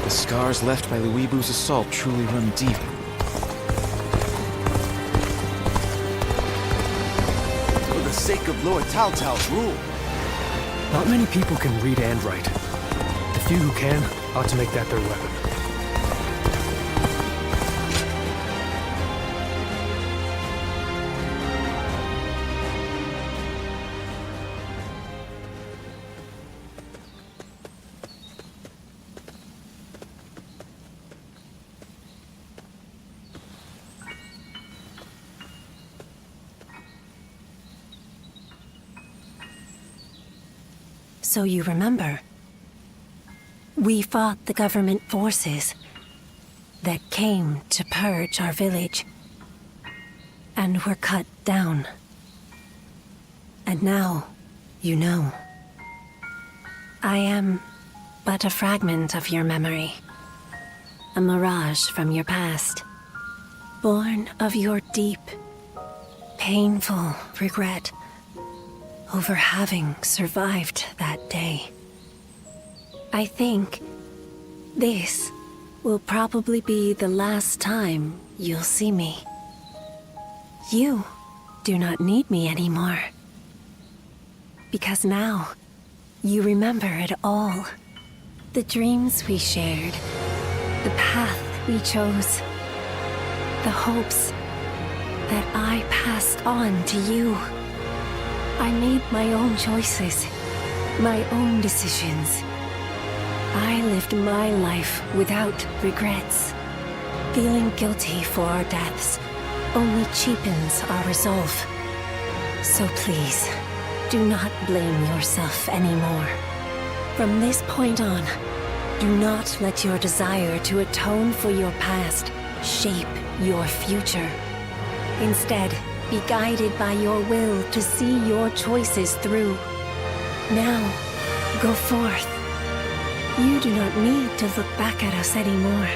The scars left by Luibu's assault truly run deep. For the sake of Lord Cao Cao's rule. Not many people can read and write. The few who can ought to make that their weapon. So you remember, we fought the government forces that came to purge our village, and were cut down. And now, you know, I am but a fragment of your memory, a mirage from your past, born of your deep, painful regret over having survived that day. I think this will probably be the last time you'll see me. You do not need me anymore. Because now, you remember it all. The dreams we shared, the path we chose, the hopes that I passed on to you. I made my own choices, my own decisions. I lived my life without regrets. Feeling guilty for our deaths only cheapens our resolve. So please, do not blame yourself anymore. From this point on, do not let your desire to atone for your past shape your future. Instead, be guided by your will to see your choices through. Now, go forth. You do not need to look back at us anymore.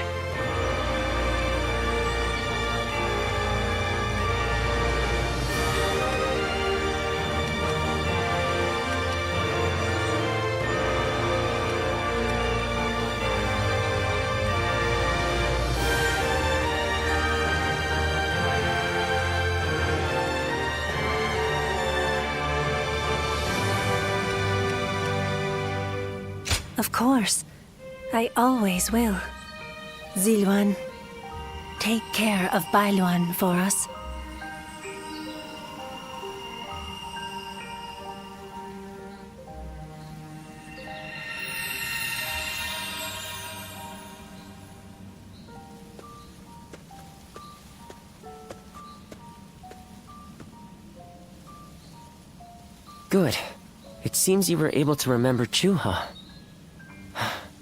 Of course, I always will. Ziluan, take care of Bailuan for us. Good. It seems you were able to remember Chuha.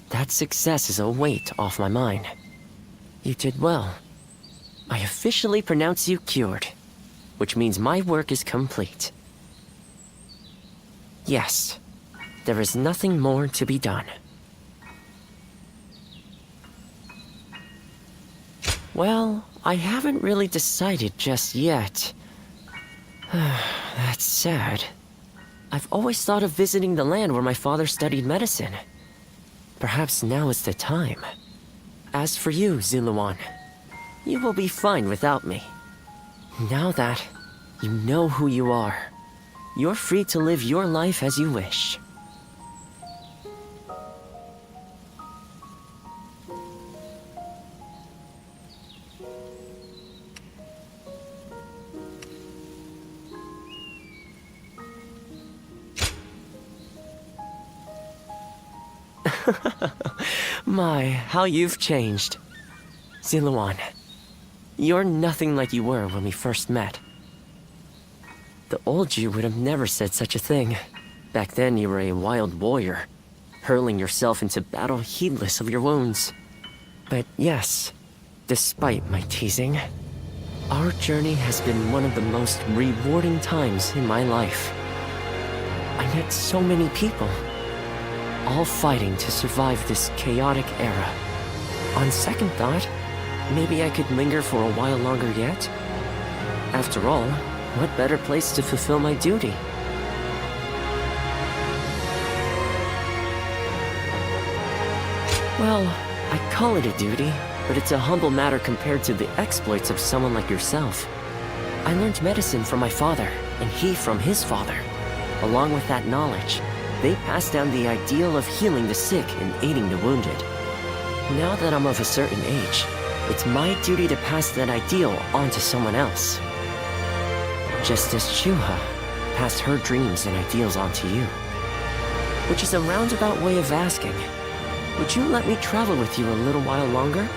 That success is a weight off my mind. You did well. I officially pronounce you cured, which means my work is complete. Yes, there is nothing more to be done. Well, I haven't really decided just yet. That's sad. I've always thought of visiting the land where my father studied medicine. Perhaps now is the time. As for you, Ziluan, you will be fine without me. Now that you know who you are, you're free to live your life as you wish. My, how you've changed. Ziluan, you're nothing like you were when we first met. The old you would have never said such a thing. Back then you were a wild warrior, hurling yourself into battle heedless of your wounds. But yes, despite my teasing, our journey has been one of the most rewarding times in my life. I met so many people, all fighting to survive this chaotic era. On second thought, maybe I could linger for a while longer yet. After all, what better place to fulfill my duty? Well, I'd call it a duty, but it's a humble matter compared to the exploits of someone like yourself. I learned medicine from my father, and he from his father. Along with that knowledge, they passed down the ideal of healing the sick and aiding the wounded. Now that I'm of a certain age, it's my duty to pass that ideal on to someone else. Just as Shuha passed her dreams and ideals on to you. Which is a roundabout way of asking, would you let me travel with you a little while longer?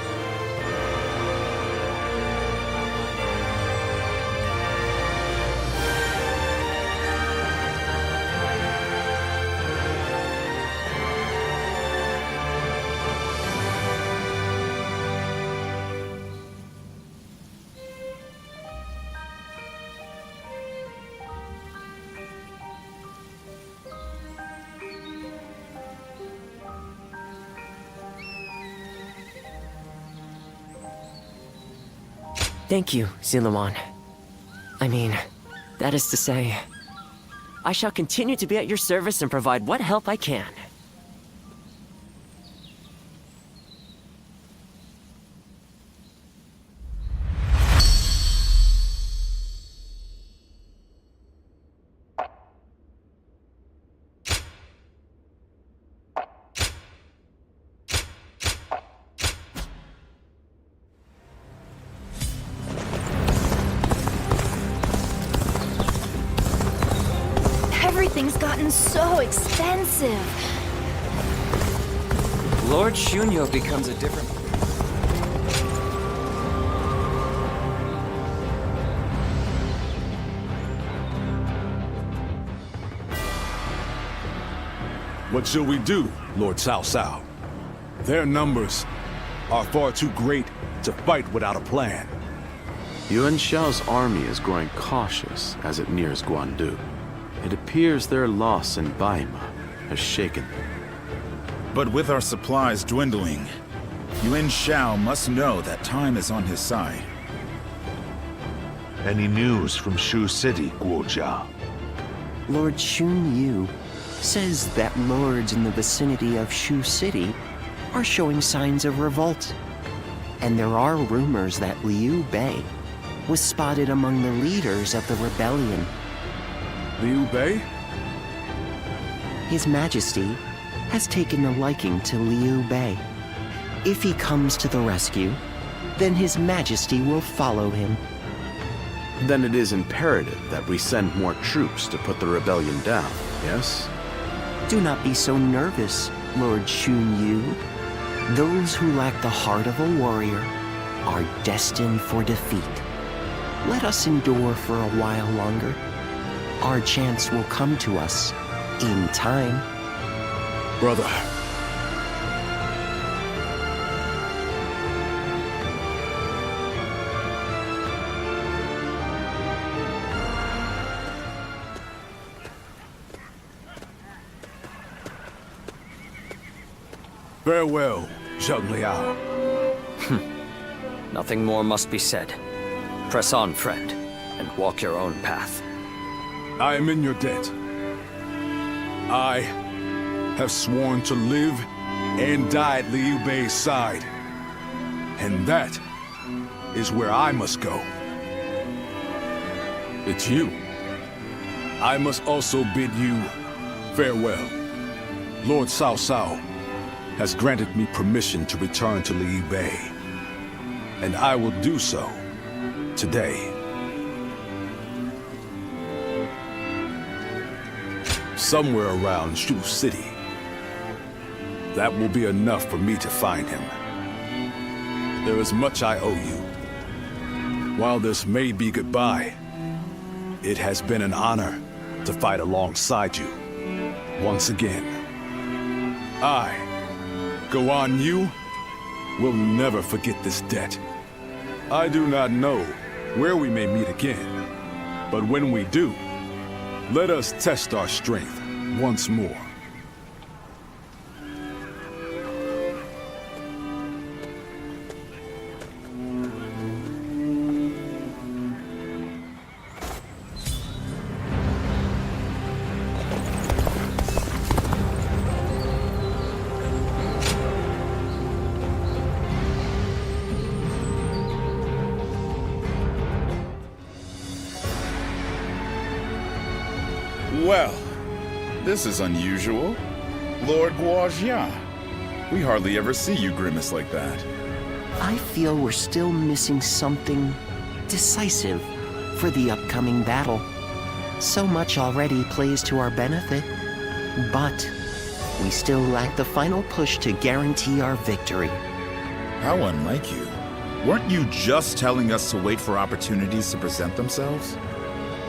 Thank you, Ziluan. I mean, that is to say, I shall continue to be at your service and provide what help I can. Everything's gotten so expensive. Lord Shunyo becomes a different... What shall we do, Lord Cao Cao? Their numbers are far too great to fight without a plan. Yuan Shao's army is growing cautious as it nears Guandu. It appears their loss in Baima has shaken them. But with our supplies dwindling, Yuan Shao must know that time is on his side. Any news from Shu City, Guojia? Lord Shun Yu says that lords in the vicinity of Shu City are showing signs of revolt. And there are rumors that Liu Bei was spotted among the leaders of the rebellion. Liu Bei? His Majesty has taken a liking to Liu Bei. If he comes to the rescue, then His Majesty will follow him. Then it is imperative that we send more troops to put the rebellion down, yes? Do not be so nervous, Lord Shun Yu. Those who lack the heart of a warrior are destined for defeat. Let us endure for a while longer. Our chance will come to us in time. Brother. Farewell, Zheng Liao. Nothing more must be said. Press on, friend, and walk your own path. I am in your debt. I have sworn to live and die at Liu Bei's side. And that is where I must go. It's you. I must also bid you farewell. Lord Cao Cao has granted me permission to return to Liu Bei. And I will do so today. Somewhere around Shu City. That will be enough for me to find him. There is much I owe you. While this may be goodbye, it has been an honor to fight alongside you once again. I, Guan Yu, will never forget this debt. I do not know where we may meet again, but when we do, let us test our strength once more. This is unusual. Lord Guojia. We hardly ever see you grimace like that. I feel we're still missing something decisive for the upcoming battle. So much already plays to our benefit, but we still lack the final push to guarantee our victory. How unlike you. Weren't you just telling us to wait for opportunities to present themselves?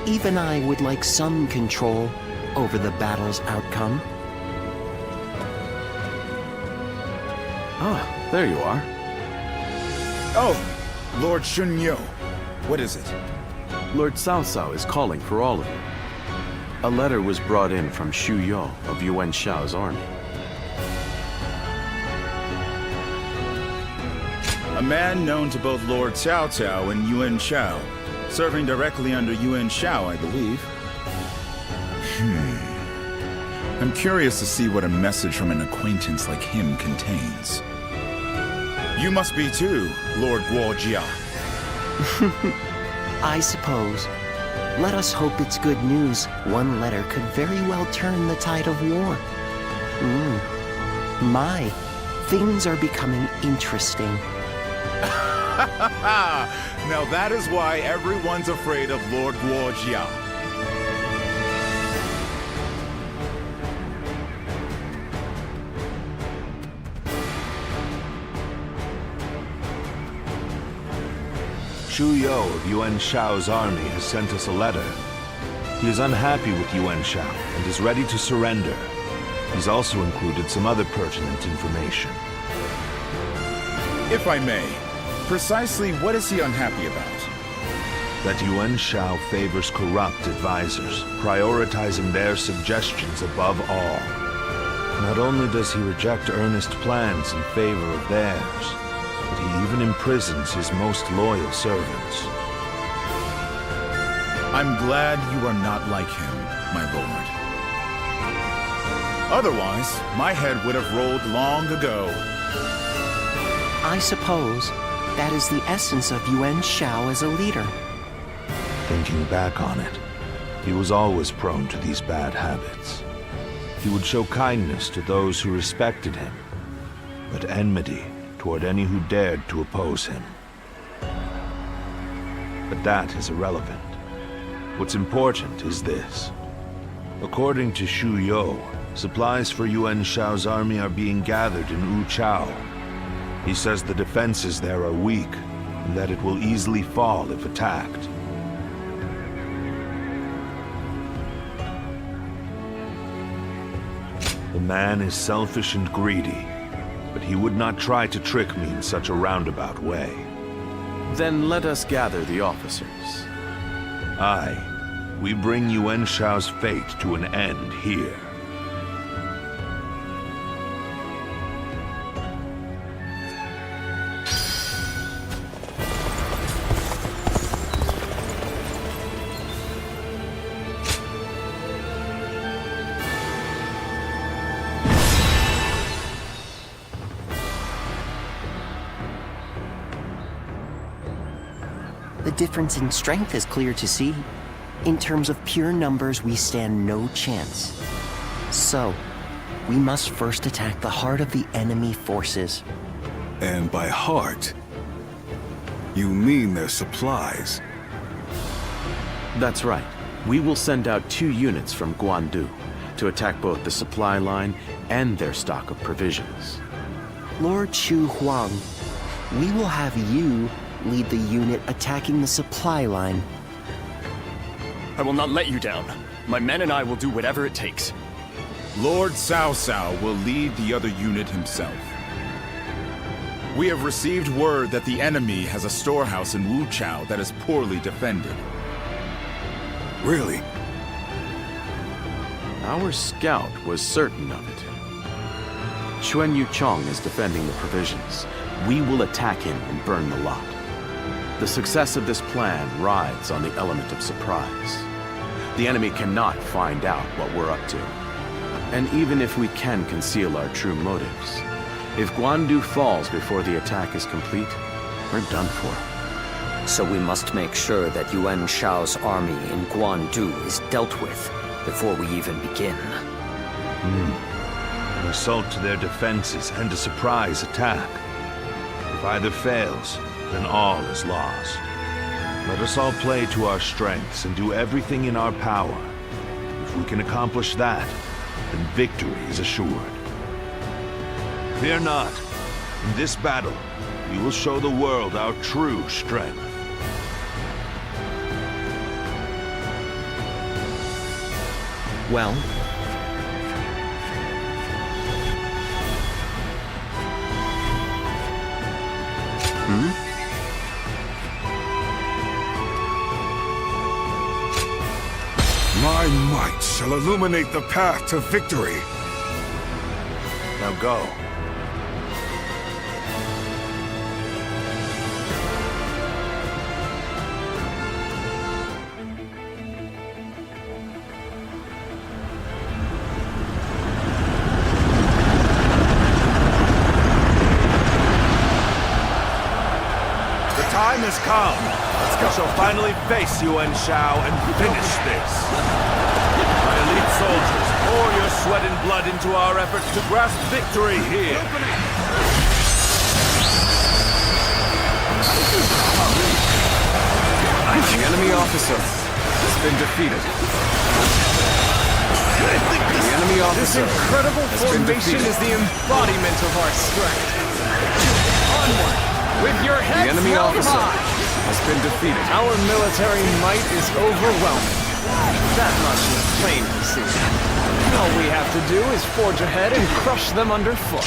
Even I would like some control over the battle's outcome. Ah, there you are. Oh, Lord Shunyo. What is it? Lord Cao Cao is calling for all of you. A letter was brought in from Xu Yo of Yuan Shao's army. A man known to both Lord Cao Cao and Yuan Shao, serving directly under Yuan Shao, I believe. I'm curious to see what a message from an acquaintance like him contains. You must be too, Lord Guojia. I suppose. Let us hope it's good news. One letter could very well turn the tide of war. My, things are becoming interesting. Now that is why everyone's afraid of Lord Guojia. Xu Yo of Yuan Shao's army has sent us a letter. He is unhappy with Yuan Shao and is ready to surrender. He's also included some other pertinent information. If I may, precisely what is he unhappy about? That Yuan Shao favors corrupt advisors, prioritizing their suggestions above all. Not only does he reject earnest plans in favor of theirs, but he even imprisons his most loyal servants. I'm glad you are not like him, my lord. Otherwise, my head would have rolled long ago. I suppose that is the essence of Yuan Shao as a leader. Thinking back on it, he was always prone to these bad habits. He would show kindness to those who respected him, but enmity toward any who dared to oppose him. But that is irrelevant. What's important is this. According to Xu Yo, supplies for Yuan Shao's army are being gathered in Wuchao. He says the defenses there are weak, and that it will easily fall if attacked. The man is selfish and greedy, but he would not try to trick me in such a roundabout way. Then let us gather the officers. Aye, we bring Yuan Shao's fate to an end here. The difference in strength is clear to see. In terms of pure numbers, we stand no chance. So, we must first attack the heart of the enemy forces. And by heart, you mean their supplies? That's right. We will send out 2 units from Guandu to attack both the supply line and their stock of provisions. Lord Chu Huang, we will have you lead the unit attacking the supply line. I will not let you down. My men and I will do whatever it takes. Lord Cao Cao will lead the other unit himself. We have received word that the enemy has a storehouse in Wuchao that is poorly defended. Really? Our scout was certain of it. Xuan Yuchong is defending the provisions. We will attack him and burn the lot. The success of this plan rides on the element of surprise. The enemy cannot find out what we're up to. And even if we can conceal our true motives, if Guandu falls before the attack is complete, we're done for. So we must make sure that Yuan Shao's army in Guandu is dealt with before we even begin. An assault to their defenses and a surprise attack. If either fails, then all is lost. Let us all play to our strengths and do everything in our power. If we can accomplish that, then victory is assured. Fear not. In this battle, we will show the world our true strength. Well, My might shall illuminate the path to victory. Now go. The time has come. Let's go. We shall finally face Yuan Shao and finish this. My elite soldiers, pour your sweat and blood into our efforts to grasp victory here. The enemy officer has been defeated. The enemy officer. This incredible has been formation defeated. is the embodiment of our strength. Onward, with your The heads enemy held officer high. has been defeated. Our military might is overwhelming. That much is plain to see. All we have to do is forge ahead and crush them underfoot.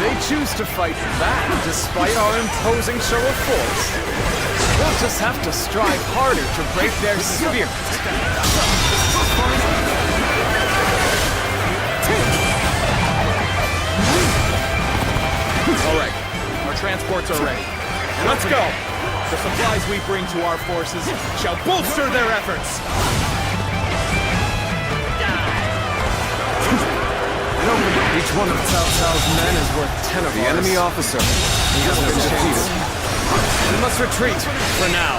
They choose to fight back despite our imposing show of force. We'll just have to strive harder to break their spirit. All right, our transports are ready. Let's go! The supplies we bring to our forces shall bolster their efforts! Each one of Cao Cao's men is worth 10 of The ours. enemy officer has been defeated. We must retreat, for now.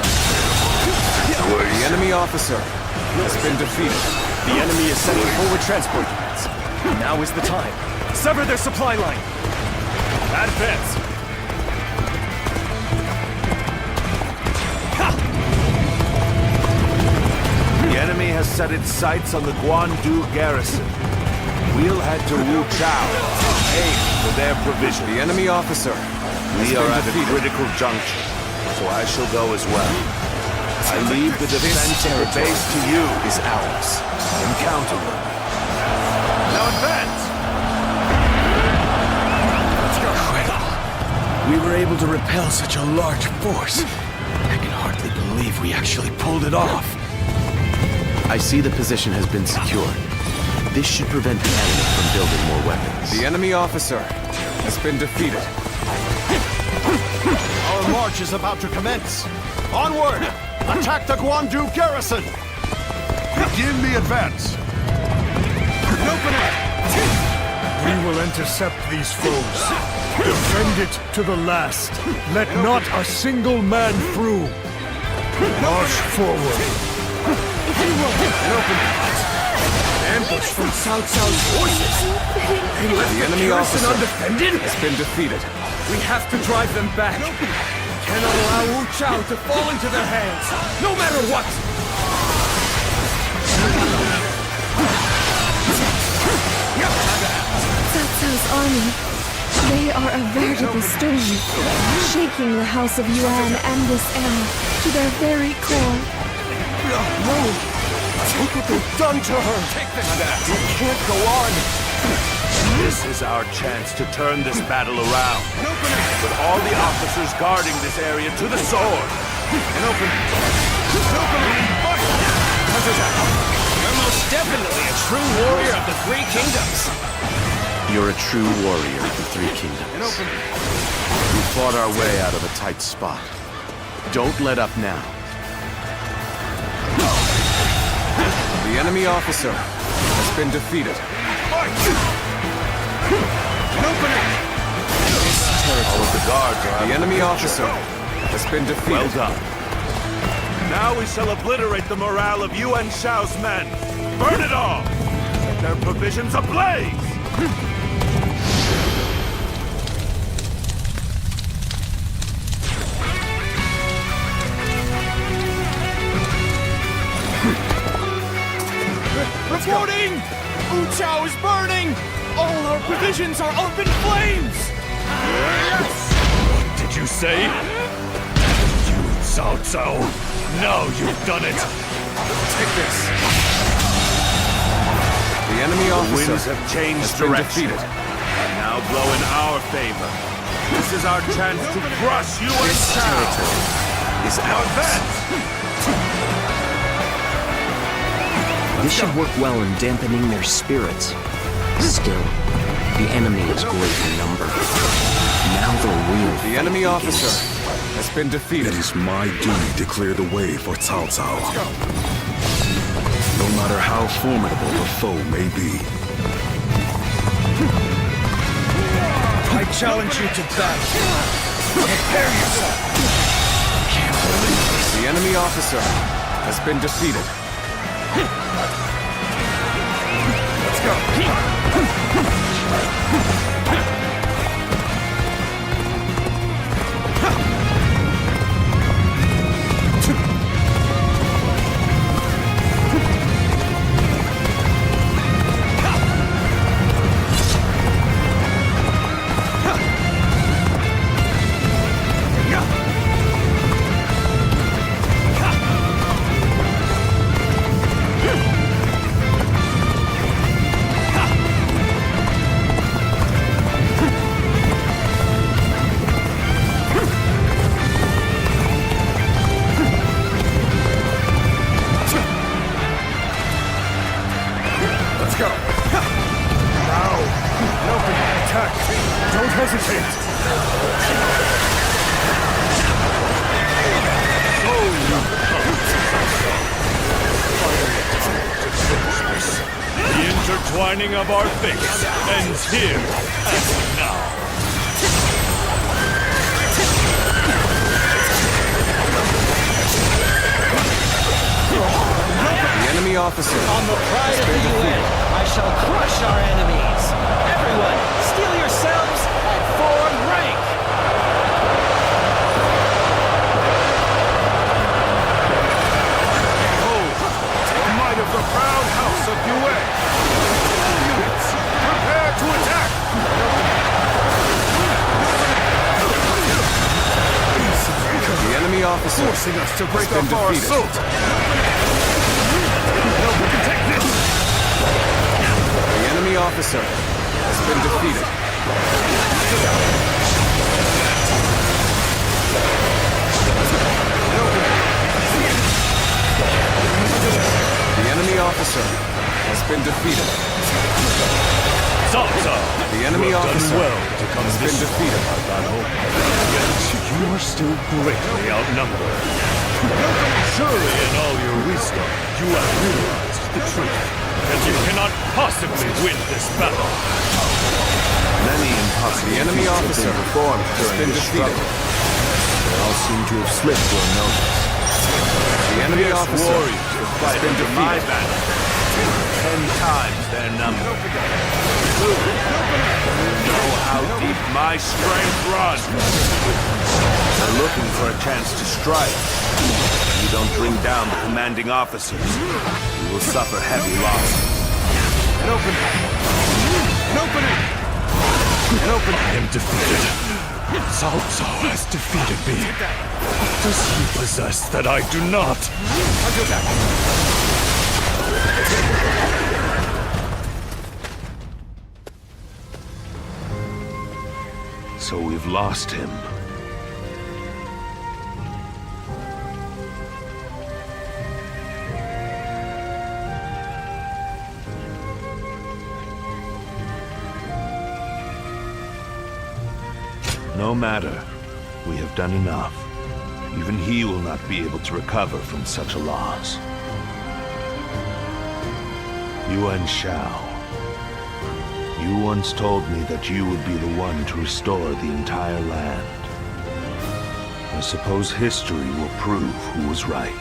The enemy officer has been defeated. The enemy is sending forward transport units. Now is the time. Sever their supply line. Advance. The enemy has set its sights on the Guandu garrison. We'll head to Wu Chao, aim for their provision. The enemy officer We are at a critical juncture, so I shall go as well. I leave the defense of the base to you. is ours. Encounter them. Now advance! Let's go. We were able to repel such a large force. I can hardly believe we actually pulled it off. I see the position has been secured. This should prevent the enemy from building more weapons. The enemy officer has been defeated. Our march is about to commence. Onward! Attack the Guandu garrison! Begin the advance. Open it! We will intercept these foes. Defend it to the last. Let not a single man through. March forward. Ambush from Cao Cao's forces! The enemy officer undefended? has been defeated. We have to drive them back. We cannot allow Wu Chao to fall into their hands, no matter what! Cao Cao's army. They are a veritable storm, shaking the House of Yuan and this era to their very core. No! Look what they've done to her! We can't go on! This is our chance to turn this battle around. With all the officers guarding this area to the sword. You're most definitely a true warrior of the Three Kingdoms. You're a true warrior of the Three Kingdoms. We fought our way out of a tight spot. Don't let up now. The enemy officer has been defeated. All of the guards are The enemy officer has been defeated. well done. Now we shall obliterate the morale of Yuan Shao's men. Burn it all! Set their provisions ablaze! Reporting! Wu Chao is burning! All our provisions are up in flames! What did you say? You, Cao Cao. Now you've done it. Take this. The enemy The officer winds have changed has been direction. defeated. And now blow in our favor. This is our chance to crush Yuan This Shao. territory is Now ours. advance! This should work well in dampening their spirits. Still, the enemy is great in number. Now the real The enemy officer has been defeated. It is my duty to clear the way for Cao Cao. No matter how formidable the foe may be. I challenge you to battle. Prepare yourself. The enemy officer has been defeated. Let's go. Intertwining of our fates ends here and now. The enemy officer On the pride of the UN, I shall crush our enemies. Everyone, steel yourselves and form rank. Behold, the might of the proud house of Yuan. Units, prepare to attack! The enemy officer Forcing us to break has been off our defeated. assault! The enemy officer has been defeated. The enemy officer has been defeated. Cao Cao, The enemy you have done officer well to come has this been defeated. far, battle. Yet you are still greatly outnumbered. Surely in all your wisdom, you have realized the truth, that you cannot possibly win this battle. Many impossible The enemy feats have officer been performed has during been this defeated. struggle. They all seem to have slipped unnoticed. The enemy Fierce officer warriors to has fight been into my defeated. banner. 10 times their number. You know how deep my strength runs. They're looking for a chance to strike. If you don't bring down the commanding officers, you will suffer heavy losses. An opening! An opening! An opening! I am defeated. Cao Cao has defeated me. What does he possess that I do not? I'll go back. So we've lost him. No matter. We have done enough. Even he will not be able to recover from such a loss. Yuan Shao. You once told me that you would be the one to restore the entire land. I suppose history will prove who was right.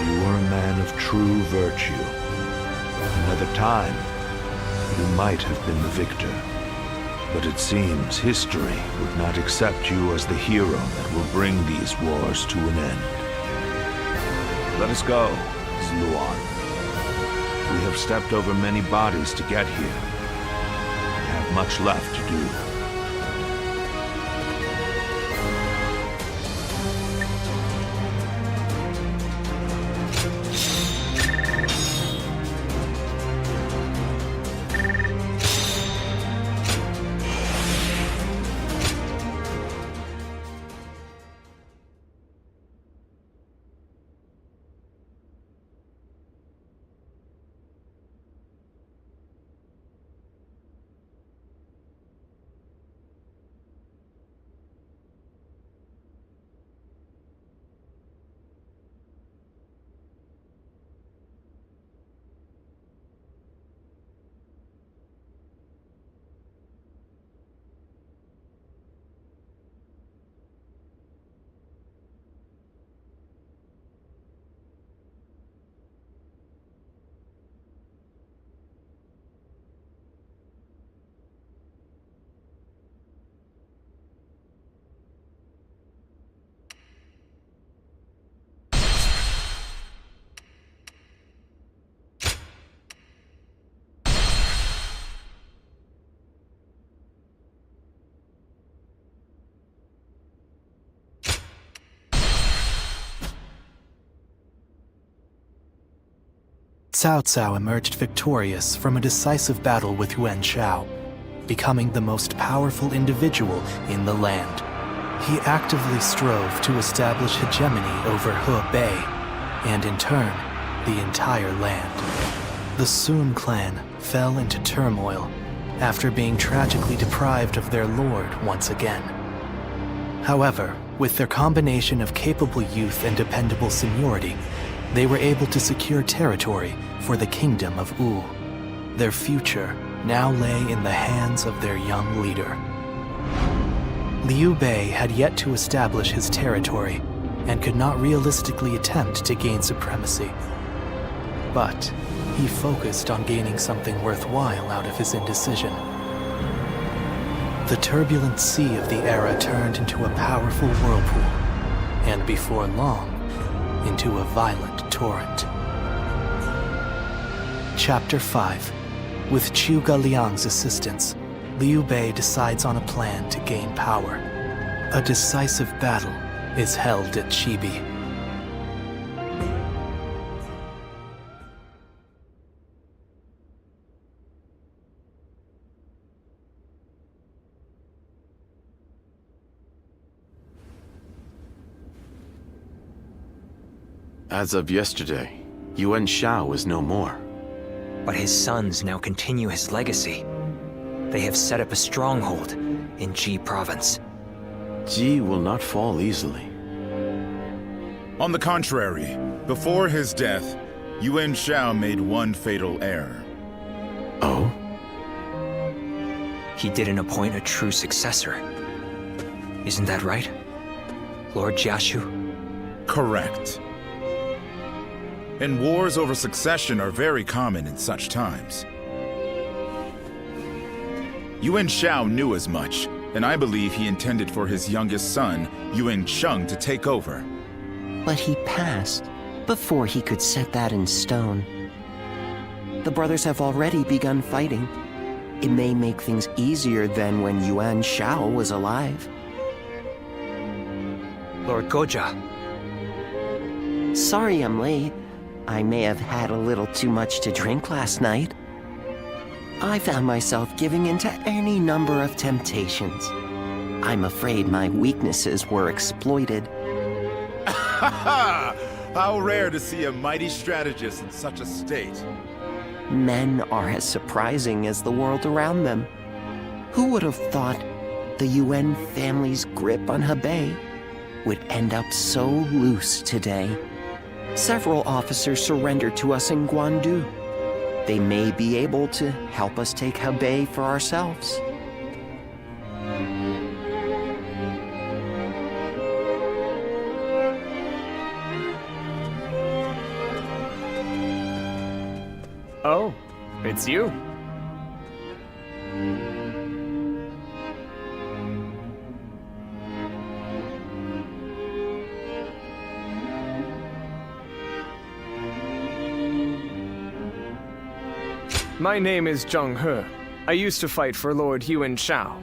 You were a man of true virtue. Another time, you might have been the victor. But it seems history would not accept you as the hero that will bring these wars to an end. Let us go, Zluan. We have stepped over many bodies to get here. We have much left to do. Cao Cao emerged victorious from a decisive battle with Yuan Shao, becoming the most powerful individual in the land. He actively strove to establish hegemony over Hebei, and in turn, the entire land. The Sun clan fell into turmoil after being tragically deprived of their lord once again. However, with their combination of capable youth and dependable seniority, they were able to secure territory for the Kingdom of Wu. Their future now lay in the hands of their young leader. Liu Bei had yet to establish his territory and could not realistically attempt to gain supremacy. But he focused on gaining something worthwhile out of his indecision. The turbulent sea of the era turned into a powerful whirlpool, and before long, into a violent torrent. Chapter 5. With Zhuge Liang's assistance, Liu Bei decides on a plan to gain power. A decisive battle is held at Chibi. As of yesterday, Yuan Shao is no more. But his sons now continue his legacy. They have set up a stronghold in Ji province. Ji will not fall easily. On the contrary, before his death, Yuan Shao made one fatal error. Oh? He didn't appoint a true successor. Isn't that right, Lord Jiashu? Correct. And wars over succession are very common in such times. Yuan Shao knew as much, and I believe he intended for his youngest son, Yuan Sheng, to take over. But he passed before he could set that in stone. The brothers have already begun fighting. It may make things easier than when Yuan Shao was alive. Lord Goja. Sorry I'm late. I may have had a little too much to drink last night. I found myself giving in to any number of temptations. I'm afraid my weaknesses were exploited. How rare to see a mighty strategist in such a state. Men are as surprising as the world around them. Who would have thought the Yuan family's grip on Hebei would end up so loose today? Several officers surrendered to us in Guandu. They may be able to help us take Hebei for ourselves. Oh, it's you. My name is Zheng He. I used to fight for Lord Yuan Shao.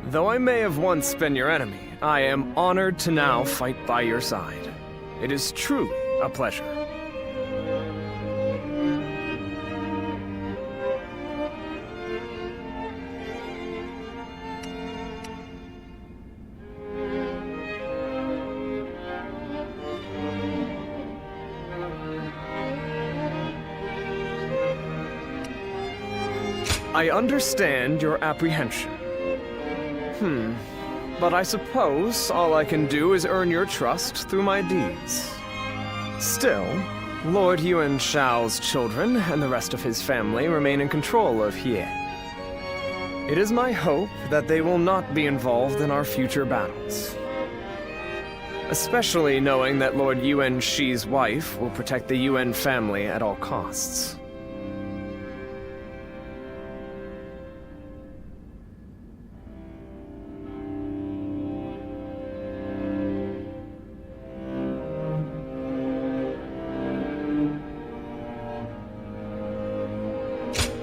Though I may have once been your enemy, I am honored to now fight by your side. It is truly a pleasure. I understand your apprehension. But I suppose all I can do is earn your trust through my deeds. Still, Lord Yuan Shao's children and the rest of his family remain in control of Hie. It is my hope that they will not be involved in our future battles. Especially knowing that Lord Yuan Shi's wife will protect the Yuan family at all costs.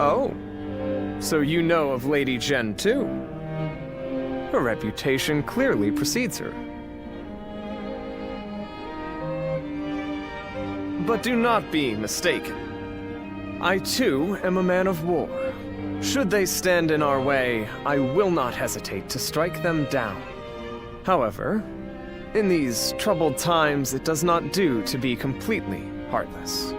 Oh, so you know of Lady Zhen too? Her reputation clearly precedes her. But do not be mistaken. I too am a man of war. Should they stand in our way, I will not hesitate to strike them down. However, in these troubled times, it does not do to be completely heartless.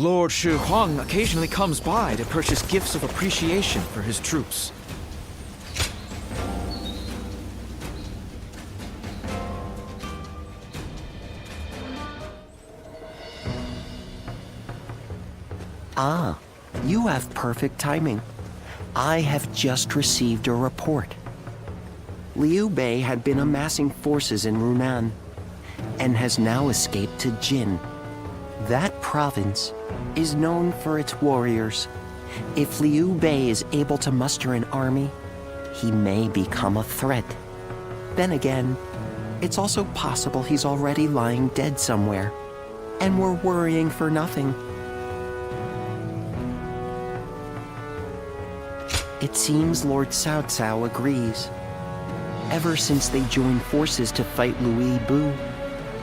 Lord Shi Huang occasionally comes by to purchase gifts of appreciation for his troops. Ah, you have perfect timing. I have just received a report. Liu Bei had been amassing forces in Runan and has now escaped to Jin. That province is known for its warriors. If Liu Bei is able to muster an army, he may become a threat. Then again, it's also possible he's already lying dead somewhere, and we're worrying for nothing. It seems Lord Cao Cao agrees. Ever since they joined forces to fight Louis Bu,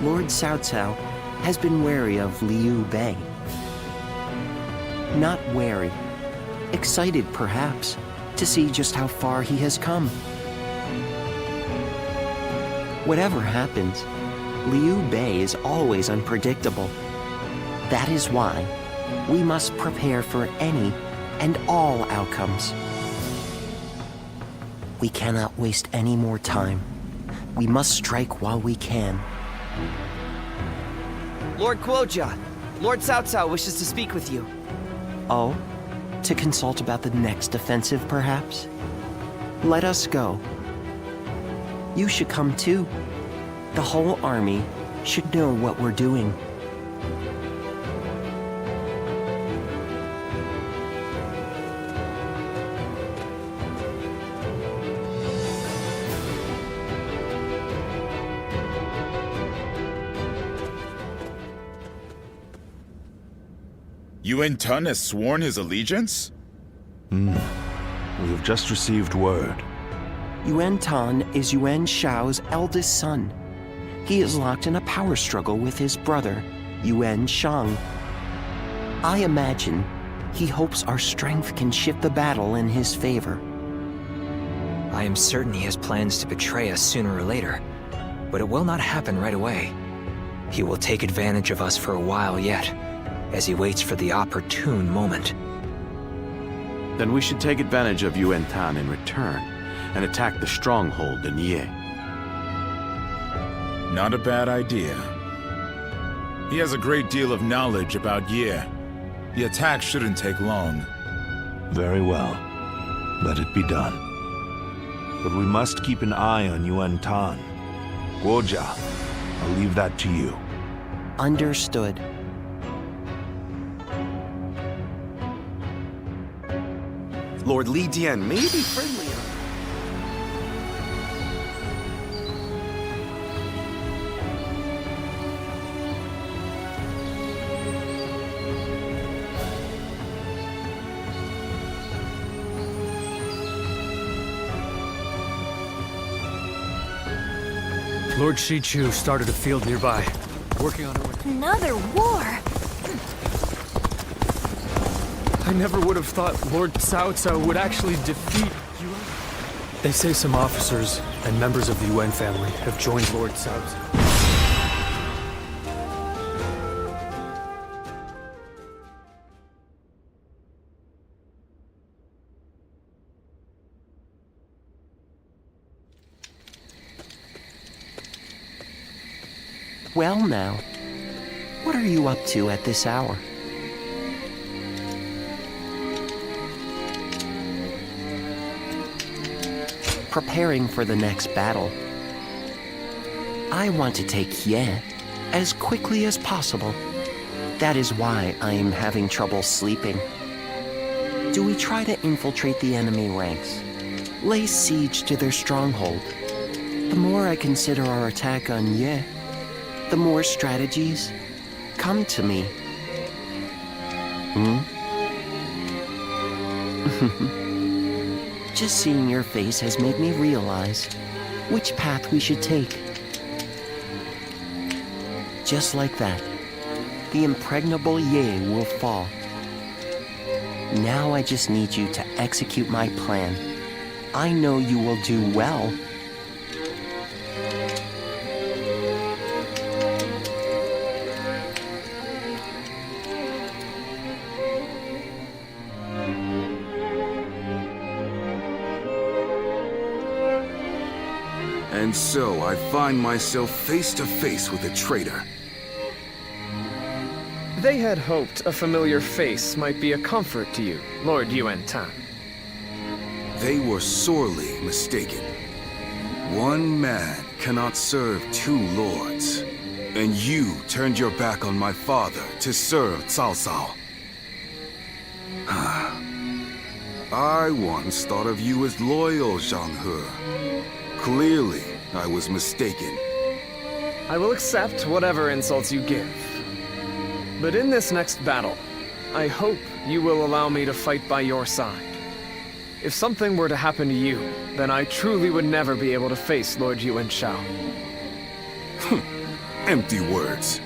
Lord Cao Cao has been wary of Liu Bei. Not wary, excited perhaps, to see just how far he has come. Whatever happens, Liu Bei is always unpredictable. That is why we must prepare for any and all outcomes. We cannot waste any more time. We must strike while we can. Lord Guojia, Lord Cao Cao wishes to speak with you. Oh? To consult about the next offensive, perhaps? Let us go. You should come too. The whole army should know what we're doing. Yuan Tun has sworn his allegiance? We have just received word. Yuan Tan is Yuan Shao's eldest son. He is locked in a power struggle with his brother, Yuan Shang. I imagine he hopes our strength can shift the battle in his favor. I am certain he has plans to betray us sooner or later, but it will not happen right away. He will take advantage of us for a while yet, as he waits for the opportune moment. Then we should take advantage of Yuan Tan in return and attack the stronghold in Ye. Not a bad idea. He has a great deal of knowledge about Ye. The attack shouldn't take long. Very well. Let it be done. But we must keep an eye on Yuan Tan. Guojia, I'll leave that to you. Understood. Lord Li Dian may be friendlier. Lord Shichu started a field nearby, working on it. Another war? I never would have thought Lord Cao Cao would actually defeat Yuan. They say some officers and members of the Yuan family have joined Lord Cao Cao. Well now, what are you up to at this hour? Preparing for the next battle. I want to take Ye as quickly as possible. That is why I am having trouble sleeping. Do we try to infiltrate the enemy ranks? Lay siege to their stronghold? The more I consider our attack on Ye, the more strategies come to me. Just seeing your face has made me realize which path we should take. Just like that, the impregnable Ye will fall. Now I just need you to execute my plan. I know you will do well. And so I find myself face to face with a traitor. They had hoped a familiar face might be a comfort to you, Lord Yuan Tan. They were sorely mistaken. One man cannot serve two lords. And you turned your back on my father to serve Cao Cao. I once thought of you as loyal, Zhang He. Clearly, I was mistaken. I will accept whatever insults you give. But in this next battle, I hope you will allow me to fight by your side. If something were to happen to you, then I truly would never be able to face Lord Yuan Shao. Empty words.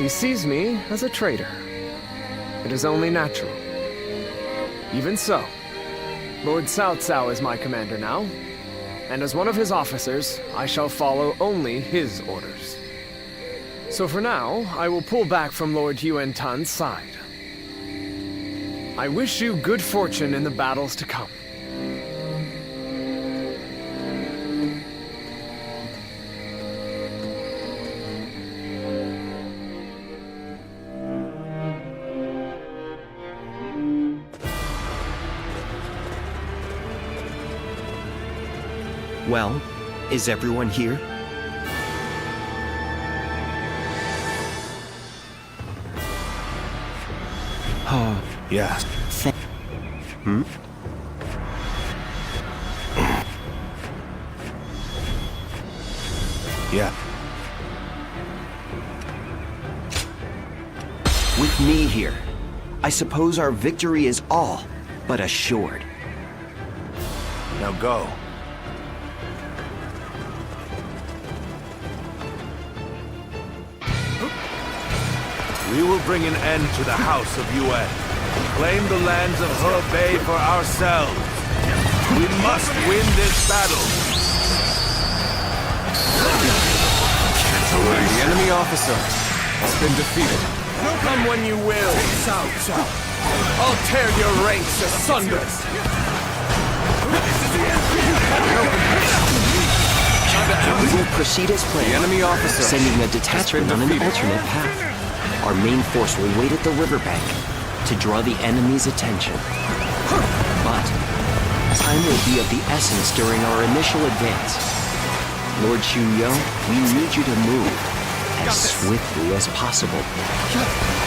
He sees me as a traitor. It is only natural. Even so, Lord Cao Cao is my commander now, and as one of his officers, I shall follow only his orders. So for now, I will pull back from Lord Yuan Tan's side. I wish you good fortune in the battles to come. Well, is everyone here? Oh, yes. Hmm? Yeah. With me here, I suppose our victory is all but assured. Now go. We will bring an end to the House of Yuan. Claim the lands of Hebei for ourselves. We must win this battle. The enemy officer has been defeated. Come when you will, Cao Cao. I'll tear your ranks asunder. We will proceed as planned, The enemy officer sending a detachment on an alternate path. Our main force will wait at the riverbank to draw the enemy's attention. But time will be of the essence during our initial advance. Lord Xunyo, we need you to move as swiftly as possible.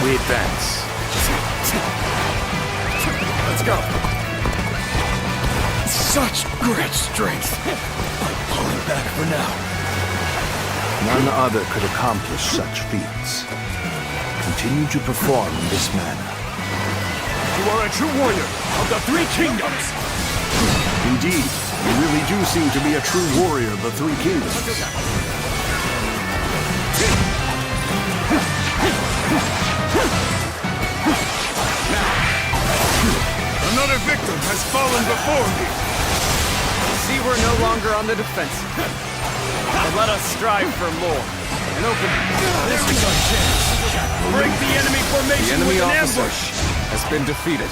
We advance. Let's go. Such great strength. I'm pulling back for now. None other could accomplish such feats. Continue to perform in this manner. You are a true warrior of the Three Kingdoms! Indeed, you really do seem to be a true warrior of the Three Kingdoms. Another victim has fallen before me! See, we're no longer on the defensive. But let us strive for more. An opening. This is our chance. Break the enemy formation The enemy with an officer ambush! has been defeated.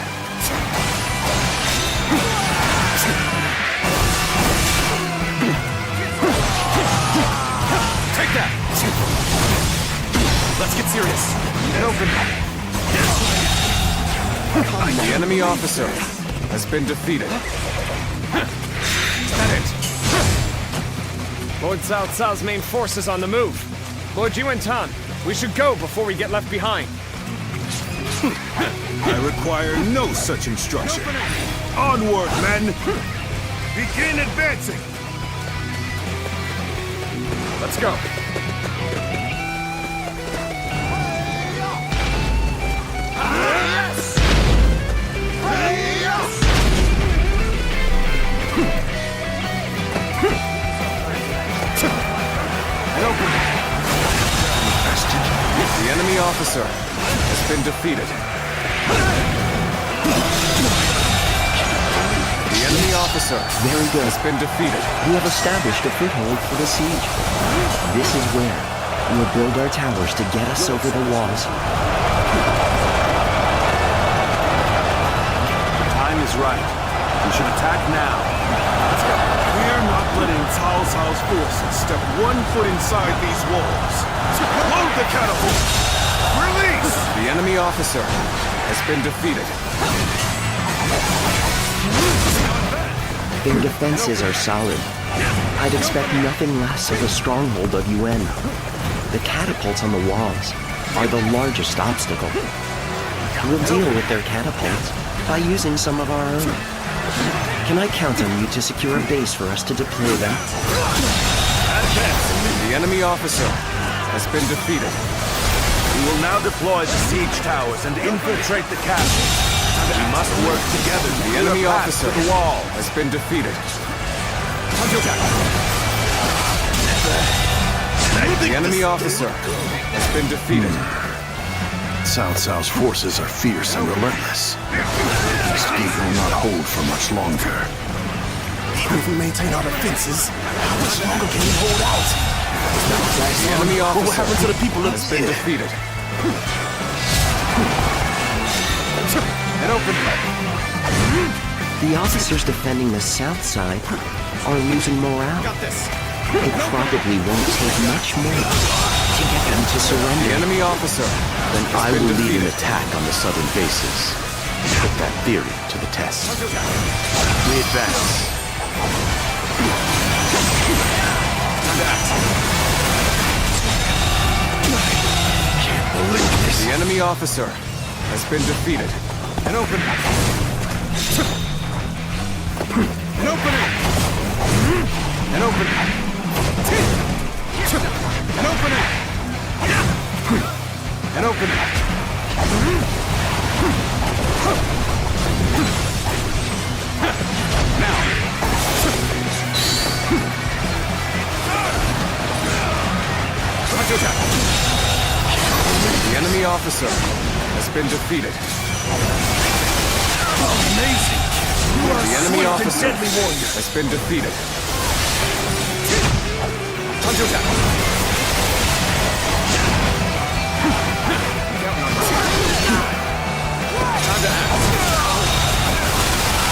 Take that! Let's get serious. An opening. The enemy officer has been defeated. Is that it? Lord Cao Cao's main force is on the move. Lord Yuan Tan, we should go before we get left behind. I require no such instruction. Onward, men! Begin advancing! Let's go. The enemy officer has been defeated. The enemy officer Very good. has been defeated. We have established a foothold for the siege. This is where we'll build our towers to get us over the walls. The time is right. We should attack now. Let's go. We are not letting Cao Cao's forces step 1 foot inside these walls. Load the catapult! Release! The enemy officer has been defeated. Their defenses are solid. I'd expect nothing less of a stronghold of Yuan. The catapults on the walls are the largest obstacle. We'll deal with their catapults by using some of our own. Can I count on you to secure a base for us to deploy them? The enemy officer has been defeated. We will now deploy the siege towers and infiltrate the castle. We must work together to The clear enemy a path officer to the wall. has been defeated. The enemy officer has been defeated. Cao Cao's forces are fierce and relentless. This gate will not hold for much longer. Even if we maintain our defenses, how much longer can we hold out? The enemy officer what will happen to the people has been defeated. And open. The officers defending the south side are losing morale. Got this. It probably won't take much more to get them to surrender. The enemy officer. Then I will lead an attack on the southern bases. Put that theory to the test. We advance. The enemy officer has been defeated. An opening. An opening. An opening. An opening. An opening. Now. The enemy officer has been defeated. Amazing! You are The enemy swift and officer deadly warrior. has been defeated. Counterattack.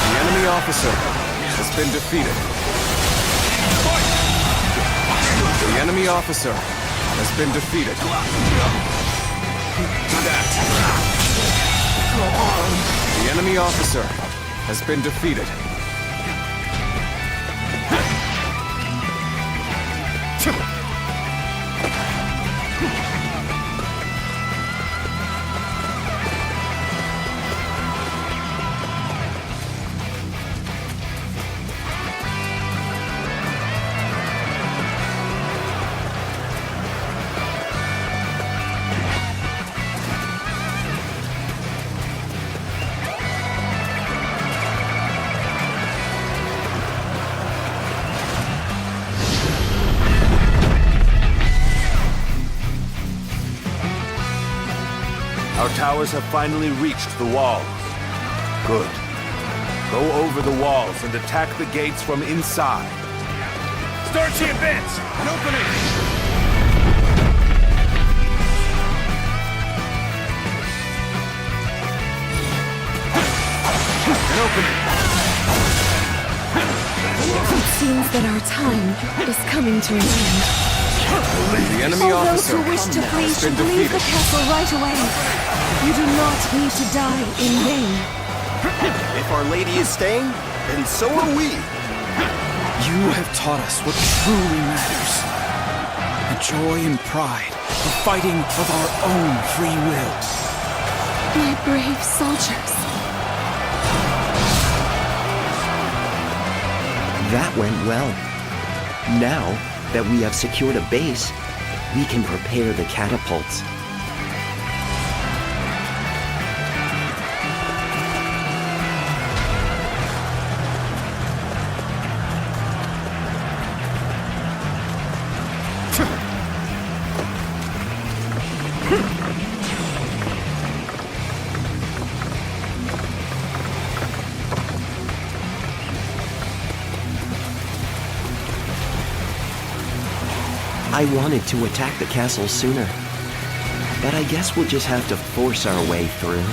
The enemy officer has been defeated. The enemy officer has been defeated. The enemy officer has been defeated. Our towers have finally reached the walls. Good. Go over the walls and attack the gates from inside. Start the advance! An opening! An opening! It seems that our time is coming to an end. The enemy All those officer who wish to flee has been should leave the defeated. castle right away. You do not need to die in vain. If Our Lady is staying, then so are we. You have taught us what truly matters. The joy and pride of fighting of our own free will. My brave soldiers. That went well. Now that we have secured a base, we can prepare the catapults. I wanted to attack the castle sooner, but I guess we'll just have to force our way through.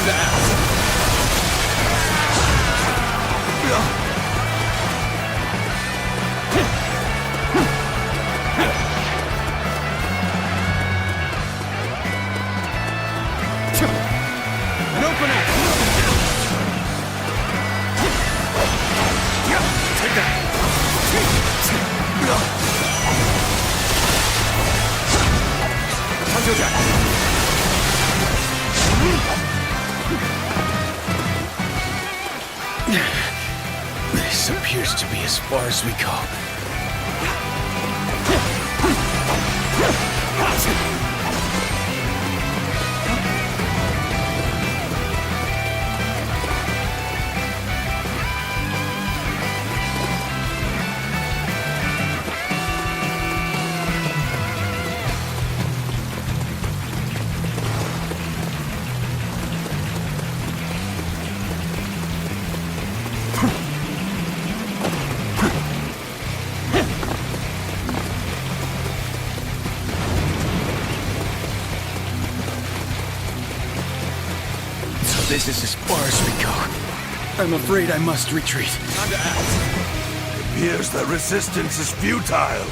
Time to act. An opening! Take that! Hunter Jack! This appears to be as far as we go. This is as far as we go. I'm afraid I must retreat. Time to act. It appears that resistance is futile.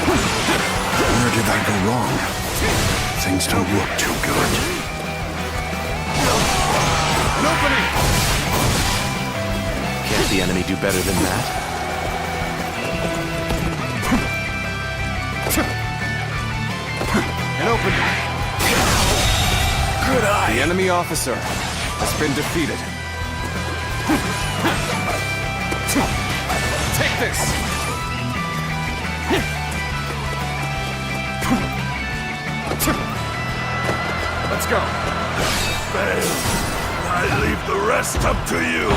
Where did I go wrong? Things don't look too good. An opening! Can't the enemy do better than that? An opening! Good eye! The enemy officer has been defeated. Take this! Let's go! Fail. I leave the rest up to you.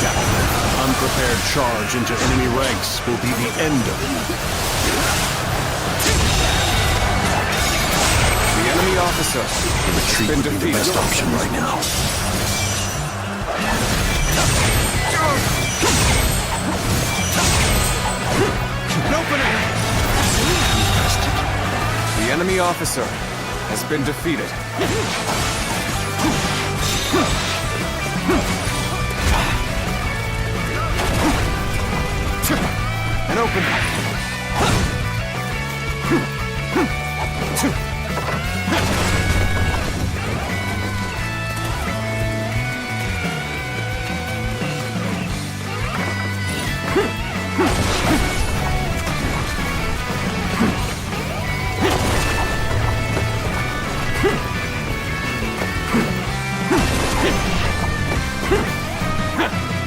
Unprepared charge into enemy ranks will be the end of you. The enemy officer The retreat been would be the defeated. best option right now. An opening! The enemy officer has been defeated. An opening!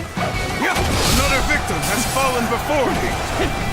Another victim has fallen before me!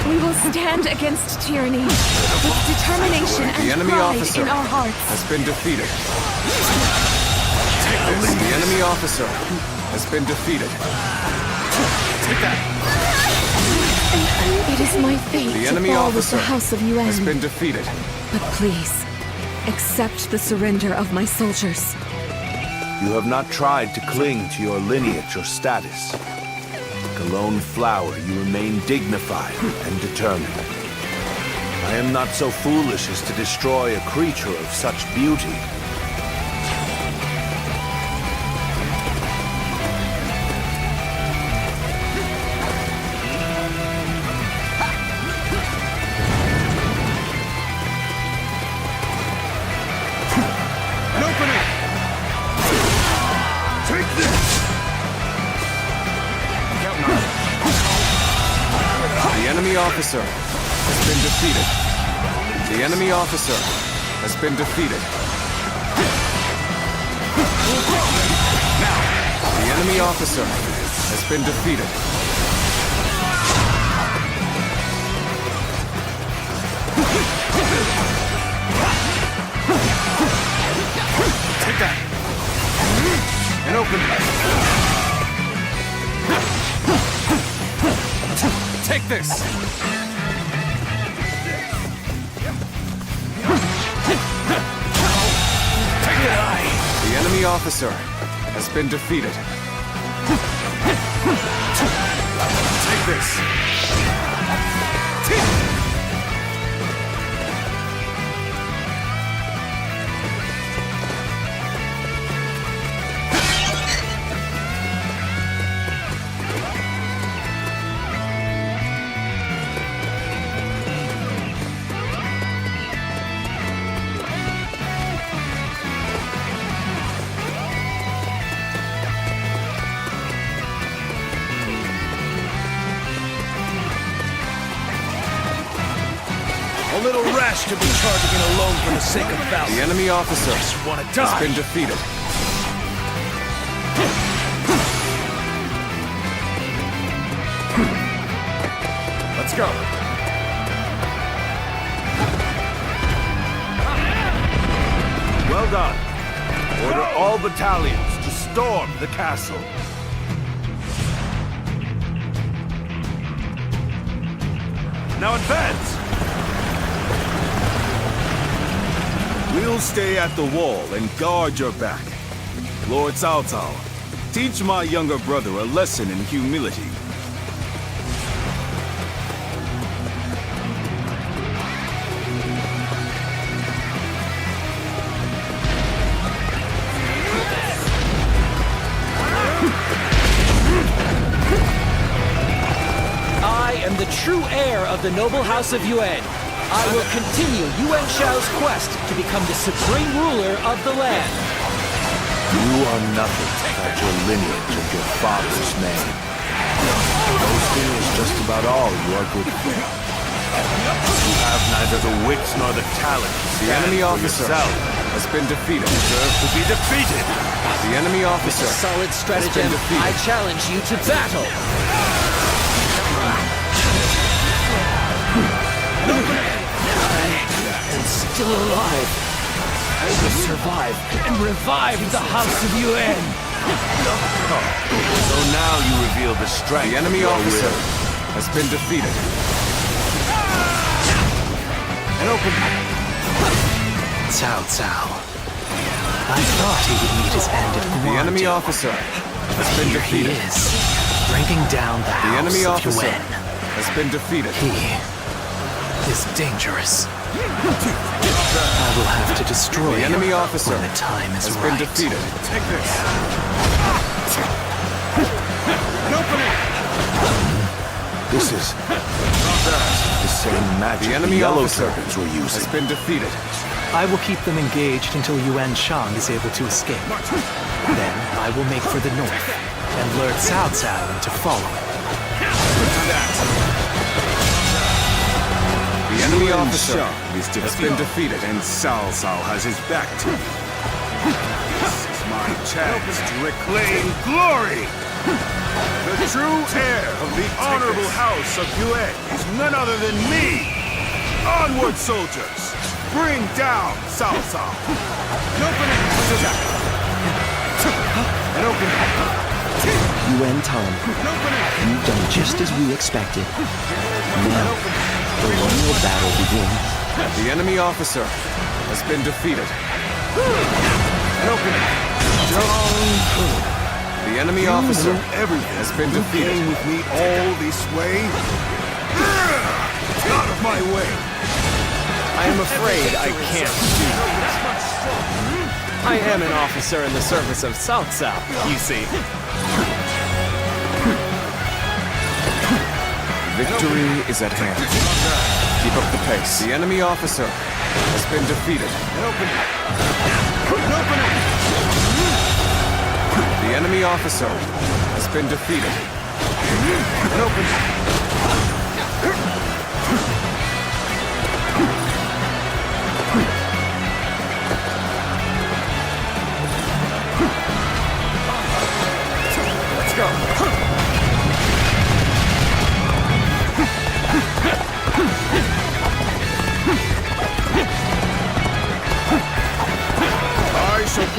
We will stand against tyranny with determination The and enemy pride officer in our hearts. has been defeated. Take this. The enemy officer has been defeated. Take that. It is my fate The to enemy fall with officer the House of Yuan. has been defeated. But please, accept the surrender of my soldiers. You have not tried to cling to your lineage or status. Like a lone flower, you remain dignified and determined. I am not so foolish as to destroy a creature of such beauty. An opening! Take this! The enemy officer has been defeated. The enemy officer has been defeated. Now, the enemy officer has been defeated. Take that! And open. Take this! Take it! The enemy officer has been defeated. Take this! A little rash to be charging in alone for the sake of valor. The enemy officer has been defeated. Let's go. Well done. Order all battalions to storm the castle. Now advance! We'll stay at the wall and guard your back. Lord Cao Cao, teach my younger brother a lesson in humility. I am the true heir of the noble house of Yuan. I will continue Yuan Shao's quest to become the supreme ruler of the land. You are nothing without your lineage of your father's name. Boasting is just about all you are good for. You have neither the wits nor the talent. The enemy officer has been defeated. Deserve to be defeated. The enemy officer With a solid stratagem, I challenge you to battle. And still alive, I will survive and revive the House of Yuan. So now you reveal the strength. The enemy officer has been defeated. And open. Cao Cao. I thought he would meet his end at Guan. The enemy officer has been Here defeated. he is, bringing down the The enemy House of officer Yuan. has been defeated. He is dangerous. I will have to destroy The enemy him officer when the time is has right. been defeated. Take this. And open it. This is the same magic The enemy yellow officer servants were using. has been defeated. I will keep them engaged until Yuan Shang is able to escape. Then I will make for the north and lure Cao Cao into following. The enemy Yuan officer Shang is has been defeated. and Cao Cao has his back to me. This is my chance to reclaim glory! The true heir of the honorable house of Yuan is none other than me! Onward, soldiers! Bring down Cao Cao! And open it! And open it! Yuan Tong, you've done just as we expected. Now, the royal battle begins. The enemy officer has been defeated. And open it. The enemy officer has been defeated. You came with me all this way? Out of my way! I am afraid I can't do that. I am an officer in the service of Cao Cao, you see. Victory is at hand. Keep up the pace. The enemy officer has been defeated. The enemy officer has been defeated.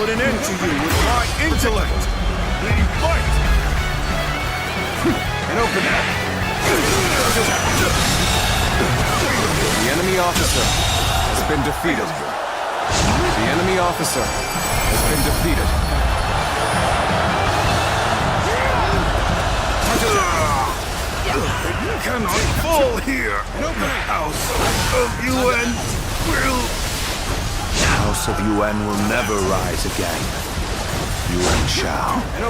put an end to you with my intellect! We fight! And open it! The enemy officer has been defeated. The enemy officer has been defeated. You cannot fall here! The House of UN will... The House of UN will never rise again. UN shall. I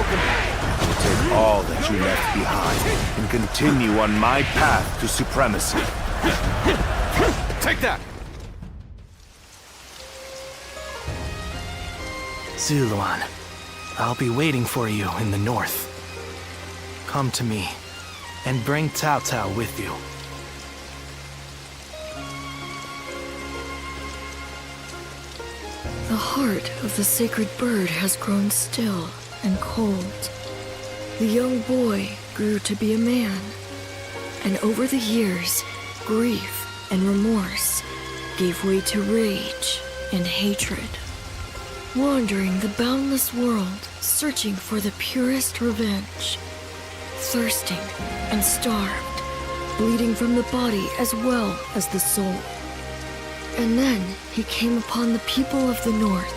will take all that you left behind and continue on my path to supremacy. Take that! Zuluan, I'll be waiting for you in the north. Come to me, and bring Cao Cao with you. The heart of the sacred bird has grown still and cold. The young boy grew to be a man, and over the years, grief and remorse gave way to rage and hatred. Wandering the boundless world, searching for the purest revenge. Thirsting and starved, bleeding from the body as well as the soul. And then he came upon the people of the North.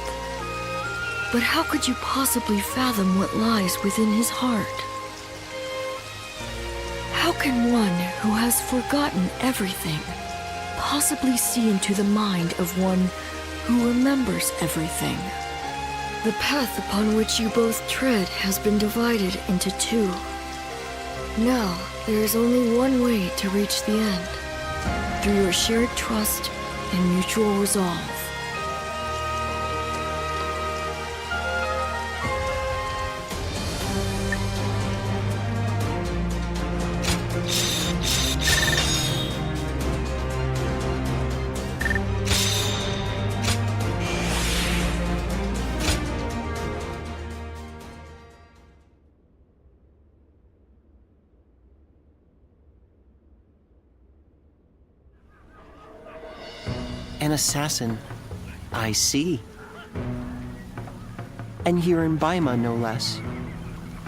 But how could you possibly fathom what lies within his heart? How can one who has forgotten everything possibly see into the mind of one who remembers everything? The path upon which you both tread has been divided into two. Now, there is only one way to reach the end, through your shared trust and mutual resolve. An assassin, I see. And here in Baima, no less.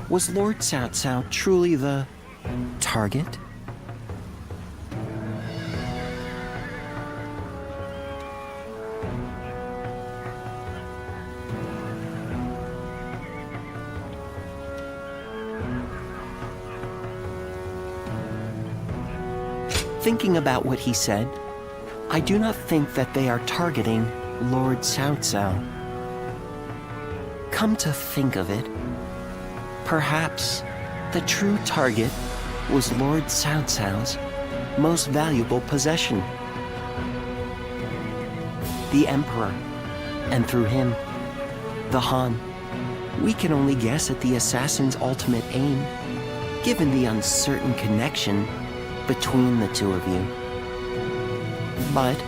Was Lord Cao Cao truly the target? Thinking about what he said, I do not think that they are targeting Lord Cao Cao. Come to think of it, perhaps the true target was Lord Cao Cao's most valuable possession. The Emperor, and through him, the Han. We can only guess at the assassin's ultimate aim, given the uncertain connection between the two of you. But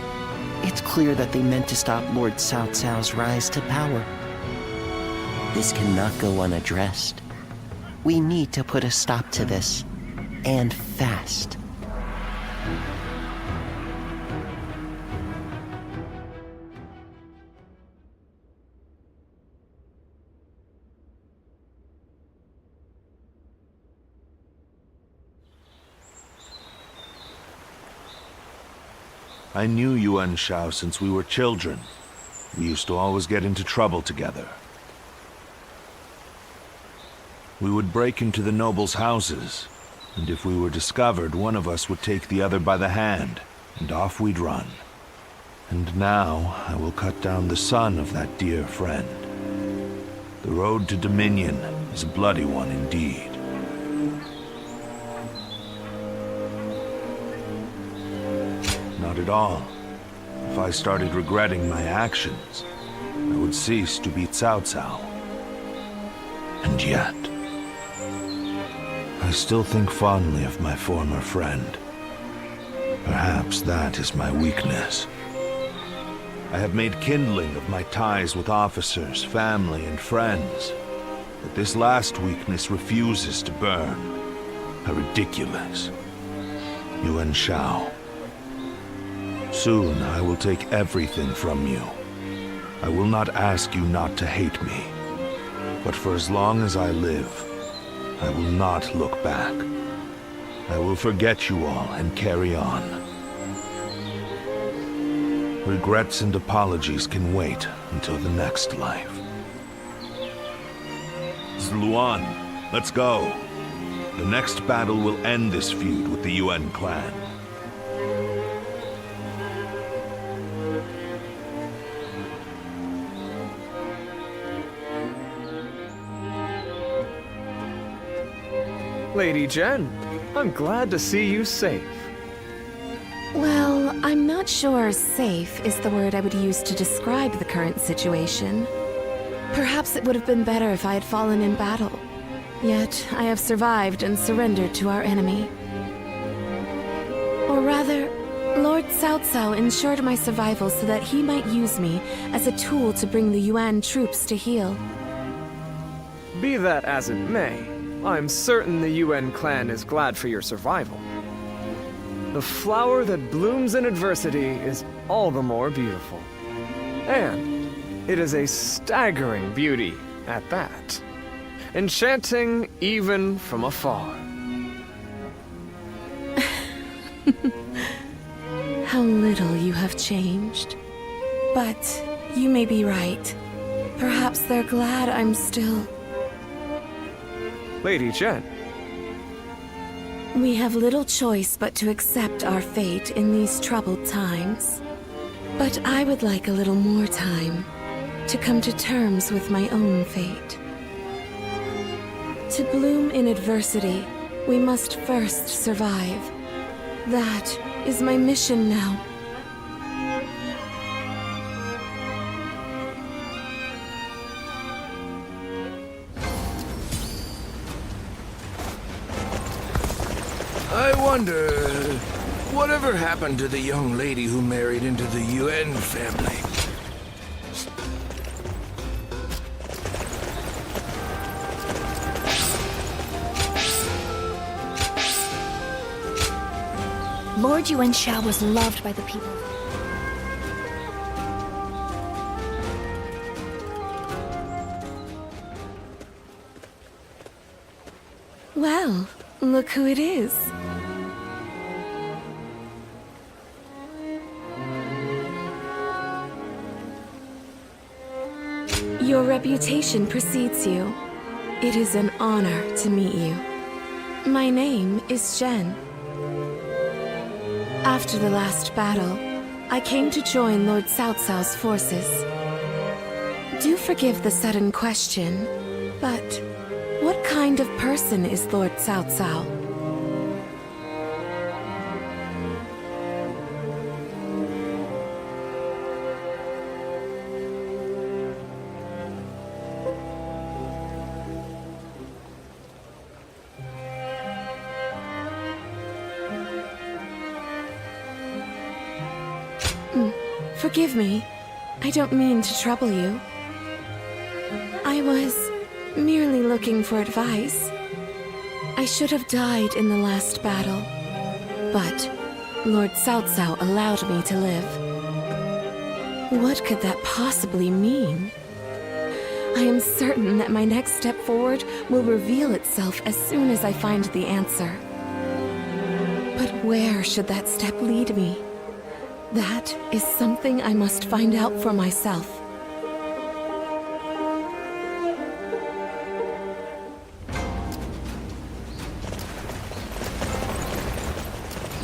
it's clear that they meant to stop Lord Cao Cao's rise to power. This cannot go unaddressed. We need to put a stop to this, and fast. I knew Yuan Shao since we were children. We used to always get into trouble together. We would break into the nobles' houses, and if we were discovered, one of us would take the other by the hand, and off we'd run. And now I will cut down the son of that dear friend. The road to Dominion is a bloody one indeed. Not at all. If I started regretting my actions, I would cease to be Cao Cao. And yet, I still think fondly of my former friend. Perhaps that is my weakness. I have made kindling of my ties with officers, family, and friends. But this last weakness refuses to burn. How ridiculous. Yuan Shao. Soon I will take everything from you. I will not ask you not to hate me. But for as long as I live, I will not look back. I will forget you all and carry on. Regrets and apologies can wait until the next life. Zluan, let's go. The next battle will end this feud with the Yuan clan. Lady Jen, I'm glad to see you safe. Well, I'm not sure safe is the word I would use to describe the current situation. Perhaps it would have been better if I had fallen in battle. Yet, I have survived and surrendered to our enemy. Or rather, Lord Cao Cao ensured my survival so that he might use me as a tool to bring the Yuan troops to heel. Be that as it may, I'm certain the Yuan clan is glad for your survival. The flower that blooms in adversity is all the more beautiful. And it is a staggering beauty at that. Enchanting even from afar. How little you have changed. But you may be right. Perhaps they're glad I'm still... Lady Jen. We have little choice but to accept our fate in these troubled times. But I would like a little more time to come to terms with my own fate. To bloom in adversity, we must first survive. That is my mission now. I wonder, whatever happened to the young lady who married into the Yuan family? Lord Yuan Shao was loved by the people. Well, look who it is. Your reputation precedes you. It is an honor to meet you. My name is Jen. After the last battle, I came to join Lord Cao Cao's forces. Do forgive the sudden question, but what kind of person is Lord Cao Cao? Forgive me. I don't mean to trouble you. I was merely looking for advice. I should have died in the last battle, but Lord Cao Cao allowed me to live. What could that possibly mean? I am certain that my next step forward will reveal itself as soon as I find the answer. But where should that step lead me? That is something I must find out for myself.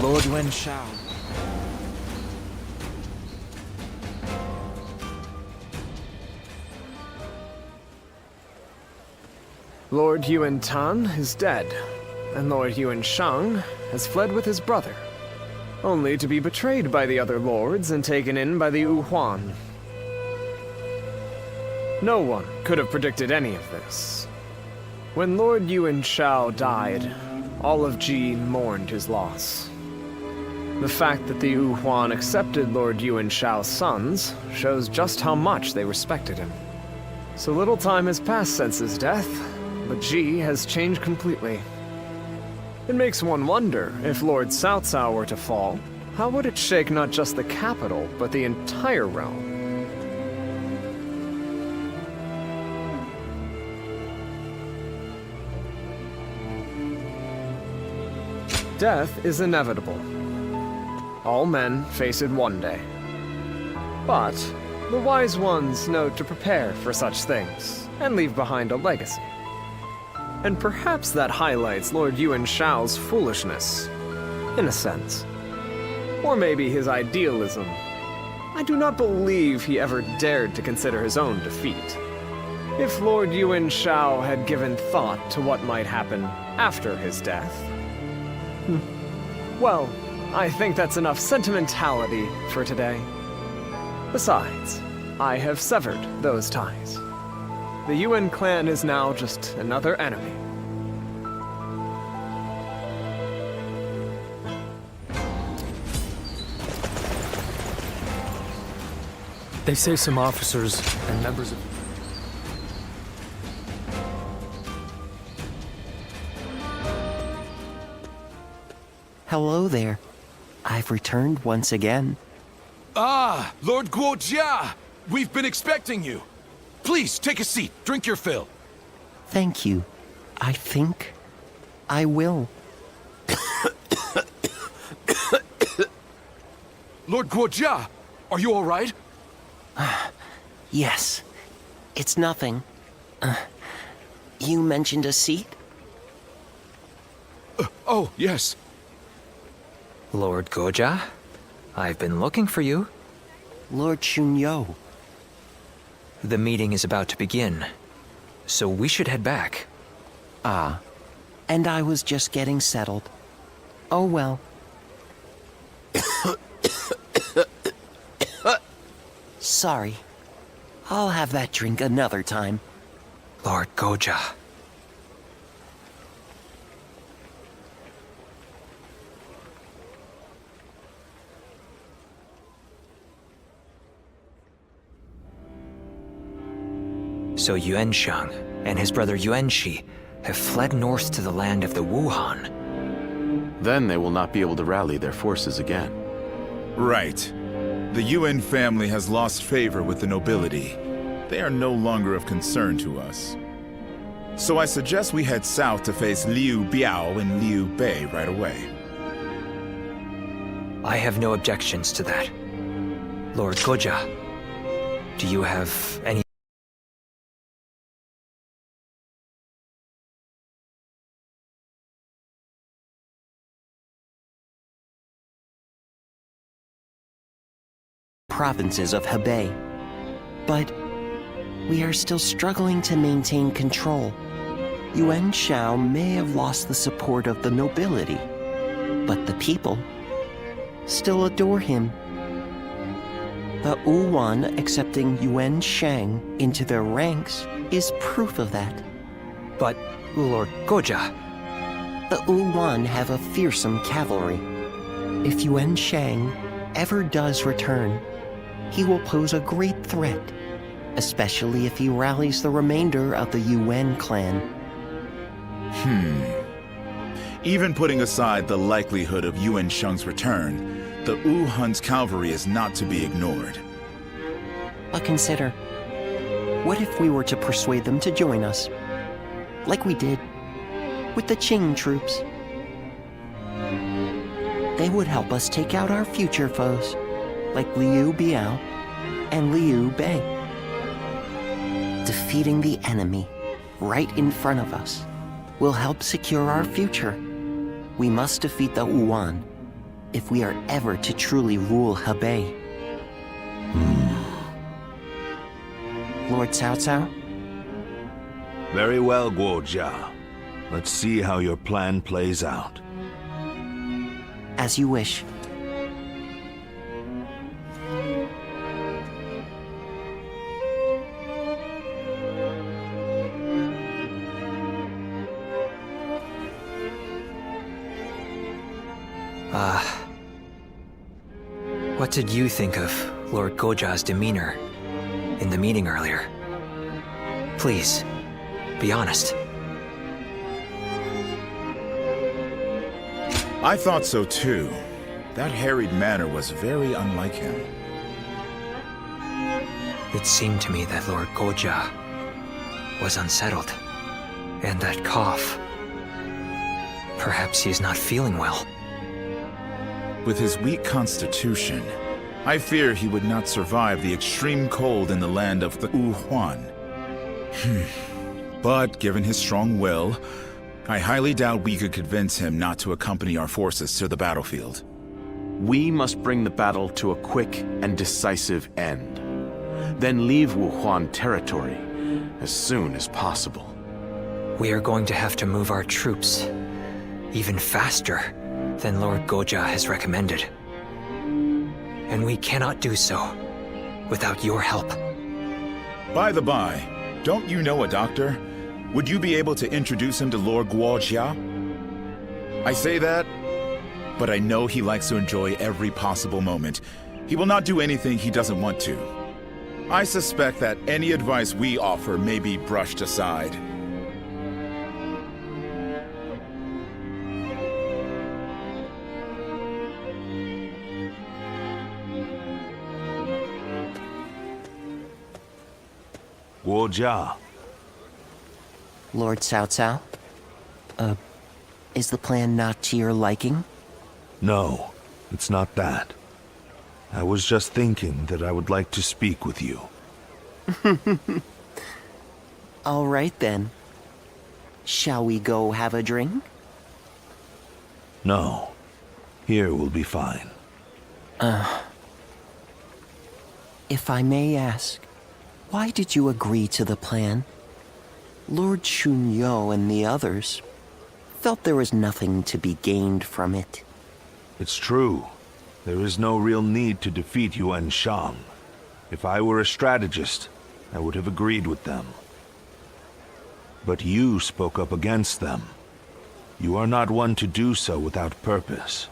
Lord Yuan Shao. Lord Yuan Tan is dead, and Lord Yuan Shang has fled with his brother, only to be betrayed by the other lords and taken in by the Yuan. No one could have predicted any of this. When Lord Yuan Shao died, all of Ji mourned his loss. The fact that the Yuan accepted Lord Yuan Shao's sons shows just how much they respected him. So little time has passed since his death, but Ji has changed completely. It makes one wonder, if Lord Cao Cao were to fall, how would it shake not just the capital, but the entire realm? Death is inevitable. All men face it one day. But the wise ones know to prepare for such things and leave behind a legacy. And perhaps that highlights Lord Yuan Shao's foolishness, in a sense. Or maybe his idealism. I do not believe he ever dared to consider his own defeat. If Lord Yuan Shao had given thought to what might happen after his death... Well, I think that's enough sentimentality for today. Besides, I have severed those ties. The Yuan clan is now just another enemy. They say some officers and members of... Hello there. I've returned once again. Ah, Lord Guojia! We've been expecting you. Please, take a seat. Drink your fill. Thank you. I think I will. Lord Guojia, are you all right? Yes. It's nothing. You mentioned a seat? Oh, yes. Lord Goja, I've been looking for you. Lord Shunyo. The meeting is about to begin, so we should head back. Ah, and I was just getting settled. Oh well. Sorry. I'll have that drink another time. Lord Goja. So Yuanshang and his brother Yuanshi have fled north to the land of the Wuhan. Then they will not be able to rally their forces again. Right. The Yuan family has lost favor with the nobility. They are no longer of concern to us. So I suggest we head south to face Liu Biao and Liu Bei right away. I have no objections to that. Lord Goja, do you have any... provinces of Hebei. But we are still struggling to maintain control. Yuan Shao may have lost the support of the nobility, but the people still adore him. The Wuan accepting Yuan Shang into their ranks is proof of that. But, Lord Goja... The Wuan have a fearsome cavalry. If Yuan Shang ever does return, he will pose a great threat, especially if he rallies the remainder of the Yuan clan. Even putting aside the likelihood of Yuan Sheng's return, the Wuhan's cavalry is not to be ignored. But consider, what if we were to persuade them to join us, like we did with the Qing troops? They would help us take out our future foes, like Liu Biao and Liu Bei. Defeating the enemy right in front of us will help secure our future. We must defeat the Wuan if we are ever to truly rule Hebei. Lord Cao Cao? Very well, Guojia. Let's see how your plan plays out. As you wish. What did you think of Lord Goja's demeanor in the meeting earlier? Please, be honest. I thought so too. That harried manner was very unlike him. It seemed to me that Lord Goja was unsettled, and that cough. Perhaps he's not feeling well. With his weak constitution, I fear he would not survive the extreme cold in the land of the Wuhuan. But given his strong will, I highly doubt we could convince him not to accompany our forces to the battlefield. We must bring the battle to a quick and decisive end. Then leave Wuhuan territory as soon as possible. We are going to have to move our troops even faster than Lord Goja has recommended. And we cannot do so without your help. By the by, don't you know a doctor? Would you be able to introduce him to Lord Guojia? I say that, but I know he likes to enjoy every possible moment. He will not do anything he doesn't want to. I suspect that any advice we offer may be brushed aside. Guojia. Lord Cao Cao? Is the plan not to your liking? No, it's not that. I was just thinking that I would like to speak with you. All right then. Shall we go have a drink? No. Here will be fine. If I may ask, why did you agree to the plan? Lord Shunyo and the others felt there was nothing to be gained from it. It's true. There is no real need to defeat Yuan Shang. If I were a strategist, I would have agreed with them. But you spoke up against them. You are not one to do so without purpose.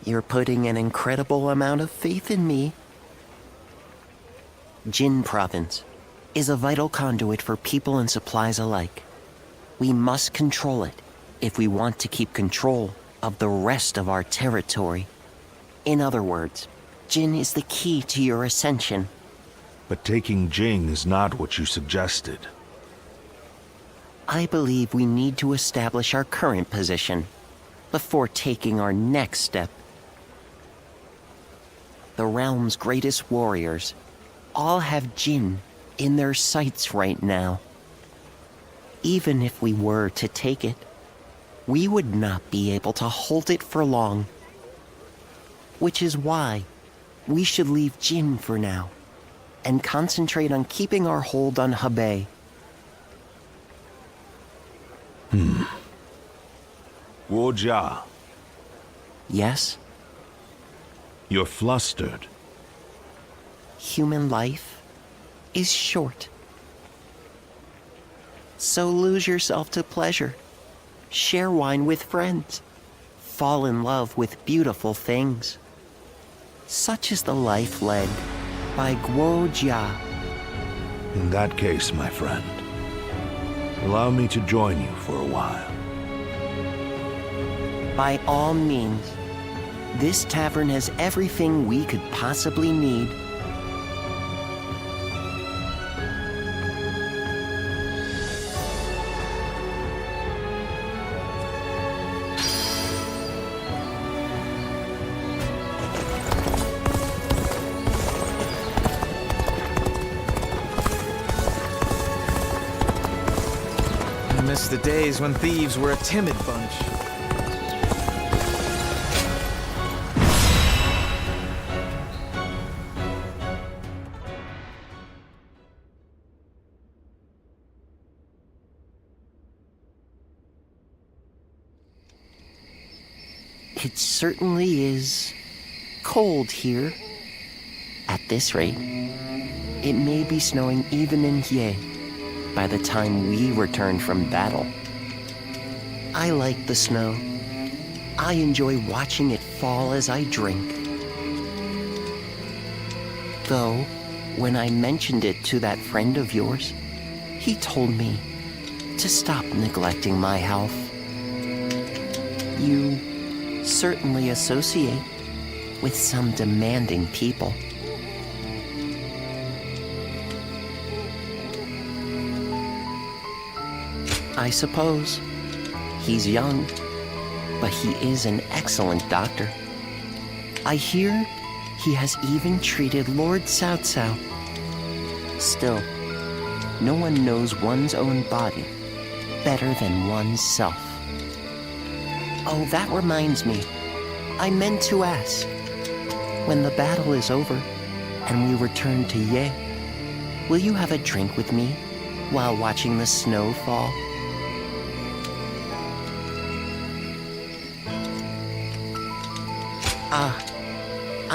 You're putting an incredible amount of faith in me. Jin Province is a vital conduit for people and supplies alike. We must control it if we want to keep control of the rest of our territory. In other words, Jin is the key to your ascension. But taking Jing is not what you suggested. I believe we need to establish our current position before taking our next step. The realm's greatest warriors all have Jin in their sights right now. Even if we were to take it, we would not be able to hold it for long. Which is why we should leave Jin for now and concentrate on keeping our hold on Hebei. Guojia. Yes? You're flustered. Human life is short. So lose yourself to pleasure. Share wine with friends. Fall in love with beautiful things. Such is the life led by Guojia. In that case, my friend, allow me to join you for a while. By all means. This tavern has everything we could possibly need. I miss the days when thieves were a timid bunch. It certainly is cold here. At this rate, it may be snowing even in Ye by the time we return from battle. I like the snow. I enjoy watching it fall as I drink. Though, when I mentioned it to that friend of yours, he told me to stop neglecting my health. You certainly associate with some demanding people. I suppose. He's young, but he is an excellent doctor. I hear he has even treated Lord Cao Cao. Still, no one knows one's own body better than oneself. Oh, that reminds me. I meant to ask. When the battle is over and we return to Ye, will you have a drink with me while watching the snow fall?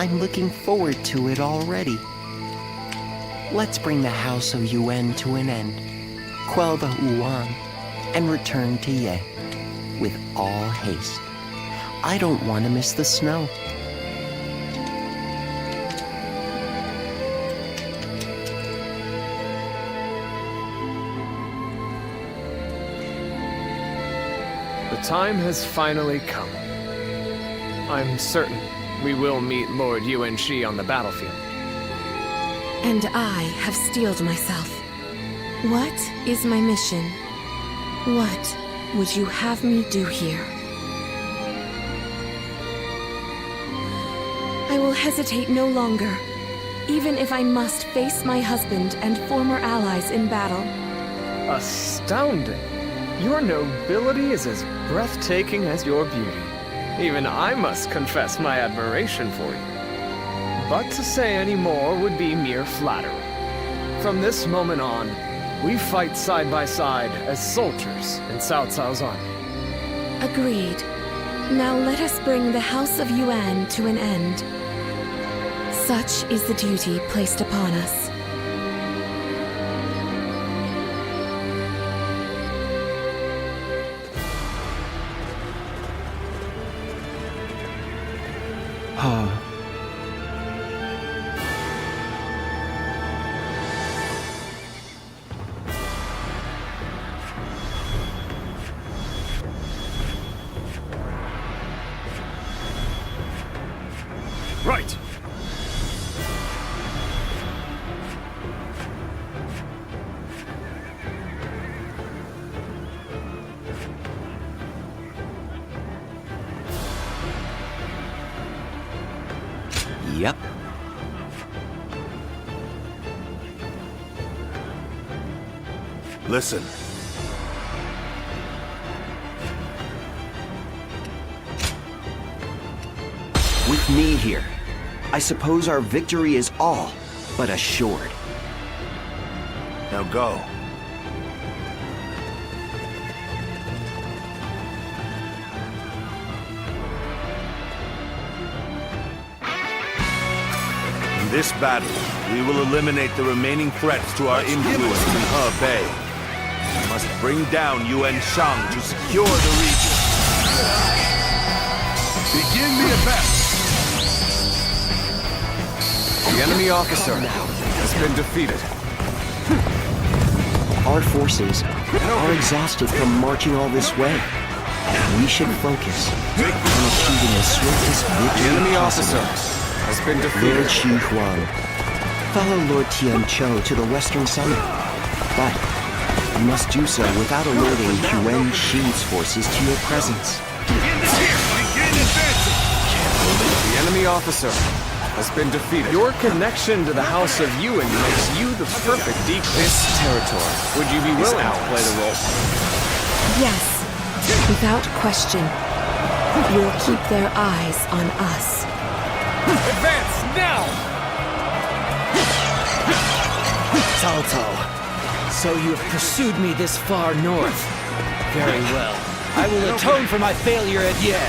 I'm looking forward to it already. Let's bring the House of Yuan to an end, quell the Wuan, and return to Ye with all haste. I don't want to miss the snow. The time has finally come. I'm certain we will meet Lord Yuan Shi on the battlefield. And I have steeled myself. What is my mission? What would you have me do here? I will hesitate no longer, even if I must face my husband and former allies in battle. Astounding! Your nobility is as breathtaking as your beauty. Even I must confess my admiration for you. But to say any more would be mere flattery. From this moment on, we fight side by side as soldiers in Cao Cao's army. Agreed. Now let us bring the House of Yuan to an end. Such is the duty placed upon us. Right. Yep. Listen. With me here, I suppose our victory is all but assured. Now go. In this battle, we will eliminate the remaining threats to our influence in Hebei. We must bring down Yuan Shang to secure the region. Begin the advance! The enemy officer has been defeated. Our forces are exhausted from marching all this way. We should focus on achieving the swiftest victory. The enemy possible. officer has been defeated. Lord Xi Huang, follow Lord Tian Chou to the western summit. But you must do so without alerting Yuan Shi's forces to your presence. The enemy officer has been defeated. Your connection to the House of Yuan makes you the perfect decoy. This territory. Would you be willing to play the role? Yes, without question. You'll keep their eyes on us. Advance now! Cao Cao, so you have pursued me this far north. Very well. I will atone for my failure at Ye.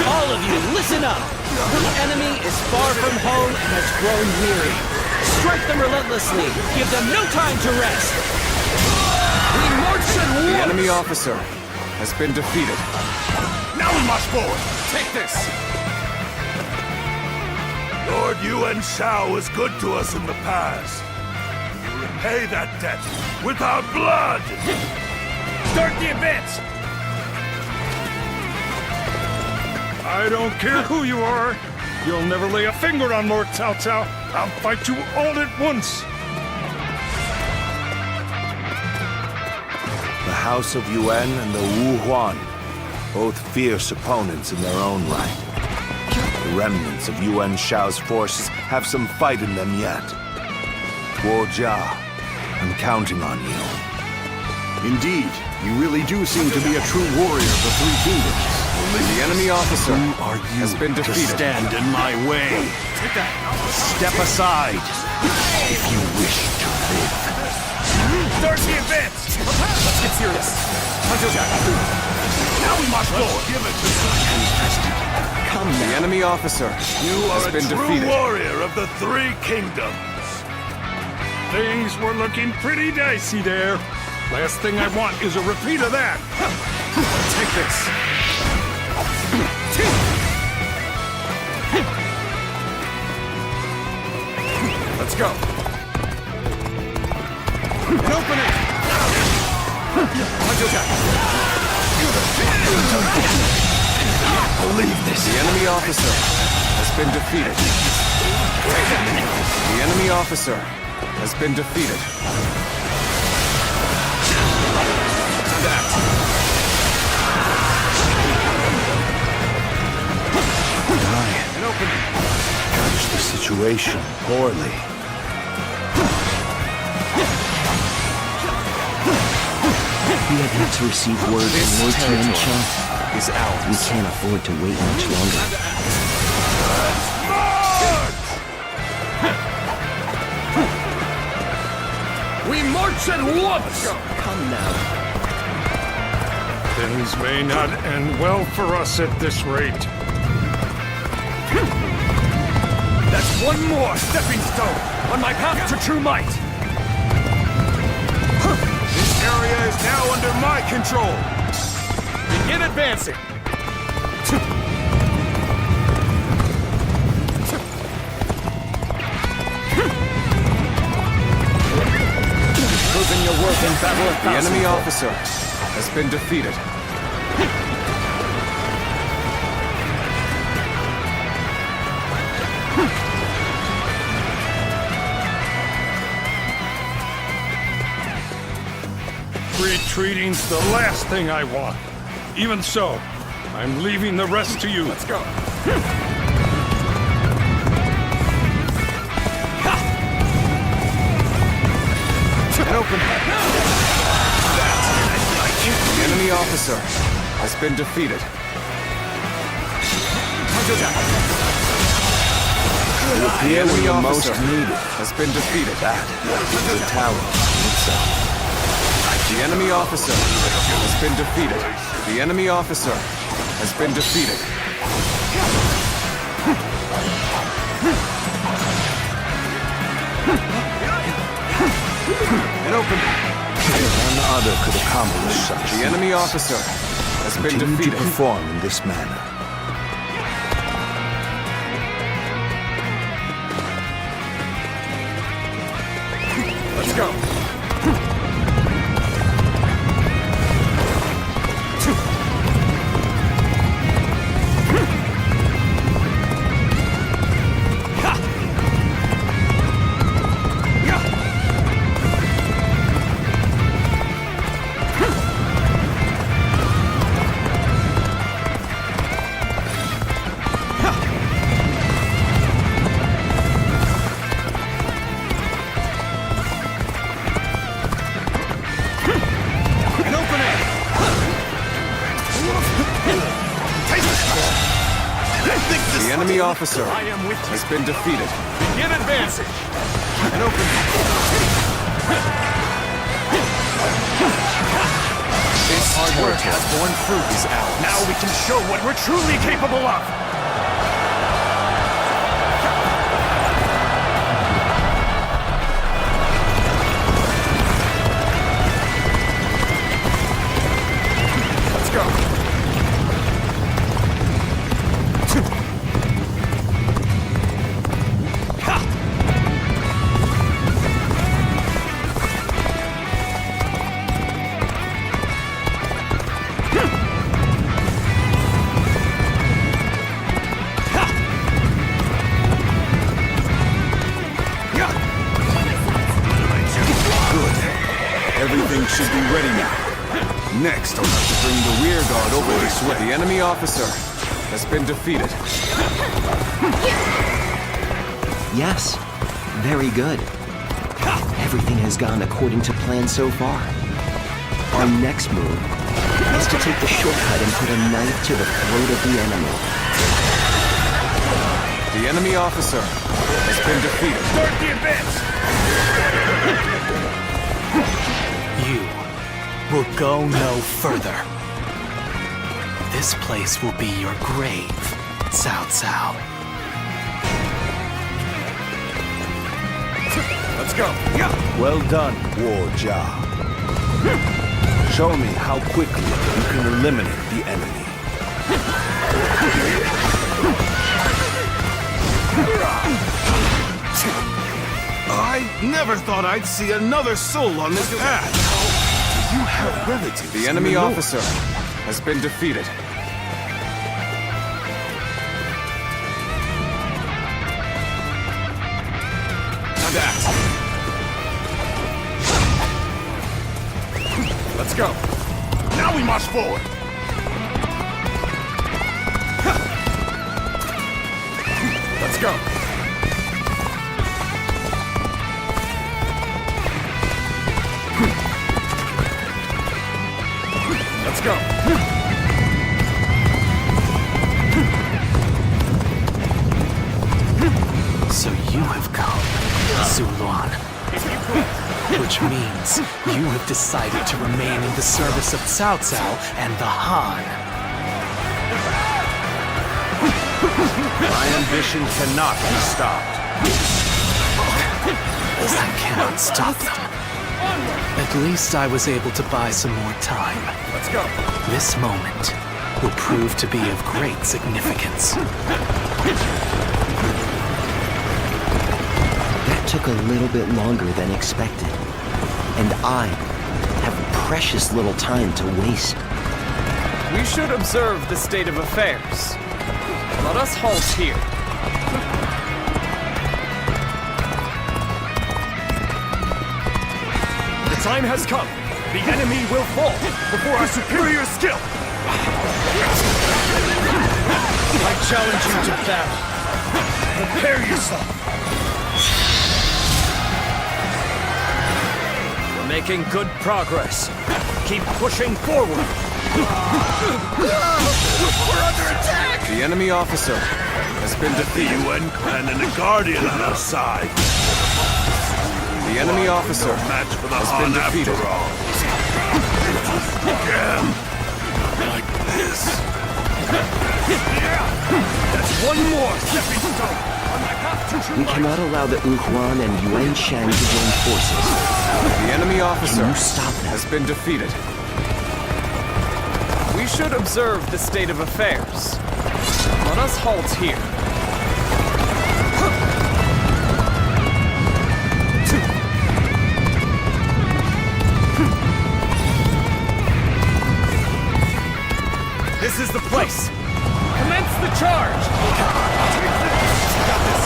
All of you, listen up! The enemy is far from home and has grown weary. Strike them relentlessly. Give them no time to rest. We march at once! The enemy officer has been defeated. Now we march forward! Take this! Lord Yuan Shao was good to us in the past. We will repay that debt with our blood! Start the advance! I don't care who you are. You'll never lay a finger on Lord Cao Cao. I'll fight you all at once. The House of Yuan and the Wu Huan, both fierce opponents in their own right. The remnants of Yuan Shao's forces have some fight in them yet. Guo Jia, I'm counting on you. Indeed, you really do seem to be a true warrior of the Three Kingdoms. The enemy officer has been to defeated. stand in my way? Step aside if you wish to live. Start the advance! Let's get serious. Now we must go. Give it to The enemy officer has been defeated. Warrior of the Three Kingdoms. Things were looking pretty dicey there. Last thing I want is a repeat of that. Take this. Let's go. Open it. Believe this. The enemy officer has been defeated. The enemy officer has been defeated. Judged the situation poorly. We have yet to receive word from Lord Tiancha. Is ours. We can't afford to wait much longer. We march at once! Come now. Things may not end well for us at this rate. That's one more stepping stone on my path to true might. This area is now under my control. Begin advancing. Proving your worth in battle. The enemy officer has been defeated. Retreating's the last thing I want. Even so, I'm leaving the rest to you. Let's go. The enemy officer has been defeated. The enemy officer has been defeated. That is the tower itself. The enemy officer has been defeated. The enemy officer has been defeated. None other could accomplish such. The enemy officer has been defeated. To perform in this manner. Let's go. The enemy officer has been defeated. Begin advancing. And open. This hard work has borne fruit. Is ours. Now we can show what we're truly capable of. Let's go. Everything should be ready now. Next, I'll have to bring the rear guard over this way. The enemy officer has been defeated. Yes, very good. Everything has gone according to plan so far. Our next move is to take the shortcut and put a knife to the throat of the enemy. The enemy officer has been defeated. Start the advance! You will go no further. This place will be your grave, Cao Cao. Let's go. Well done, War Jia. Show me how quickly you can eliminate the enemy. I never thought I'd see another soul on this path. You have relatives. The enemy officer has been defeated. Now that. Let's go. Now we march forward. Let's go. Let's go. So you have come, Zuluan. Which means you have decided to remain in the service of Cao Cao and the Han. My ambition cannot be stopped. I cannot stop them. At least I was able to buy some more time. Let's go. This moment will prove to be of great significance. That took a little bit longer than expected. And I have precious little time to waste. We should observe the state of affairs. Let us halt here. The time has come. The enemy will fall before our superior skill. I challenge you to battle. Prepare yourself. We're making good progress. Keep pushing forward. We're under attack! The enemy officer has been defeated. The UN clan and the Guardian on our side. The enemy officer match for the has Han been defeated. after all. Again. Like this. That's one more stepping stone on my path to true We cannot allow the Wuhuan and Yuan Shan to join forces. The enemy officer Can you stop them? has been defeated. We should observe the state of affairs. Let us halt here. This is the place! Commence the charge! Got this!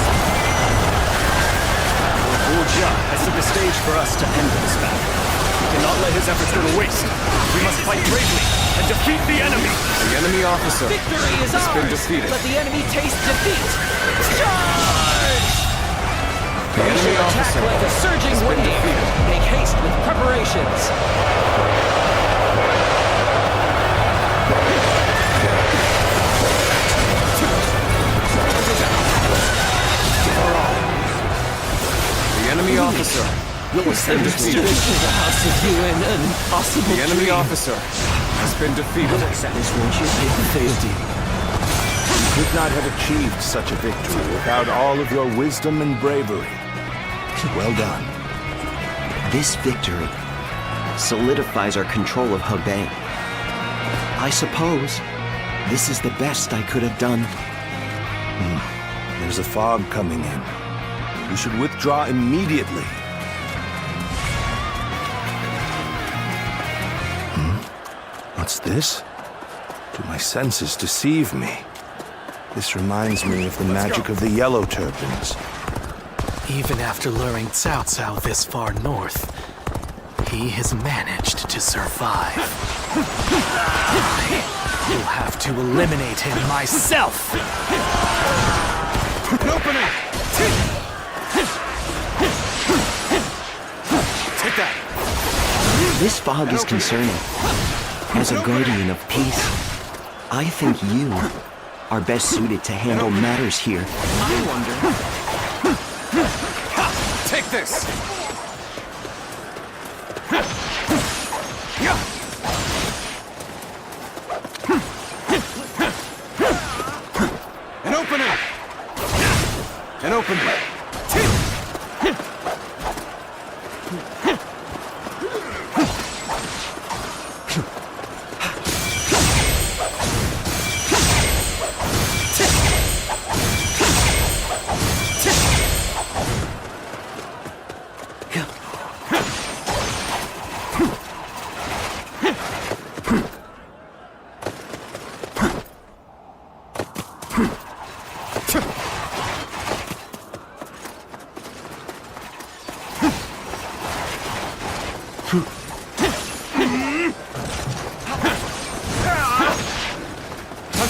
Wu Jia has set the stage for us to end this battle. We cannot let his efforts go to waste. We must fight bravely and defeat the enemy! The enemy officer Victory is has been ours! defeated. Let the enemy taste defeat! Charge! The We enemy shall attack officer like a surging has been wave. defeated. Make haste with preparations. The enemy officer has been defeated. The House of UN an impossible The enemy dream. officer has been defeated. This won't you You could not have achieved such a victory without all of your wisdom and bravery. Well done. This victory solidifies our control of Hebei. I suppose this is the best I could have done. There's a fog coming in. We should withdraw immediately. What's this? Do my senses deceive me? This reminds me of the magic of the yellow turbans. Even after luring Cao Cao this far north, He has managed to survive. I will have to eliminate him myself! An opening! Take that! This fog is concerning. As a guardian of peace, I think you are best suited to handle matters here. I wonder... Take this! An opening! An opening!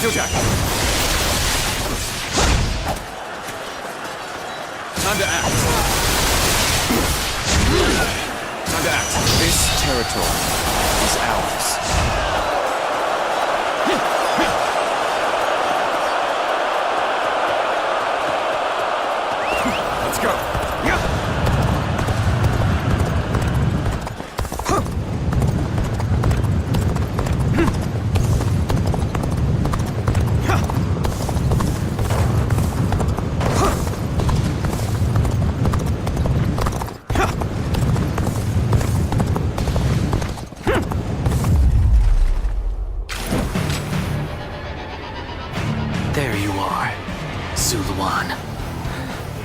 Jack. Time to act. Time to act. This territory is ours. Let's go.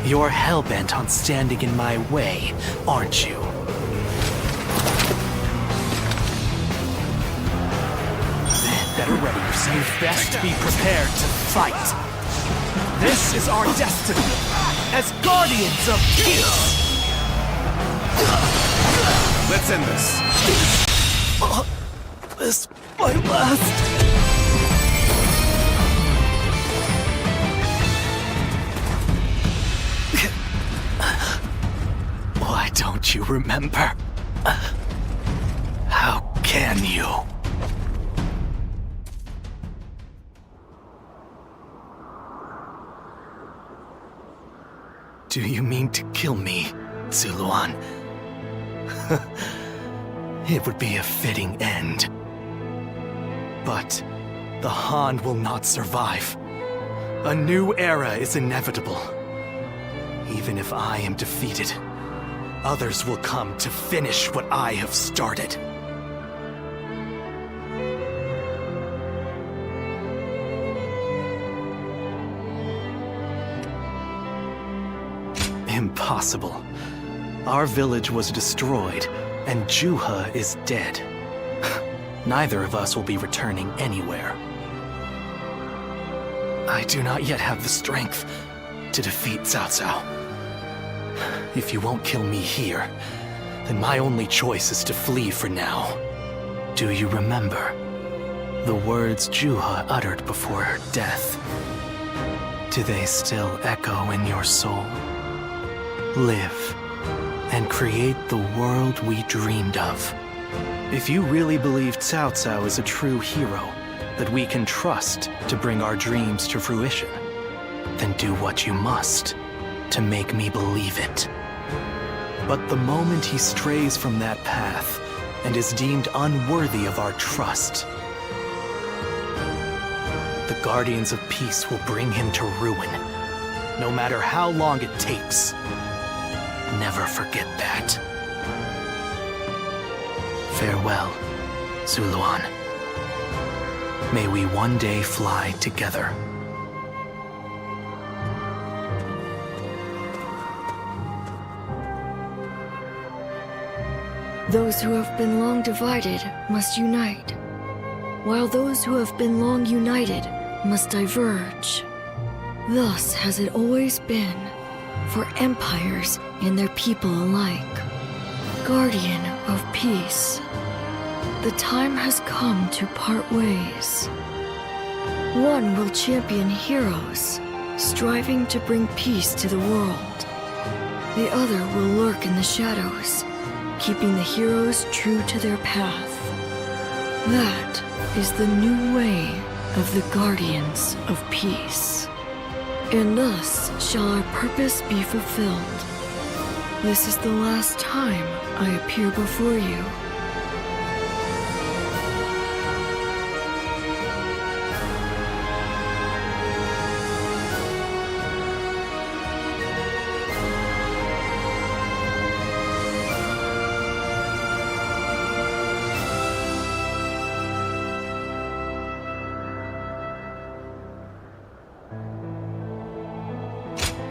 You're hell-bent on standing in my way, aren't you? Better ready yourself. You'd best be prepared to fight. This is our destiny as guardians of peace! Let's end this. This my last... Why don't you remember? How can you? Do you mean to kill me, Zuluan? It would be a fitting end. But the Han will not survive. A new era is inevitable. Even if I am defeated, others will come to finish what I have started. Impossible. Our village was destroyed, and Juha is dead. Neither of us will be returning anywhere. I do not yet have the strength to defeat Cao Cao. If you won't kill me here, then my only choice is to flee for now. Do you remember the words Juha uttered before her death? Do they still echo in your soul? Live and create the world we dreamed of. If you really believe Cao Cao is a true hero that we can trust to bring our dreams to fruition, then do what you must to make me believe it. But the moment he strays from that path and is deemed unworthy of our trust, the Guardians of Peace will bring him to ruin, no matter how long it takes. Never forget that. Farewell, Zuluan. May we one day fly together. Those who have been long divided must unite, while those who have been long united must diverge. Thus has it always been, for empires and their people alike. Guardian of Peace, the time has come to part ways. One will champion heroes, striving to bring peace to the world. The other will lurk in the shadows, keeping the heroes true to their path. That is the new way of the Guardians of Peace. And thus shall our purpose be fulfilled. This is the last time I appear before you.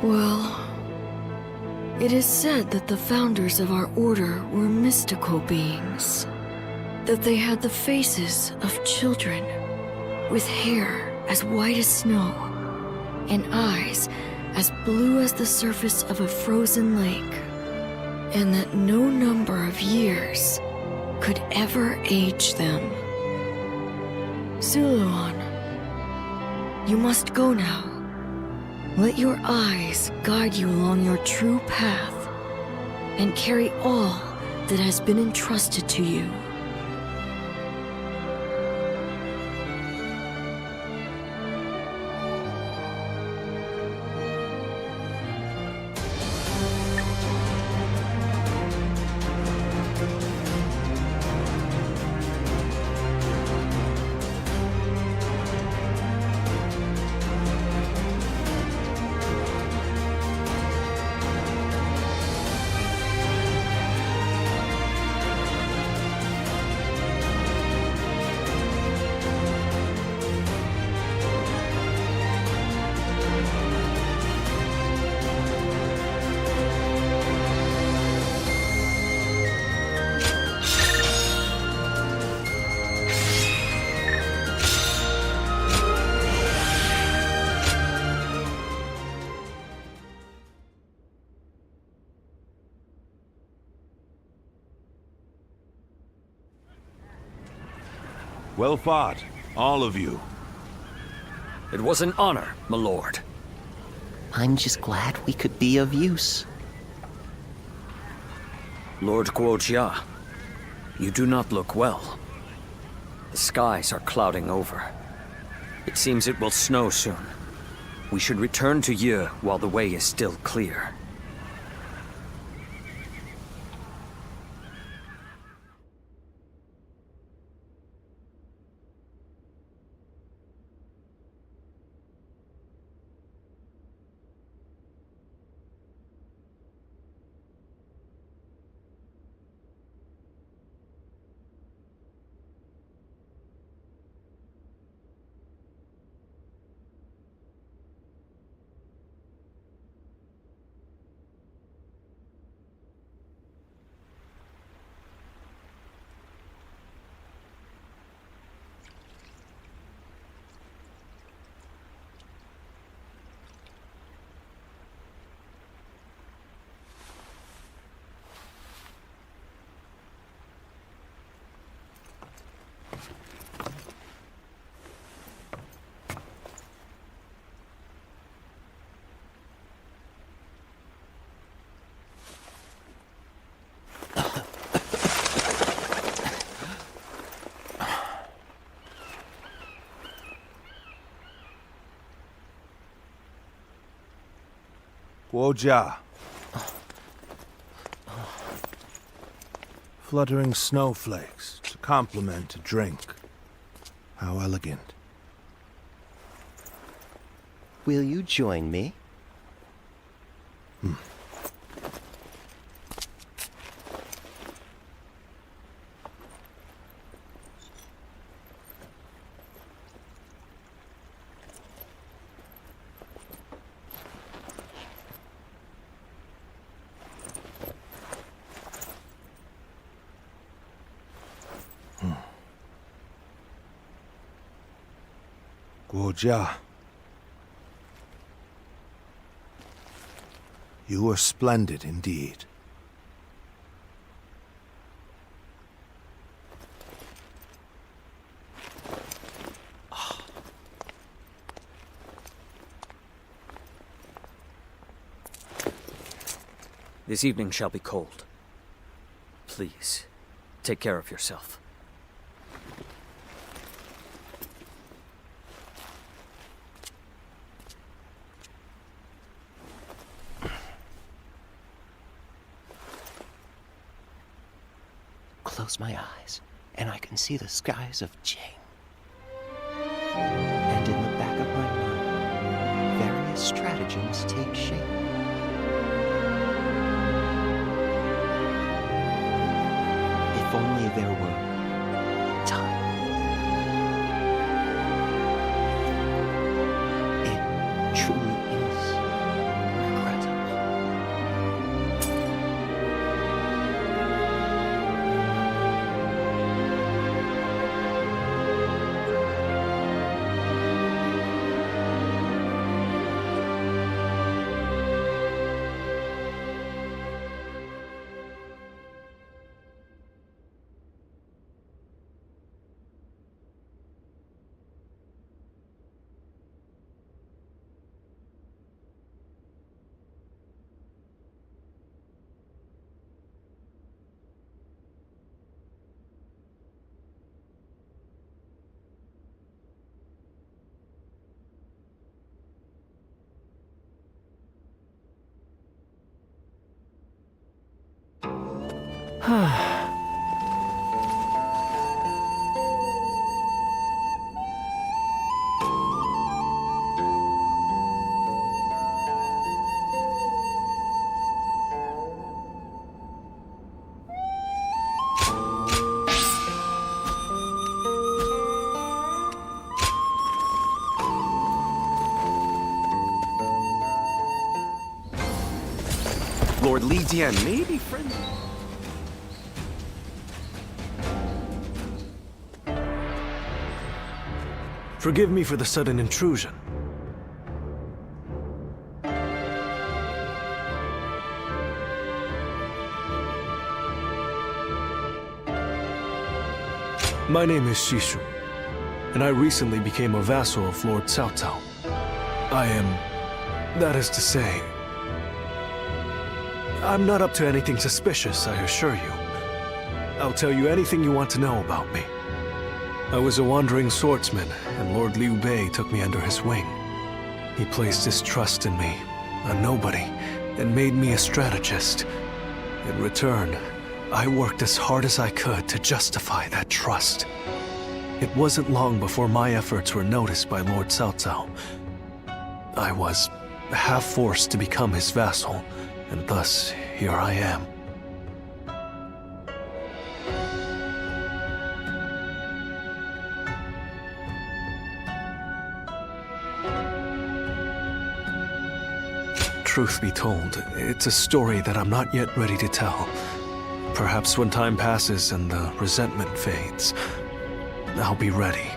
Well, it is said that the founders of our order were mystical beings. That they had the faces of children, with hair as white as snow, and eyes as blue as the surface of a frozen lake. And that no number of years could ever age them. Zuluon, you must go now. Let your eyes guide you along your true path, and carry all that has been entrusted to you. Well fought, all of you. It was an honor, my lord. I'm just glad we could be of use. Lord Guojia, you do not look well. The skies are clouding over. It seems it will snow soon. We should return to Yi while the way is still clear. Guojia. Fluttering snowflakes to complement a drink. How elegant. Will you join me? Guojia. You are splendid indeed. This evening shall be cold. Please, take care of yourself. Close my eyes, and I can see the skies of Jing. And in the back of my mind, various stratagems take shape. If only there were time. It truly is regrettable. Lord Li Dian may be friendly. Forgive me for the sudden intrusion. My name is Shishu, and I recently became a vassal of Lord Cao Cao. I am, that is to say, I'm not up to anything suspicious, I assure you. I'll tell you anything you want to know about me. I was a wandering swordsman, and Lord Liu Bei took me under his wing. He placed his trust in me, a nobody, and made me a strategist. In return, I worked as hard as I could to justify that trust. It wasn't long before my efforts were noticed by Lord Cao Cao. I was half forced to become his vassal, and thus here I am. Truth be told, it's a story that I'm not yet ready to tell. Perhaps when time passes and the resentment fades, I'll be ready.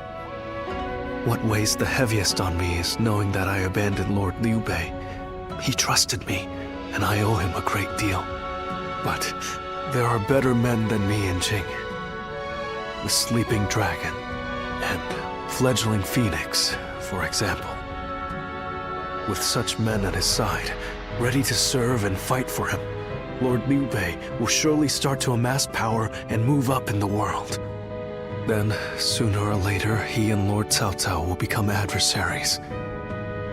What weighs the heaviest on me is knowing that I abandoned Lord Liu Bei. He trusted me, and I owe him a great deal. But there are better men than me in Jing. The Sleeping Dragon and Fledgling Phoenix, for example. With such men at his side, ready to serve and fight for him, Lord Liu Bei will surely start to amass power and move up in the world. Then, sooner or later, he and Lord Cao Cao will become adversaries.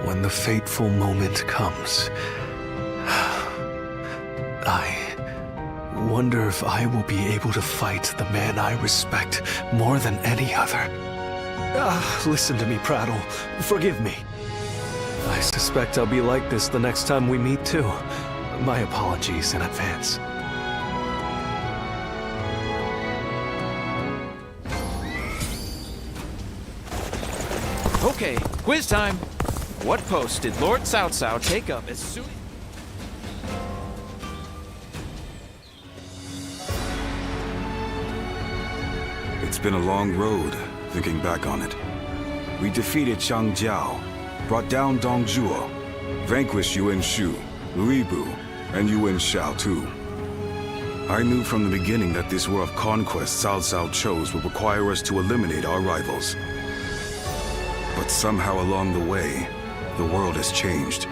When the fateful moment comes, I wonder if I will be able to fight the man I respect more than any other. Listen to me prattle. Forgive me. I suspect I'll be like this the next time we meet, too. My apologies in advance. Okay, quiz time. What post did Lord Cao Cao take up as soon... It's been a long road, thinking back on it. We defeated Chang Jiao, brought down Dong Zhuo, vanquished Yuan Shu, Lu Bu, and Yuan Shao too. I knew from the beginning that this war of conquest Cao Cao chose would require us to eliminate our rivals. But somehow along the way, the world has changed.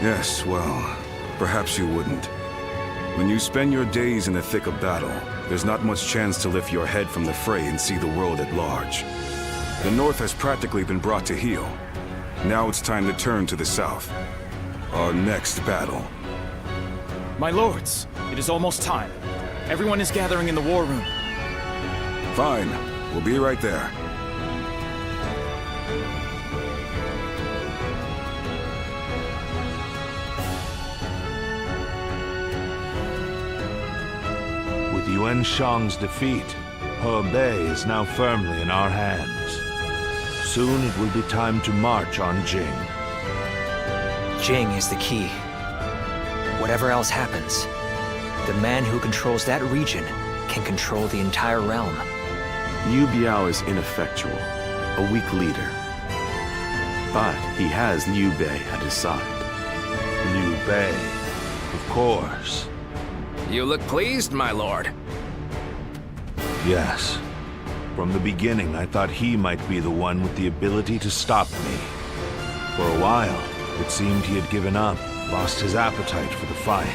Yes, well, perhaps you wouldn't. When you spend your days in the thick of battle, there's not much chance to lift your head from the fray and see the world at large. The North has practically been brought to heel. Now it's time to turn to the South. Our next battle. My lords, it is almost time. Everyone is gathering in the war room. Fine. We'll be right there. With Yuan Shang's defeat, Hebei is now firmly in our hands. Soon it will be time to march on Jing. Jing is the key. Whatever else happens, the man who controls that region can control the entire realm. Liu Biao is ineffectual, a weak leader. But he has Liu Bei at his side. Liu Bei, of course. You look pleased, my lord. Yes. From the beginning, I thought he might be the one with the ability to stop me. For a while, it seemed he had given up, lost his appetite for the fight.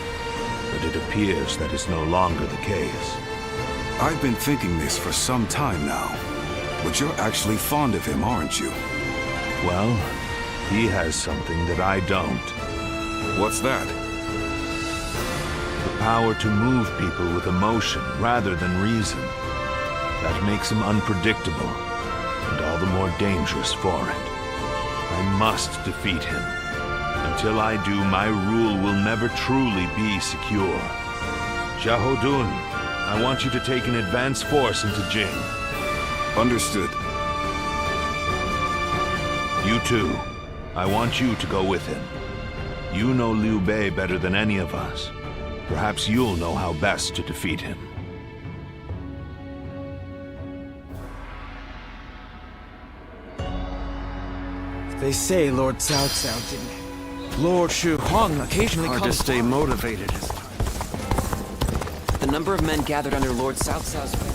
But it appears that is no longer the case. I've been thinking this for some time now. But you're actually fond of him, aren't you? Well, he has something that I don't. What's that? The power to move people with emotion rather than reason. That makes him unpredictable, and all the more dangerous for it. I must defeat him. Until I do, my rule will never truly be secure. Xiahodun, I want you to take an advance force into Jing. Understood. You too. I want you to go with him. You know Liu Bei better than any of us. Perhaps you'll know how best to defeat him. They say Lord Cao Cao didn't. Lord Shu Huang occasionally Hard comes to stay motivated. The number of men gathered under Lord Cao Cao's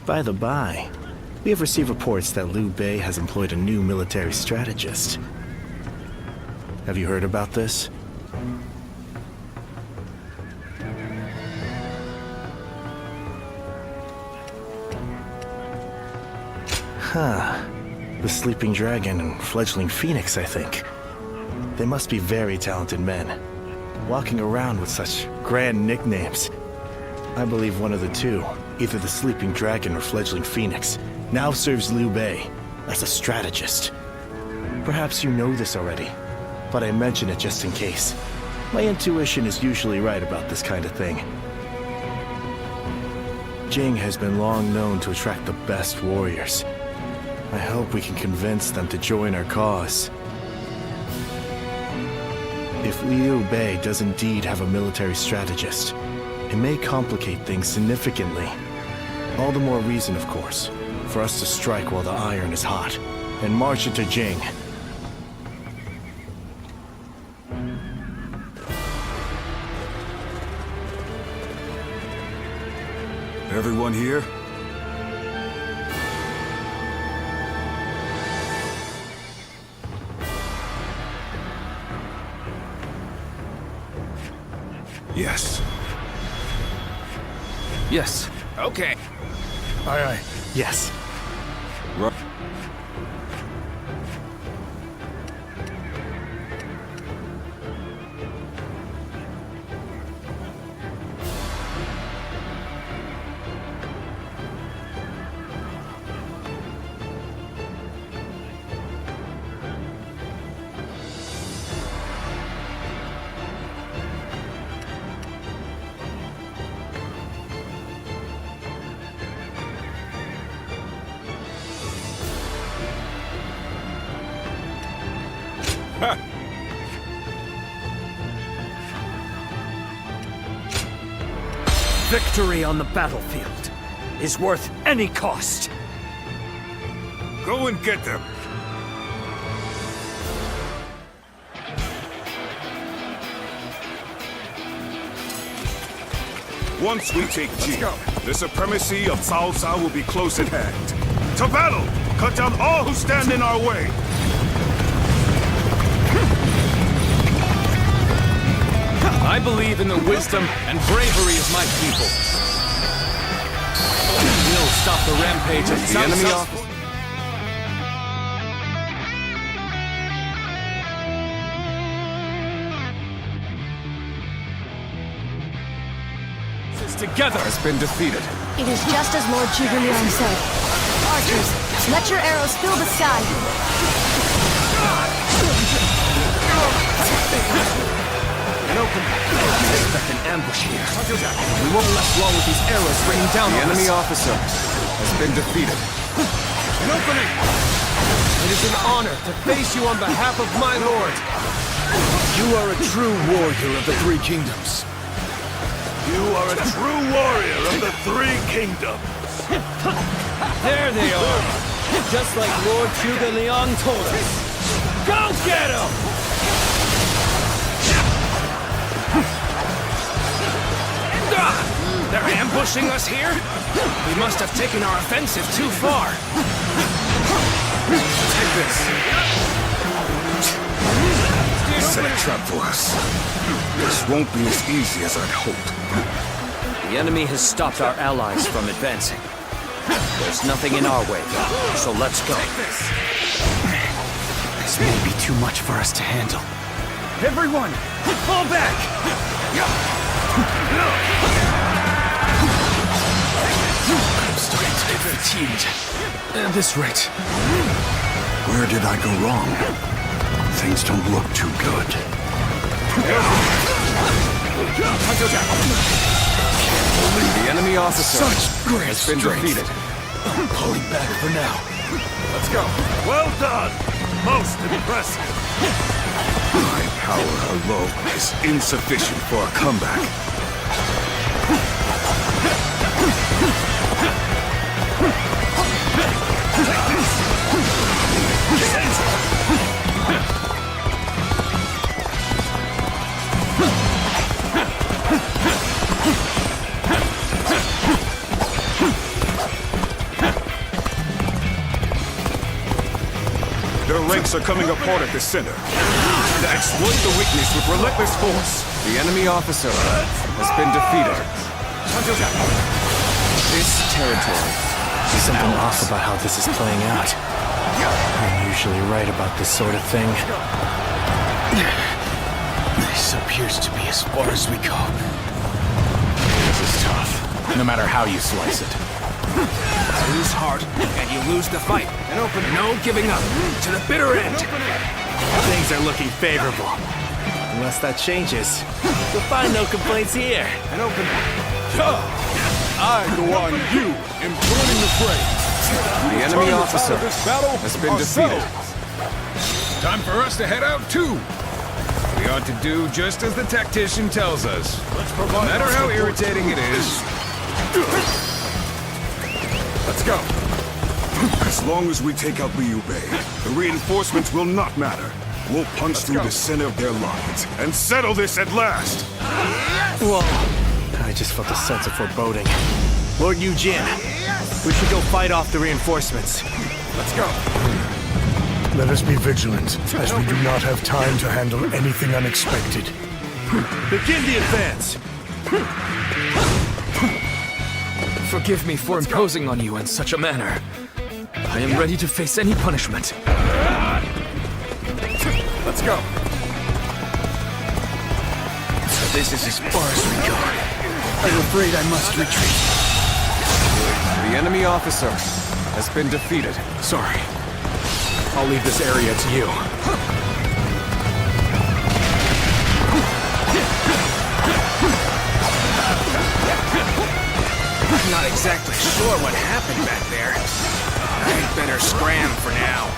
By the by, we have received reports that Liu Bei has employed a new military strategist. Have you heard about this? Huh. The Sleeping Dragon and Fledgling Phoenix, I think. They must be very talented men, walking around with such grand nicknames. I believe one of the two, either the Sleeping Dragon or Fledgling Phoenix, now serves Liu Bei as a strategist. Perhaps you know this already, but I mention it just in case. My intuition is usually right about this kind of thing. Jing has been long known to attract the best warriors. I hope we can convince them to join our cause. If Liu Bei does indeed have a military strategist, it may complicate things significantly. All the more reason, of course, for us to strike while the iron is hot, and march into Jing. Everyone here? Yes. Yes. Okay. Aye, aye. Yes. Right. Victory on the battlefield is worth any cost. Go and get them. Once we take Ji, the supremacy of Cao Cao will be close at hand. To battle! Cut down all who stand in our way! I believe in the wisdom and bravery of my people. We'll stop the rampage of the enemy officer. Together has been defeated. It is just as Lord Zhuge said. Archers, let your arrows fill the sky. An open. We expect an ambush here. We won't last long with these arrows raining down on us. The enemy officer has been defeated. An opening! It is an honor to face you on behalf of my lord. You are a true warrior of the Three Kingdoms. You are a true warrior of the Three Kingdoms. There they are! Just like Lord Zhuge Liang told us. Go get him! They're ambushing us here? We must have taken our offensive too far. Take this. Set a trap for us. This won't be as easy as I'd hoped. The enemy has stopped our allies from advancing. There's nothing in our way, so let's go. This may be too much for us to handle. Everyone, fall back! I'm starting to get fatigued. At this rate. Where did I go wrong? Things don't look too good. The enemy officer has been defeated. I'm pulling back for now. Let's go. Well done. Most impressive. My power alone is insufficient for a comeback. Their ranks are coming apart at the center. Exploit the weakness with relentless force. The enemy officer has been defeated. This territory. There's something off about how this is playing out. I'm usually right about this sort of thing. This appears to be as far as we go. This is tough, no matter how you slice it. Lose heart, and you lose the fight. And open, no giving up, to the bitter end. Things are looking favorable. Unless that changes, you'll find no complaints here. And open. I go on you in joining the fray. The enemy officer has been defeated. Time for us to head out too. We ought to do just as the tactician tells us. No matter how irritating it is. Let's go. As long as we take out Liu Bei, the reinforcements will not matter. We'll punch through the center of their lines and settle this at last. Whoa. I just felt a sense of foreboding. Lord Yu Jin, we should go fight off the reinforcements. Let's go. Let us be vigilant, as we do not have time to handle anything unexpected. Begin the advance! Forgive me for imposing on you in such a manner. I am ready to face any punishment. Let's go. So this is as far as we go. I'm afraid I must retreat. The enemy officer has been defeated. Sorry. I'll leave this area to you. I'm not exactly sure what happened back there. I'd better scram for now.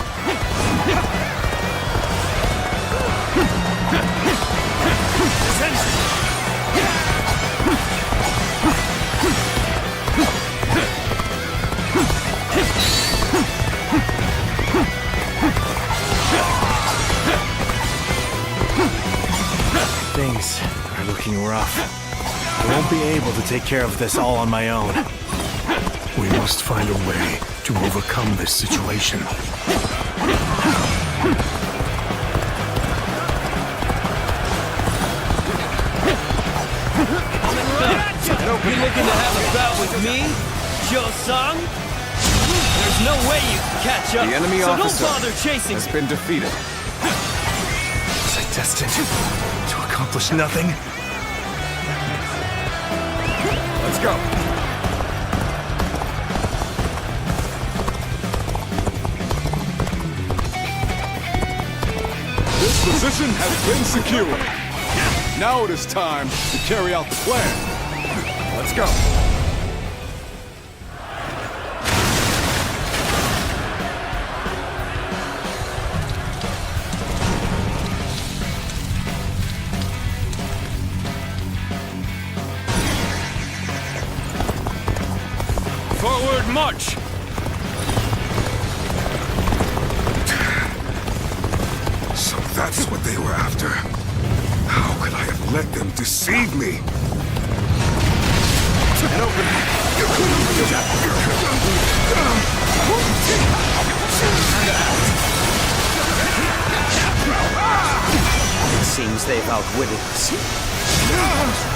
enough. I won't be able to take care of this all on my own. We must find a way to overcome this situation. You looking to have a bout with me, Jo-sung? There's no way you can catch up, The enemy so officer don't bother chasing has been defeated. Was I destined to accomplish nothing? Let's go. This position has been secured. Now it is time to carry out the plan. Let's go. Forward march! So that's what they were after. How could I have let them deceive me? And open. It seems they've outwitted us.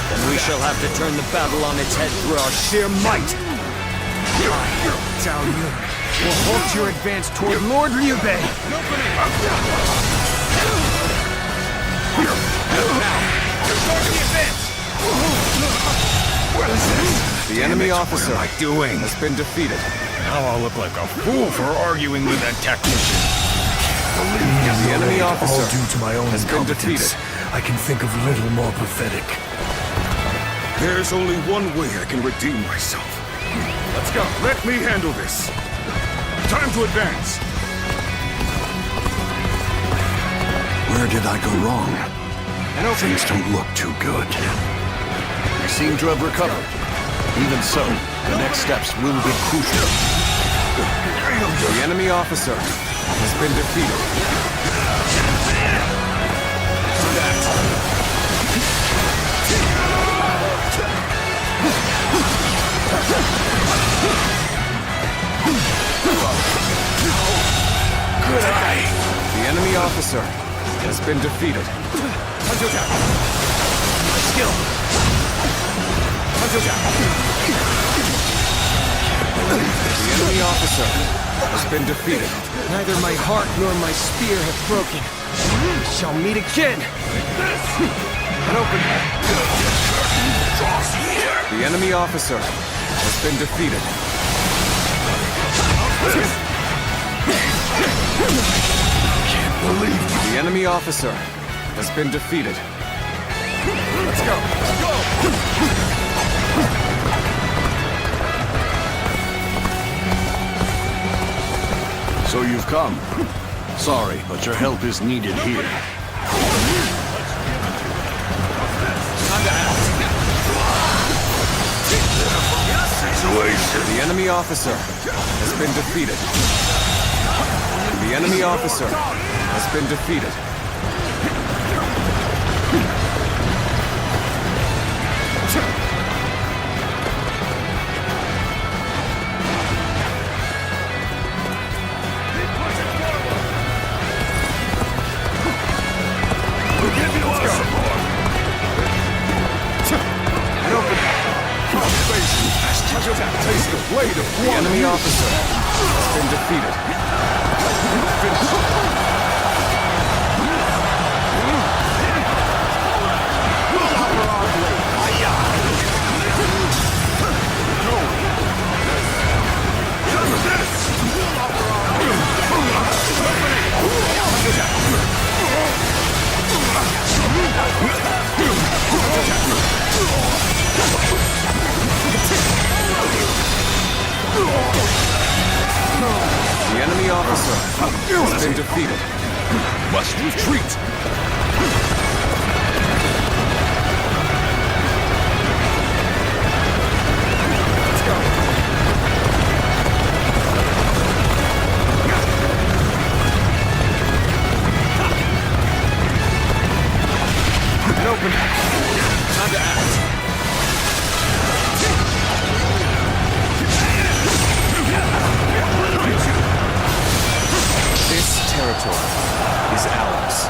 Then we shall have to turn the battle on its head through our sheer might. Zhao Yun will halt your advance toward Lord Ryubei. The enemy officer What am I doing? has been defeated. Now I'll look like a fool for arguing with that tactician. The enemy officer all due to my own has been incompetence. defeated. I can think of little more pathetic. There's only one way I can redeem myself. Let's go. Let me handle this. Time to advance. Where did I go wrong? Things don't look too good. You seem to have recovered. Even so, the next steps will be crucial. The enemy officer has been defeated. Good eye. The enemy officer has been defeated. My skill. The enemy officer has been defeated. Neither my heart nor my spear have broken. We shall meet again. The enemy officer has been defeated. Can't believe it. The enemy officer has been defeated. Let's go. Let's go. So you've come. Sorry, but your help is needed here. The enemy officer has been defeated. The enemy officer has been defeated. Taste the blade of The enemy officer has been defeated. The enemy officer has been defeated. Must retreat. Let's go. And open. Time to act. territory is ours.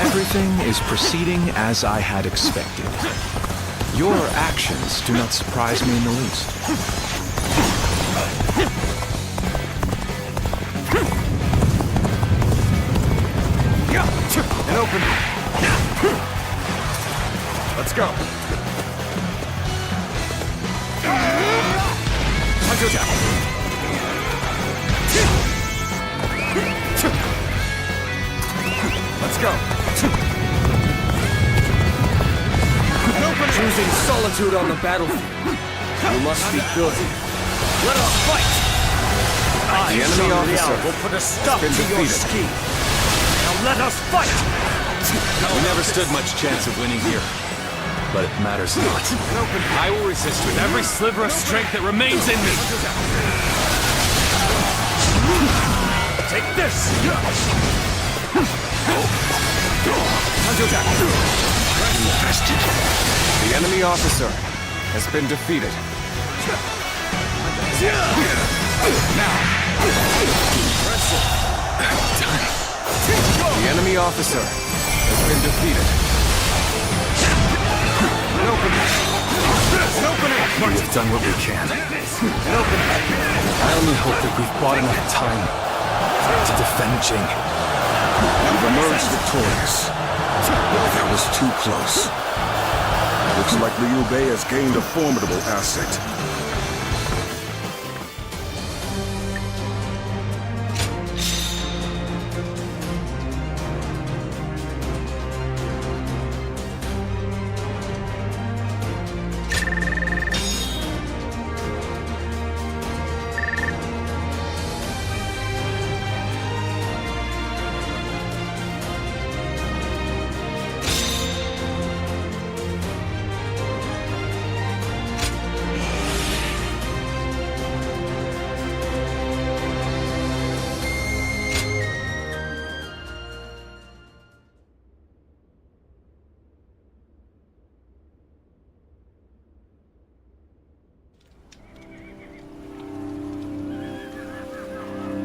Everything is proceeding as I had expected. Your actions do not surprise me in the least. And open. Let's go. Let's go. Choosing solitude on the battlefield. You must be good. Let us fight! The enemy officer will put a stop has to been your defeated. scheme. Now let us fight! We never stood much chance of winning here, but it matters not. I will resist with every sliver of strength that remains in me. Take this! The enemy officer has been defeated. Now, the enemy officer has been defeated. We've done what we can. I only hope that we've bought enough time to defend Jing. We've emerged victorious. That was too close. Looks like Liu Bei has gained a formidable asset.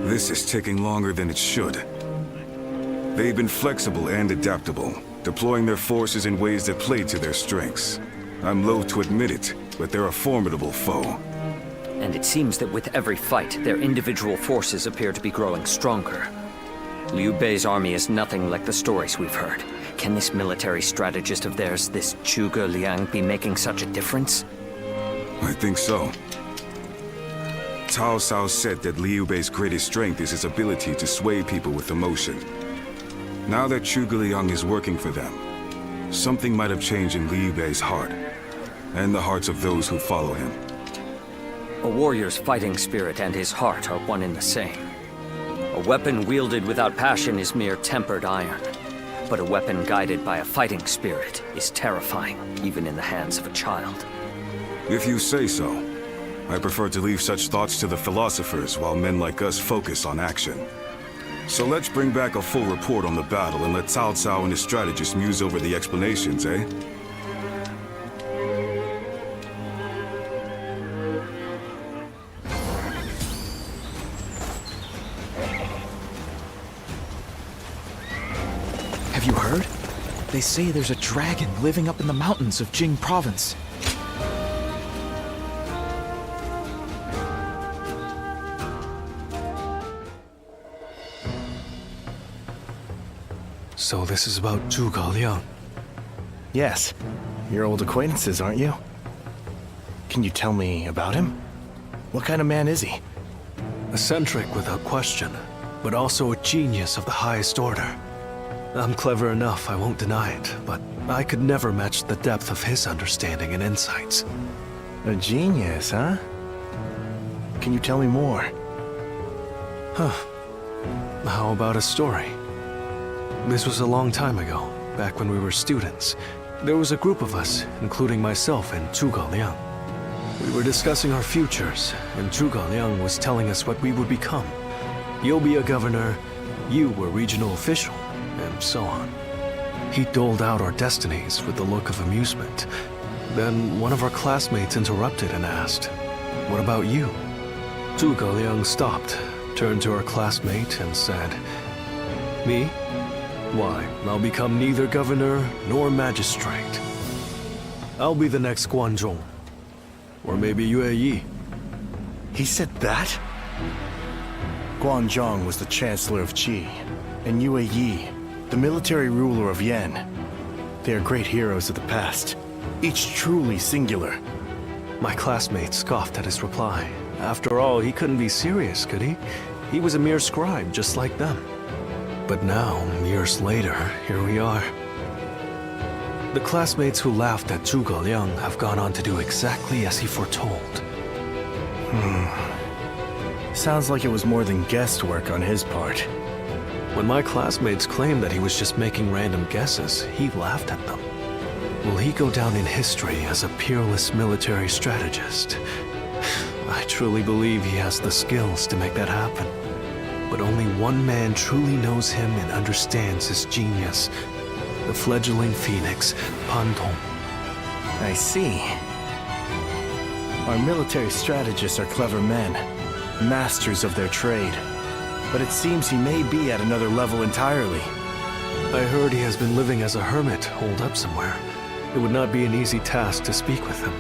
This is taking longer than it should. They've been flexible and adaptable, deploying their forces in ways that play to their strengths. I'm loath to admit it, but they're a formidable foe. And it seems that with every fight, their individual forces appear to be growing stronger. Liu Bei's army is nothing like the stories we've heard. Can this military strategist of theirs, this Zhuge Liang, be making such a difference? I think so. Cao Cao said that Liu Bei's greatest strength is his ability to sway people with emotion. Now that Zhuge Liang is working for them, something might have changed in Liu Bei's heart, and the hearts of those who follow him. A warrior's fighting spirit and his heart are one and the same. A weapon wielded without passion is mere tempered iron. But a weapon guided by a fighting spirit is terrifying, even in the hands of a child. If you say so. I prefer to leave such thoughts to the philosophers while men like us focus on action. So let's bring back a full report on the battle and let Cao Cao and his strategists muse over the explanations, eh? Have you heard? They say there's a dragon living up in the mountains of Jing province. So this is about Zhuge Liang? Yes. You're old acquaintances, aren't you? Can you tell me about him? What kind of man is he? Eccentric without question, but also a genius of the highest order. I'm clever enough, I won't deny it, but I could never match the depth of his understanding and insights. A genius, huh? Can you tell me more? How about a story? This was a long time ago, back when we were students. There was a group of us, including myself and Zhuge Liang. We were discussing our futures, and Zhuge Liang was telling us what we would become. You'll be a governor, you were regional official, and so on. He doled out our destinies with a look of amusement. Then one of our classmates interrupted and asked, "What about you?" Zhuge Liang stopped, turned to our classmate and said, "Me? Why, I'll become neither governor nor magistrate. I'll be the next Guanzhong. Or maybe Yue Yi." He said that? Guanzhong was the Chancellor of Qi, and Yue Yi, the military ruler of Yan. They are great heroes of the past, each truly singular. My classmate scoffed at his reply. After all, he couldn't be serious, could he? He was a mere scribe, just like them. But now, years later, here we are. The classmates who laughed at Zhuge Liang have gone on to do exactly as he foretold. Sounds like it was more than guesswork on his part. When my classmates claimed that he was just making random guesses, he laughed at them. Will he go down in history as a peerless military strategist? I truly believe he has the skills to make that happen. But only one man truly knows him and understands his genius. The fledgling phoenix, Pan Tong. I see. Our military strategists are clever men, masters of their trade. But it seems he may be at another level entirely. I heard he has been living as a hermit, holed up somewhere. It would not be an easy task to speak with him.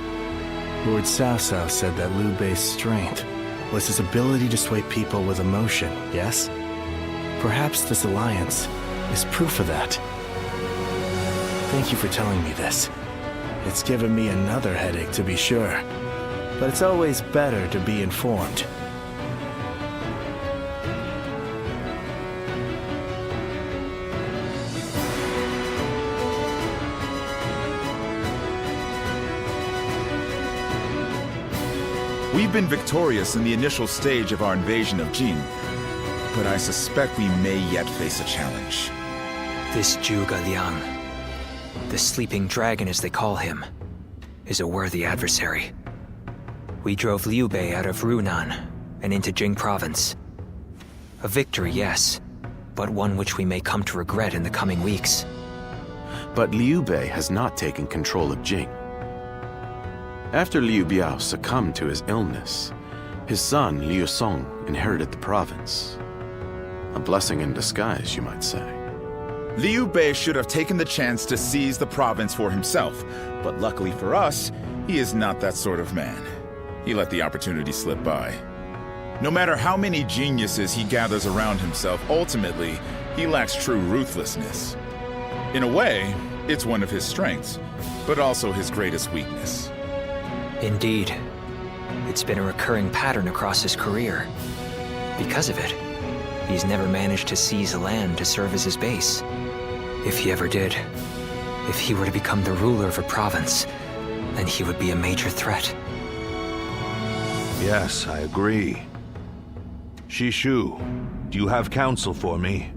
Lord Cao Cao said that Liu Bei's strength was his ability to sway people with emotion, yes? Perhaps this alliance is proof of that. Thank you for telling me this. It's given me another headache, to be sure. But it's always better to be informed. We've been victorious in the initial stage of our invasion of Jin, but I suspect we may yet face a challenge. This Zhuge Liang, the sleeping dragon as they call him, is a worthy adversary. We drove Liu Bei out of Runan and into Jing province. A victory, yes, but one which we may come to regret in the coming weeks. But Liu Bei has not taken control of Jing. After Liu Biao succumbed to his illness, his son Liu Song inherited the province. A blessing in disguise, you might say. Liu Bei should have taken the chance to seize the province for himself, but luckily for us, he is not that sort of man. He let the opportunity slip by. No matter how many geniuses he gathers around himself, ultimately, he lacks true ruthlessness. In a way, it's one of his strengths, but also his greatest weakness. Indeed. It's been a recurring pattern across his career. Because of it, he's never managed to seize a land to serve as his base. If he ever did, if he were to become the ruler of a province, then he would be a major threat. Yes, I agree. Shishu, do you have counsel for me?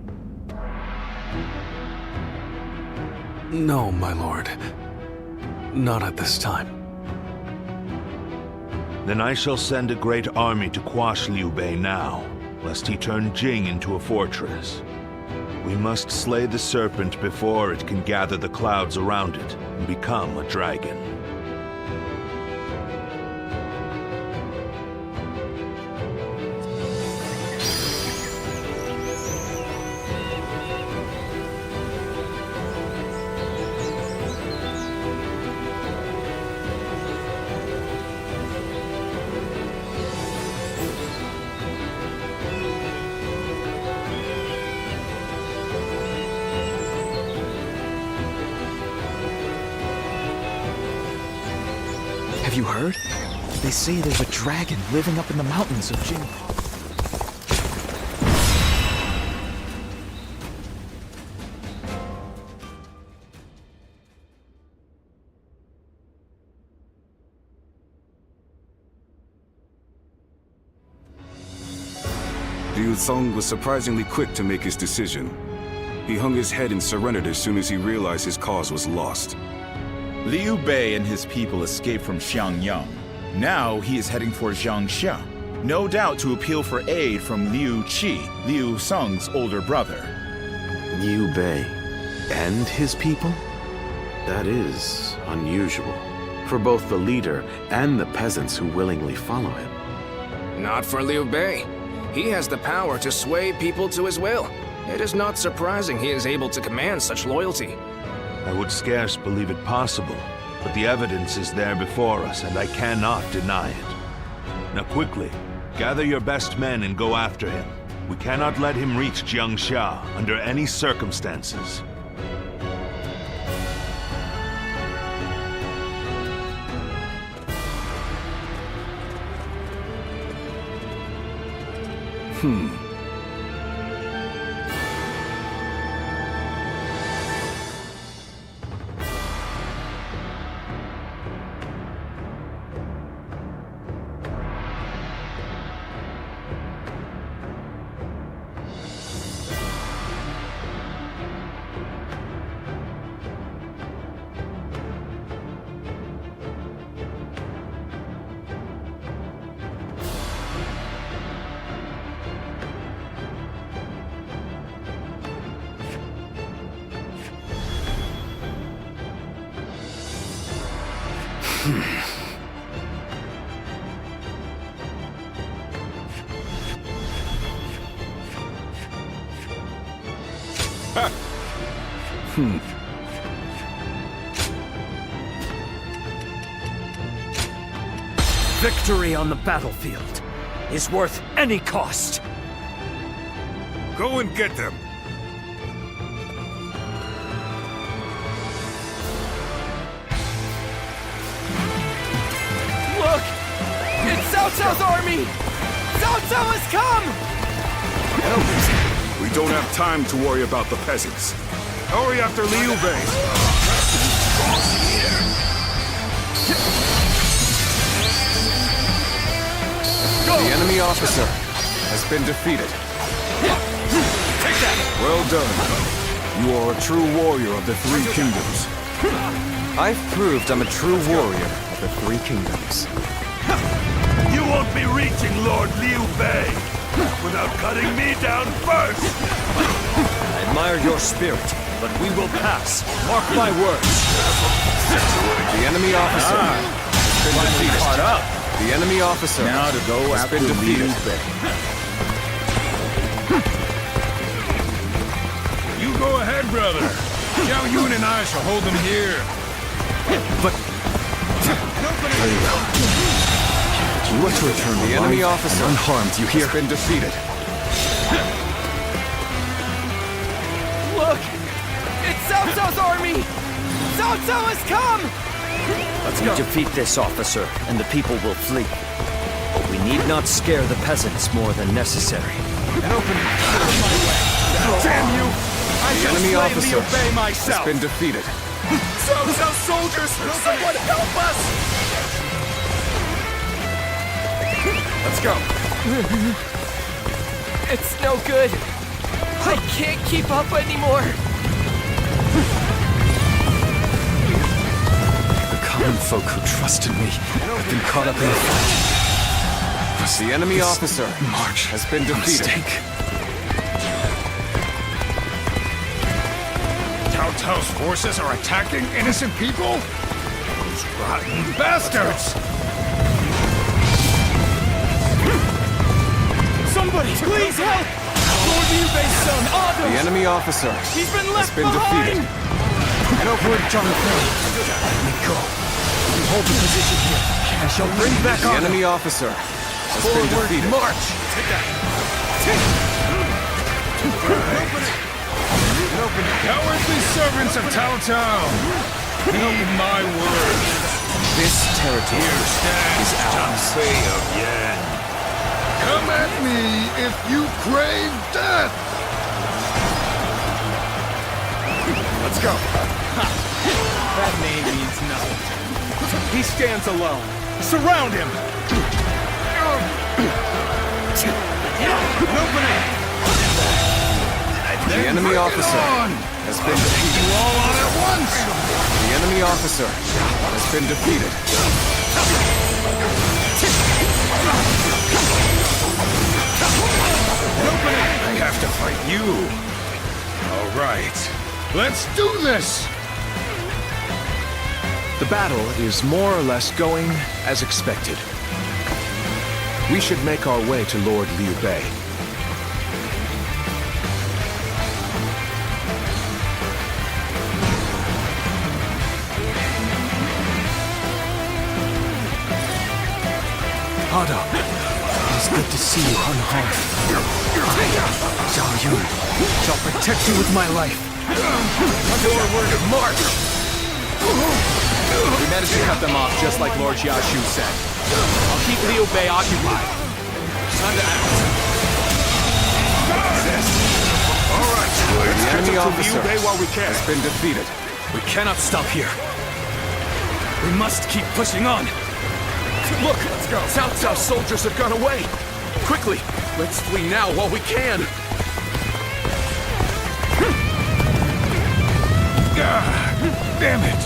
No, my lord. Not at this time. Then I shall send a great army to quash Liu Bei now, lest he turn Jing into a fortress. We must slay the serpent before it can gather the clouds around it and become a dragon. Have you heard? They say there's a dragon living up in the mountains of Jing. Liu Song was surprisingly quick to make his decision. He hung his head and surrendered as soon as he realized his cause was lost. Liu Bei and his people escaped from Xiangyang. Now he is heading for Jiangxia, no doubt to appeal for aid from Liu Qi, Liu Song's older brother. Liu Bei and his people? That is unusual for both the leader and the peasants who willingly follow him. Not for Liu Bei. He has the power to sway people to his will. It is not surprising he is able to command such loyalty. I would scarce believe it possible, but the evidence is there before us, and I cannot deny it. Now quickly, gather your best men and go after him. We cannot let him reach Jiangxia under any circumstances. Victory on the battlefield is worth any cost. Go and get them. Look! It's Cao Cao's army! Cao Cao has come! We don't have time to worry about the peasants. Hurry after Liu Bei. The enemy officer has been defeated. Take that! Well done. You are a true warrior of the Three Kingdoms. I've proved I'm a true warrior of the Three Kingdoms. You won't be reaching Lord Liu Bei without cutting me down first! I admire your spirit, but we will pass. Mark my words. The enemy officer has been defeated. Caught up. The enemy officer Now to go has after been defeated. Liu Bei. You go ahead, brother. Zhao Yun and I shall hold them here. But... Very well. You are to return The alive enemy officer and unharmed, you hear? has been defeated. Look! It's Cao Cao's army! Cao Cao has come! Let's go. Defeat this officer, and the people will flee. But we need not scare the peasants more than necessary. An open my way! Damn you! I The shall enemy slay officer Liu Bei myself! has been defeated. Cao Cao soldiers! Someone help us! Let's go. It's no good. I can't keep up anymore. The common folk who trusted me have been caught up in the fight. The enemy officer March has been a defeated. mistake. Cao Cao's forces are attacking innocent people? Those rotten bastards! Somebody, please help! Lord Liu Bei's son, Ado! The enemy officer He's been has left been behind! defeated. And over at Zhang Fei. Let me go. You hold the position here. I shall bring back The honor. enemy officer has been Forward defeated. march! Take that! Cowardly servants of Cao Cao! Heed my word. This territory is ours. Come at me if you crave death! Let's go! That name means nothing. He stands alone. Surround him! The enemy officer has been defeated. You all on at once! The enemy officer has been defeated. I have to fight you. All right. Let's do this! The battle is more or less going as expected. We should make our way to Lord Liu Bei. Hada, it's good to see you unharmed. Zhao Yun shall protect you with my life. Forward march! We managed to cut them off just like Lord Xiaoshu said. I'll keep Liu Bei occupied. Time to act. All right, let's The enemy get to officer Liu Bei while we can. has been defeated. We cannot stop here. We must keep pushing on. Look! Let's go! Cao Cao's soldiers have gone away! Quickly! Let's flee now while we can! Damn it!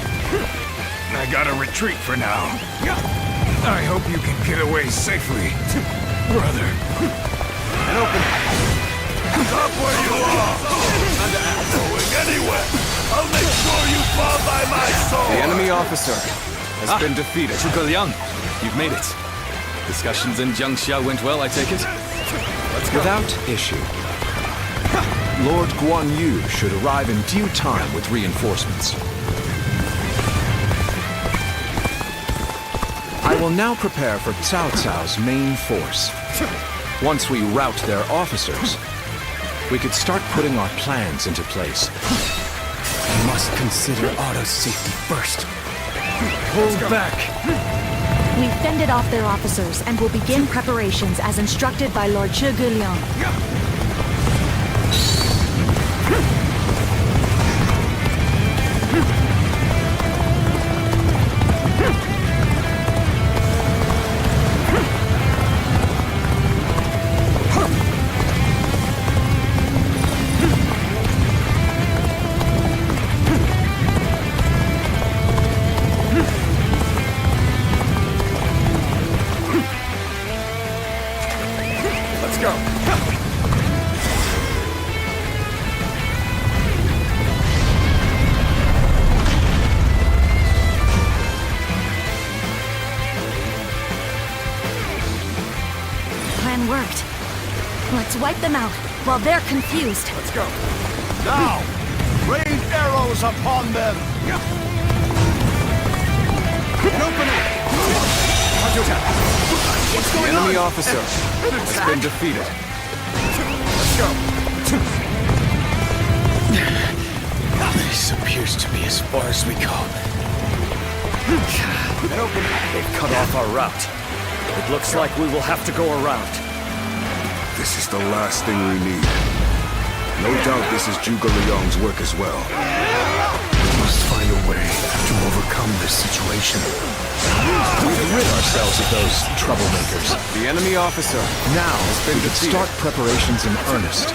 I gotta retreat for now. I hope you can get away safely, brother. And open! Stop where you are! Time to act. Going anywhere! I'll make sure you fall by my sword! The enemy officer has been defeated. Zhuge Liang, you've made it. Discussions in Jiangxia went well, I take it? Let's go. Without issue. Lord Guan Yu should arrive in due time with reinforcements. I will now prepare for Cao Cao's main force. Once we rout their officers, we could start putting our plans into place. We must consider Otto's safety first. Hold back. We fended off their officers and will begin preparations as instructed by Lord Zhuge Liang. Worked. Let's wipe them out while they're confused. Let's go. Now, rain arrows upon them. Open it! What's going on? The enemy officer has been defeated. Let's go. This appears to be as far as we go. They've cut off our route. It looks like we will have to go around. This is the last thing we need. No doubt this is Zhuge Liang's work as well. We must find a way to overcome this situation. We've rid ourselves of those troublemakers. The enemy officer Now has been we can defeated. start preparations in earnest.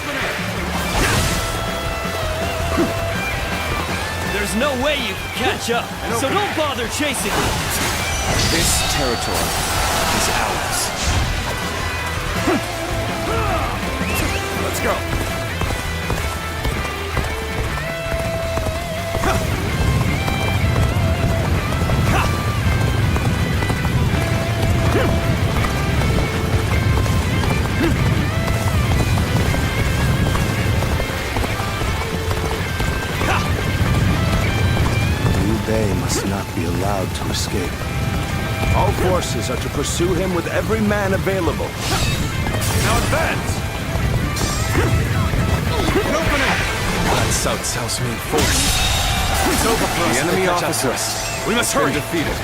There's no way you can catch up, so don't bother chasing me. This territory is ours. Let's go. Liu Bei must not be allowed to escape. All forces are to pursue him with every man available. Now advance! Open it! That's Cao Cao's main force. It's over for us. The enemy officer We must has been hurry. defeated.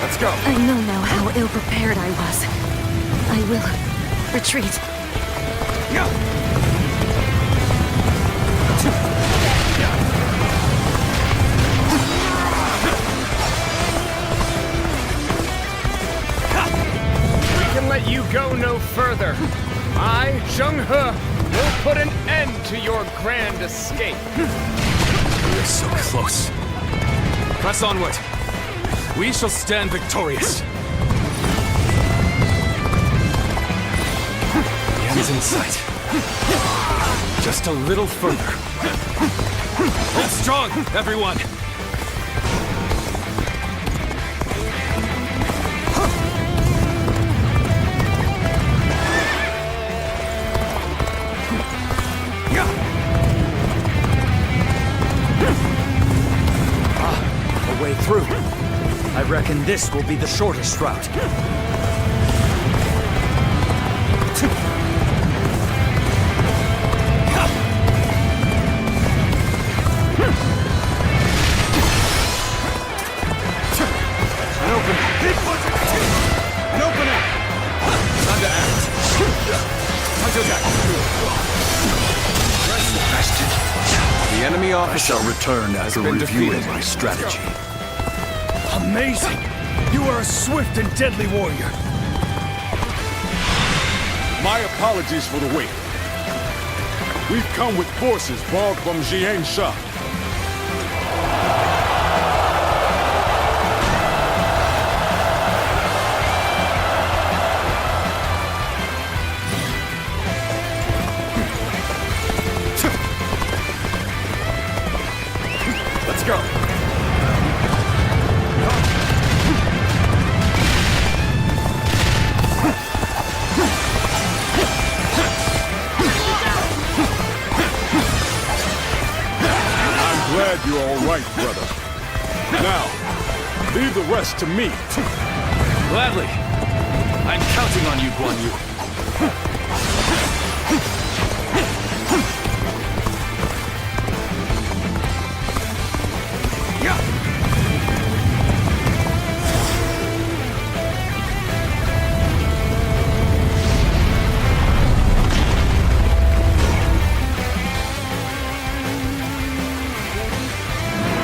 Let's go. I know now how ill-prepared I was. I will retreat. can let you go no further. I, Zheng He, will put an end to your grand escape. We're so close. Press onward. We shall stand victorious. The end's in sight. Just a little further. Hold strong, everyone! A way through. I reckon this will be the shortest route. The enemy officer I shall return after reviewing my strategy. Amazing! You are a swift and deadly warrior. My apologies for the wait. We've come with forces borrowed from Jiansha. Let's go. Glad you're all right, brother. Now, leave the rest to me. Gladly. I'm counting on you, Guan Yu.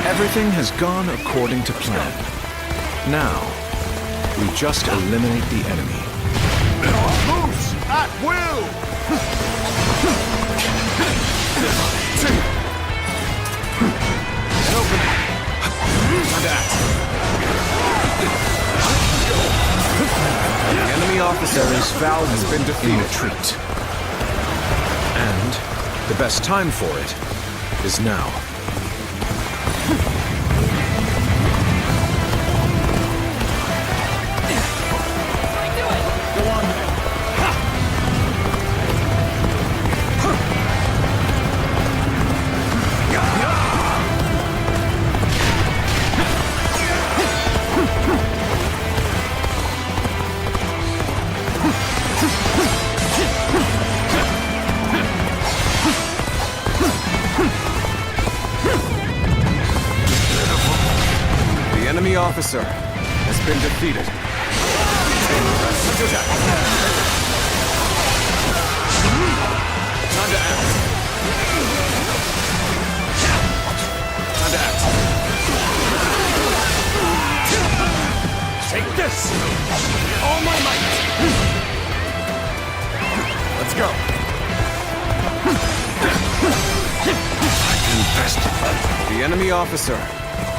Everything has gone according to plan. Now, we just eliminate the enemy. Loose at will! An opening. Time to act. The enemy officer is fouled has been defeated. Retreat. And the best time for it is now. Enemy officer has been defeated. Time to act. Time to act. Take this! All my might! Let's go. The enemy officer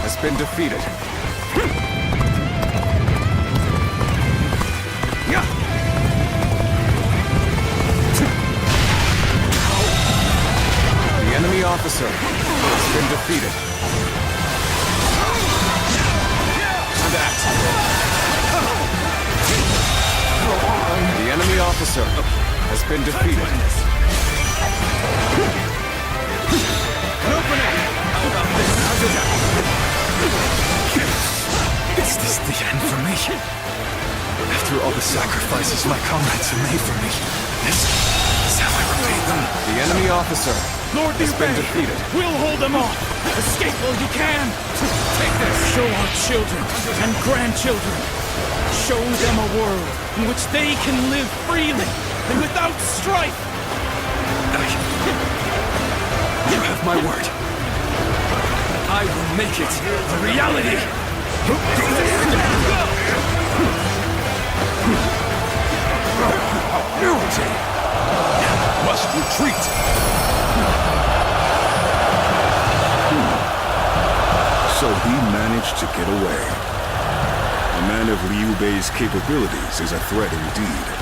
has been defeated. The enemy officer has been defeated. Time to act. The enemy officer has been defeated. An opening! Is this the end for me? After all the sacrifices my comrades have made for me, this is how I repay them. The enemy officer has been defeated. We'll hold them off. Escape while you can. Take this. Show our children and grandchildren. Show them a world in which they can live freely and without strife. You have my word. I will make it a reality. How irritating! Must retreat! So he managed to get away. A man of Liu Bei's capabilities is a threat indeed.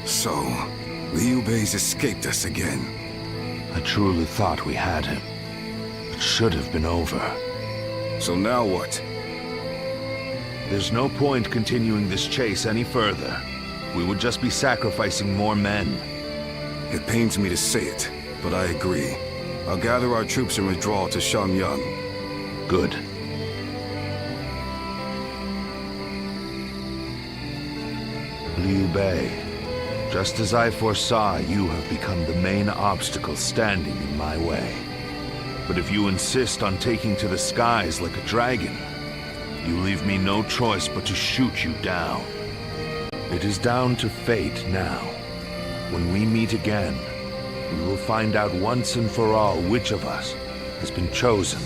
So, Liu Bei's escaped us again. I truly thought we had him. It should have been over. So now what? There's no point continuing this chase any further. We would just be sacrificing more men. It pains me to say it, but I agree. I'll gather our troops and withdraw to Shangyang. Good. Liu Bei. Just as I foresaw, you have become the main obstacle standing in my way. But if you insist on taking to the skies like a dragon, you leave me no choice but to shoot you down. It is down to fate now. When we meet again, we will find out once and for all which of us has been chosen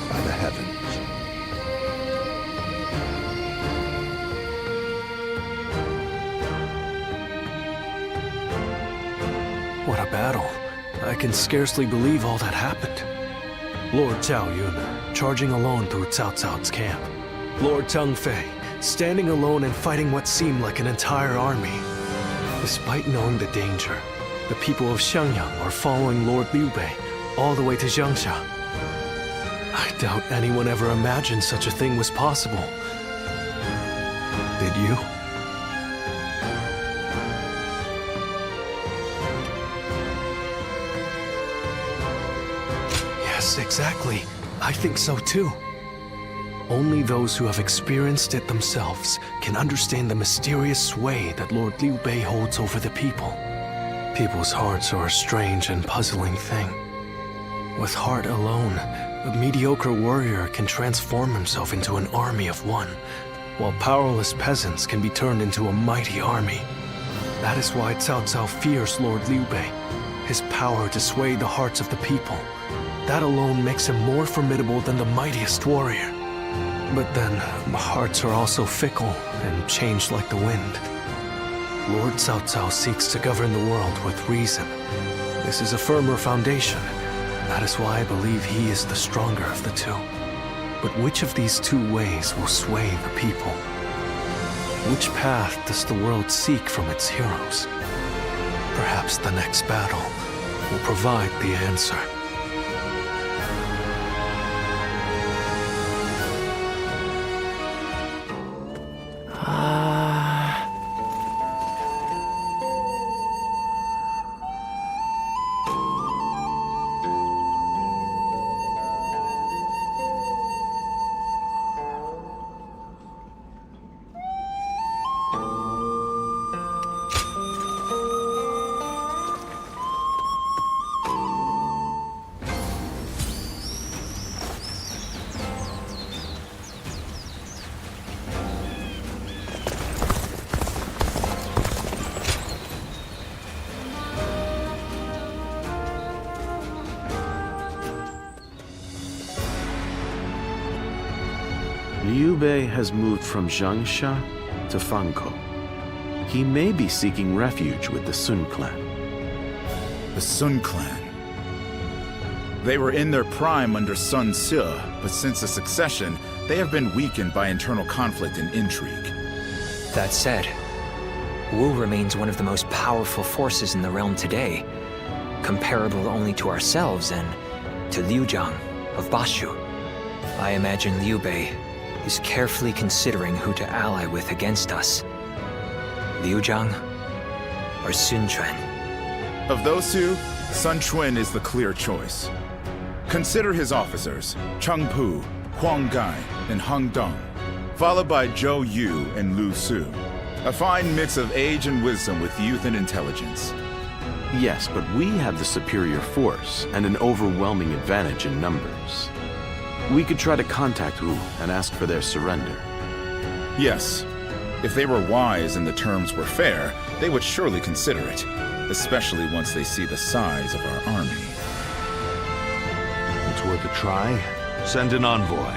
by the heavens. What a battle. I can scarcely believe all that happened. Lord Zhao Yun, charging alone through Cao Cao's camp. Lord Teng Fei, standing alone and fighting what seemed like an entire army. Despite knowing the danger, the people of Xiangyang are following Lord Liu Bei all the way to Jiangxia. I doubt anyone ever imagined such a thing was possible. Did you? Yes, exactly. I think so too. Only those who have experienced it themselves can understand the mysterious sway that Lord Liu Bei holds over the people. People's hearts are a strange and puzzling thing. With heart alone, a mediocre warrior can transform himself into an army of one, while powerless peasants can be turned into a mighty army. That is why Cao Cao fears Lord Liu Bei, his power to sway the hearts of the people. That alone makes him more formidable than the mightiest warrior. But then, hearts are also fickle and change like the wind. Lord Cao Cao seeks to govern the world with reason. This is a firmer foundation. That is why I believe he is the stronger of the two. But which of these two ways will sway the people? Which path does the world seek from its heroes? Perhaps the next battle will provide the answer. Liu Bei has moved from Jiangxia to Fankou. He may be seeking refuge with the Sun clan. The Sun clan. They were in their prime under Sun Ce, but since the succession, they have been weakened by internal conflict and intrigue. That said, Wu remains one of the most powerful forces in the realm today, comparable only to ourselves and to Liu Zhang of Bashu. I imagine Liu Bei is carefully considering who to ally with against us. Liu Zhang or Sun Quan? Of those two, Sun Quan is the clear choice. Consider his officers, Cheng Pu, Huang Gai, and Heng Dong, followed by Zhou Yu and Lu Su. A fine mix of age and wisdom with youth and intelligence. Yes, but we have the superior force and an overwhelming advantage in numbers. We could try to contact Wu and ask for their surrender. Yes. If they were wise and the terms were fair, they would surely consider it, especially once they see the size of our army. It's worth a try. Send an envoy.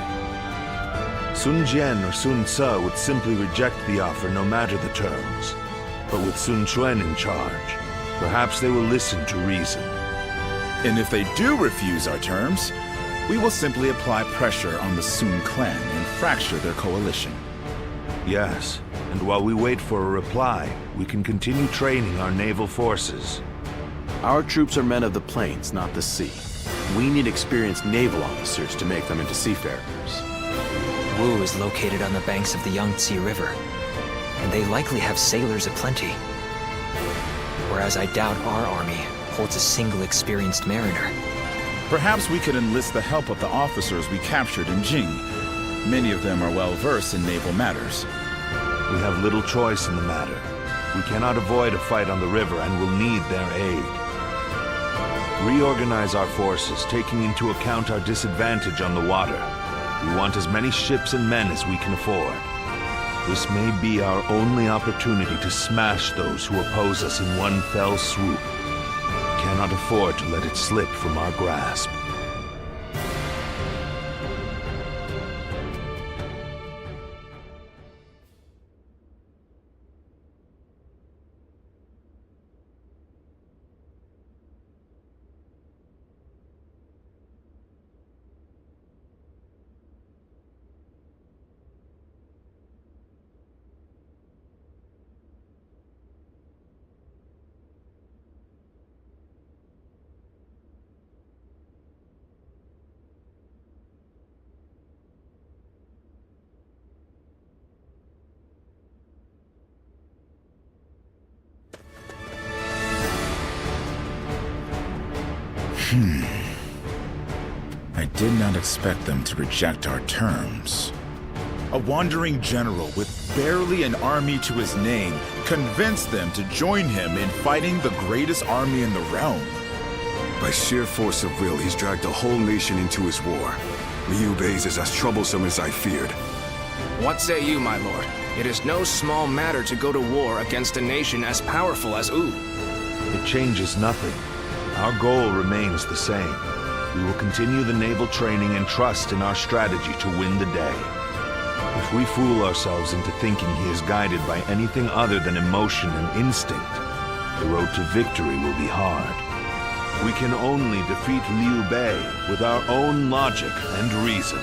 Sun Jian or Sun Ce would simply reject the offer no matter the terms. But with Sun Quan in charge, perhaps they will listen to reason. And if they do refuse our terms, we will simply apply pressure on the Sun clan and fracture their coalition. Yes, and while we wait for a reply, we can continue training our naval forces. Our troops are men of the plains, not the sea. We need experienced naval officers to make them into seafarers. Wu is located on the banks of the Yangtze River, and they likely have sailors aplenty. Whereas I doubt our army holds a single experienced mariner. Perhaps we could enlist the help of the officers we captured in Jing. Many of them are well-versed in naval matters. We have little choice in the matter. We cannot avoid a fight on the river and will need their aid. Reorganize our forces, taking into account our disadvantage on the water. We want as many ships and men as we can afford. This may be our only opportunity to smash those who oppose us in one fell swoop. We cannot afford to let it slip from our grasp. I did not expect them to reject our terms. A wandering general with barely an army to his name convinced them to join him in fighting the greatest army in the realm. By sheer force of will, he's dragged a whole nation into his war. Liu Bei's is as troublesome as I feared. What say you, my lord? It is no small matter to go to war against a nation as powerful as Wu. It changes nothing. Our goal remains the same. We will continue the naval training and trust in our strategy to win the day. If we fool ourselves into thinking he is guided by anything other than emotion and instinct, the road to victory will be hard. We can only defeat Liu Bei with our own logic and reason.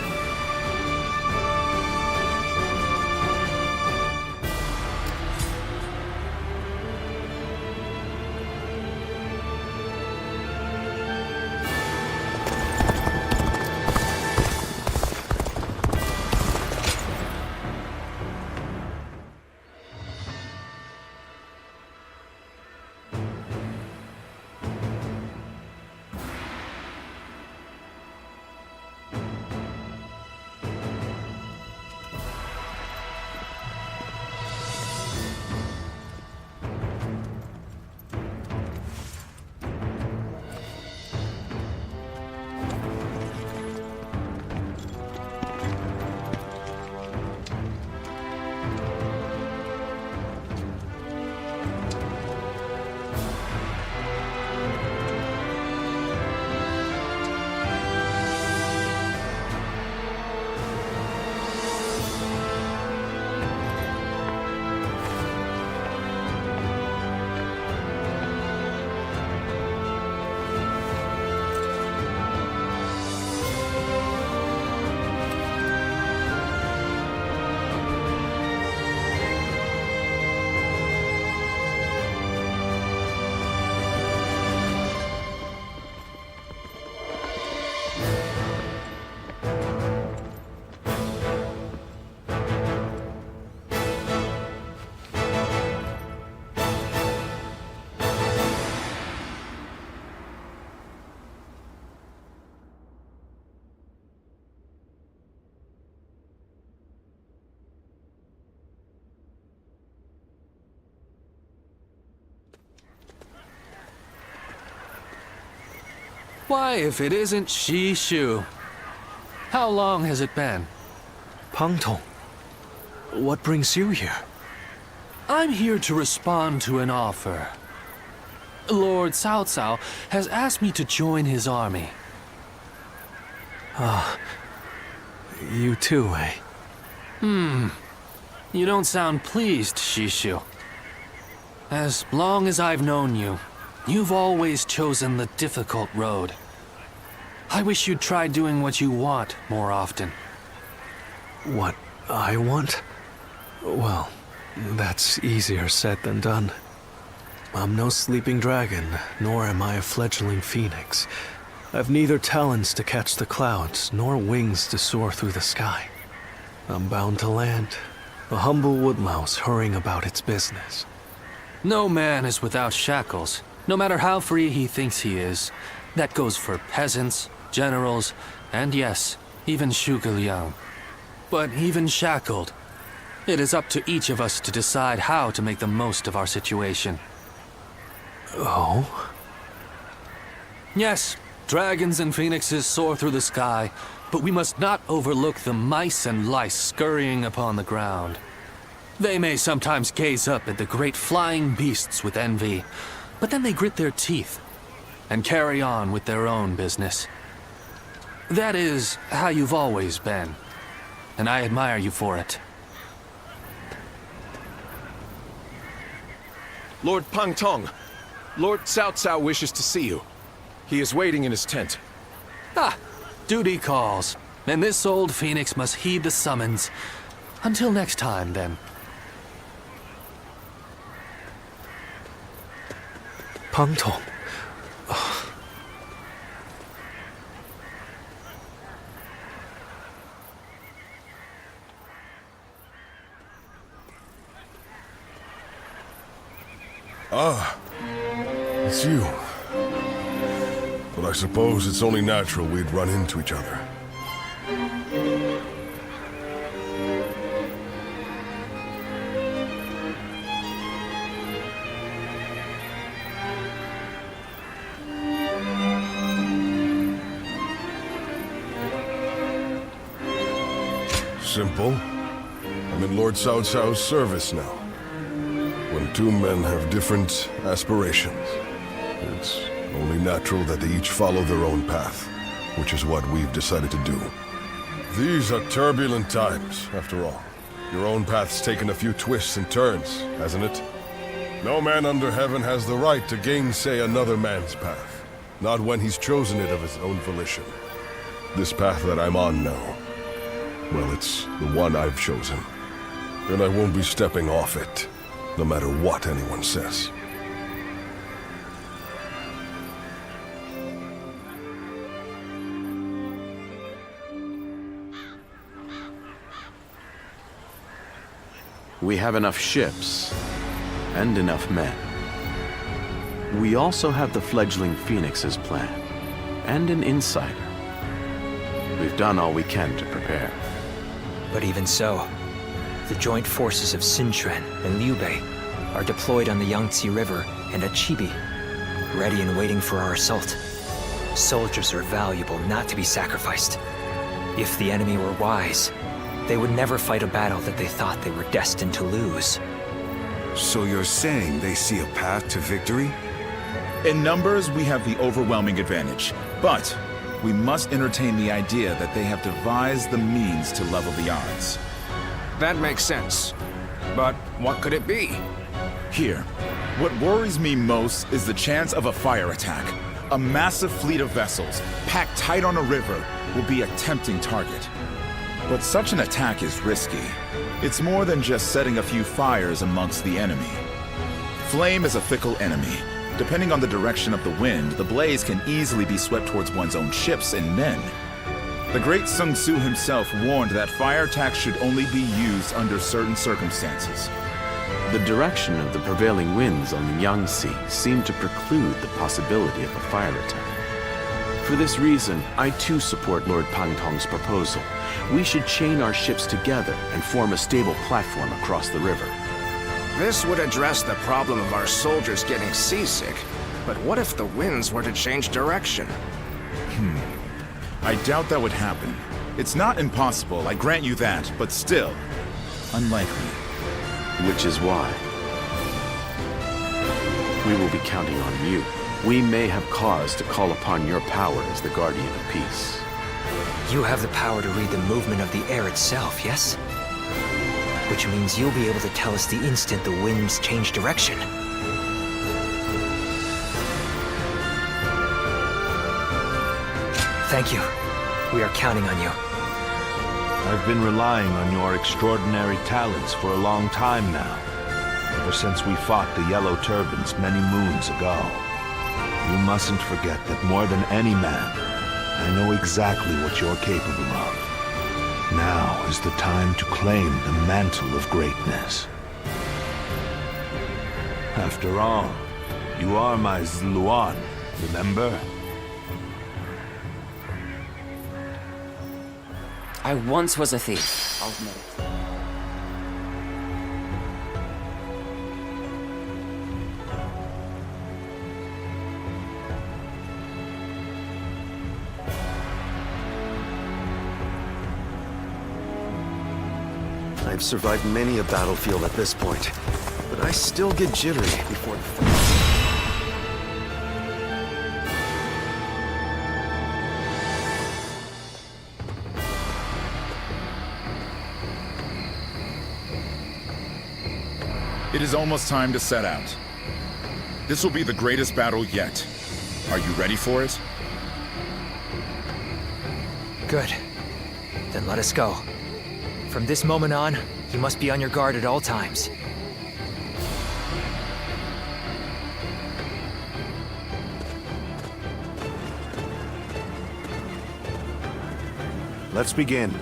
Why, if it isn't Shishu? How long has it been? Pang Tong, what brings you here? I'm here to respond to an offer. Lord Cao Cao has asked me to join his army. Ah, you too, eh? You don't sound pleased, Shishu. As long as I've known you, you've always chosen the difficult road. I wish you'd try doing what you want more often. What I want? Well, that's easier said than done. I'm no sleeping dragon, nor am I a fledgling phoenix. I've neither talons to catch the clouds, nor wings to soar through the sky. I'm bound to land, a humble woodlouse hurrying about its business. No man is without shackles, no matter how free he thinks he is. That goes for peasants, generals, and yes, even Zhuge Liang. But even shackled, it is up to each of us to decide how to make the most of our situation. Oh? Yes, dragons and phoenixes soar through the sky, but we must not overlook the mice and lice scurrying upon the ground. They may sometimes gaze up at the great flying beasts with envy, but then they grit their teeth and carry on with their own business. That is how you've always been, and I admire you for it. Lord Pang Tong, Lord Cao Cao wishes to see you. He is waiting in his tent. Ah, duty calls, and this old phoenix must heed the summons. Until next time, then. Pang Tong. Ah, it's you. But I suppose it's only natural we'd run into each other. Simple. I'm in Lord Cao Cao's service now. When two men have different aspirations, it's only natural that they each follow their own path, which is what we've decided to do. These are turbulent times, after all. Your own path's taken a few twists and turns, hasn't it? No man under heaven has the right to gainsay another man's path, not when he's chosen it of his own volition. This path that I'm on now, well, it's the one I've chosen, and I won't be stepping off it, no matter what anyone says. We have enough ships and enough men. We also have the fledgling Phoenix's plan and an insider. We've done all we can to prepare. But even so, the joint forces of Sun Quan and Liu Bei are deployed on the Yangtze River and at Chibi, ready and waiting for our assault. Soldiers are valuable, not to be sacrificed. If the enemy were wise, they would never fight a battle that they thought they were destined to lose. So you're saying they see a path to victory? In numbers, we have the overwhelming advantage, but we must entertain the idea that they have devised the means to level the odds. That makes sense. But what could it be? Here, what worries me most is the chance of a fire attack. A massive fleet of vessels, packed tight on a river, will be a tempting target. But such an attack is risky. It's more than just setting a few fires amongst the enemy. Flame is a fickle enemy. Depending on the direction of the wind, the blaze can easily be swept towards one's own ships and men. The great Sun Tzu himself warned that fire attacks should only be used under certain circumstances. The direction of the prevailing winds on the Yangtze seemed to preclude the possibility of a fire attack. For this reason, I too support Lord Pang Tong's proposal. We should chain our ships together and form a stable platform across the river. This would address the problem of our soldiers getting seasick. But what if the winds were to change direction? I doubt that would happen. It's not impossible, I grant you that, but still, unlikely. Which is why we will be counting on you. We may have cause to call upon your power as the Guardian of Peace. You have the power to read the movement of the air itself, yes? Which means you'll be able to tell us the instant the winds change direction. Thank you. We are counting on you. I've been relying on your extraordinary talents for a long time now. Ever since we fought the Yellow Turbans many moons ago. You mustn't forget that more than any man, I know exactly what you're capable of. Now is the time to claim the mantle of greatness. After all, you are my Zluan, remember? I once was a thief, I'll admit it. I've survived many a battlefield at this point, but I still get jittery before the fight. It is almost time to set out. This will be the greatest battle yet. Are you ready for it? Good. Then let us go. From this moment on, you must be on your guard at all times. Let's begin.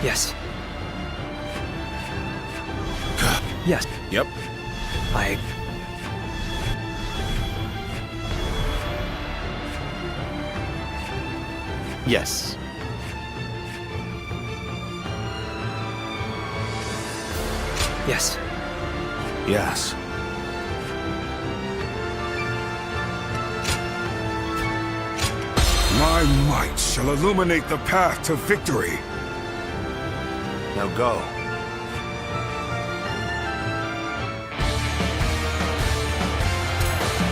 Yes. Yes. Yep. Yes. Yes. Yes. My might shall illuminate the path to victory. Now go.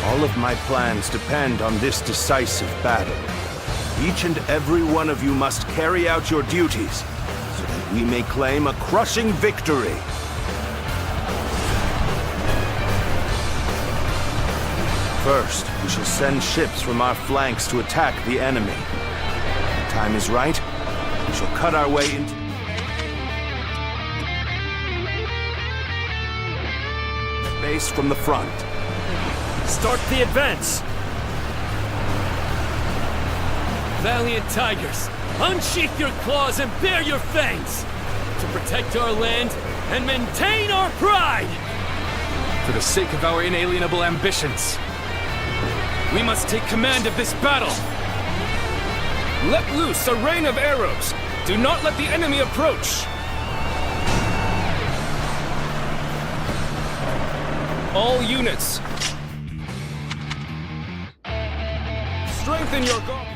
All of my plans depend on this decisive battle. Each and every one of you must carry out your duties, so that we may claim a crushing victory. First, we shall send ships from our flanks to attack the enemy. When the time is right, we shall cut our way into the base from the front. Start the advance! Valiant tigers, unsheath your claws and bare your fangs! To protect our land and maintain our pride! For the sake of our inalienable ambitions, we must take command of this battle! Let loose a rain of arrows! Do not let the enemy approach! All units, strengthen your guard!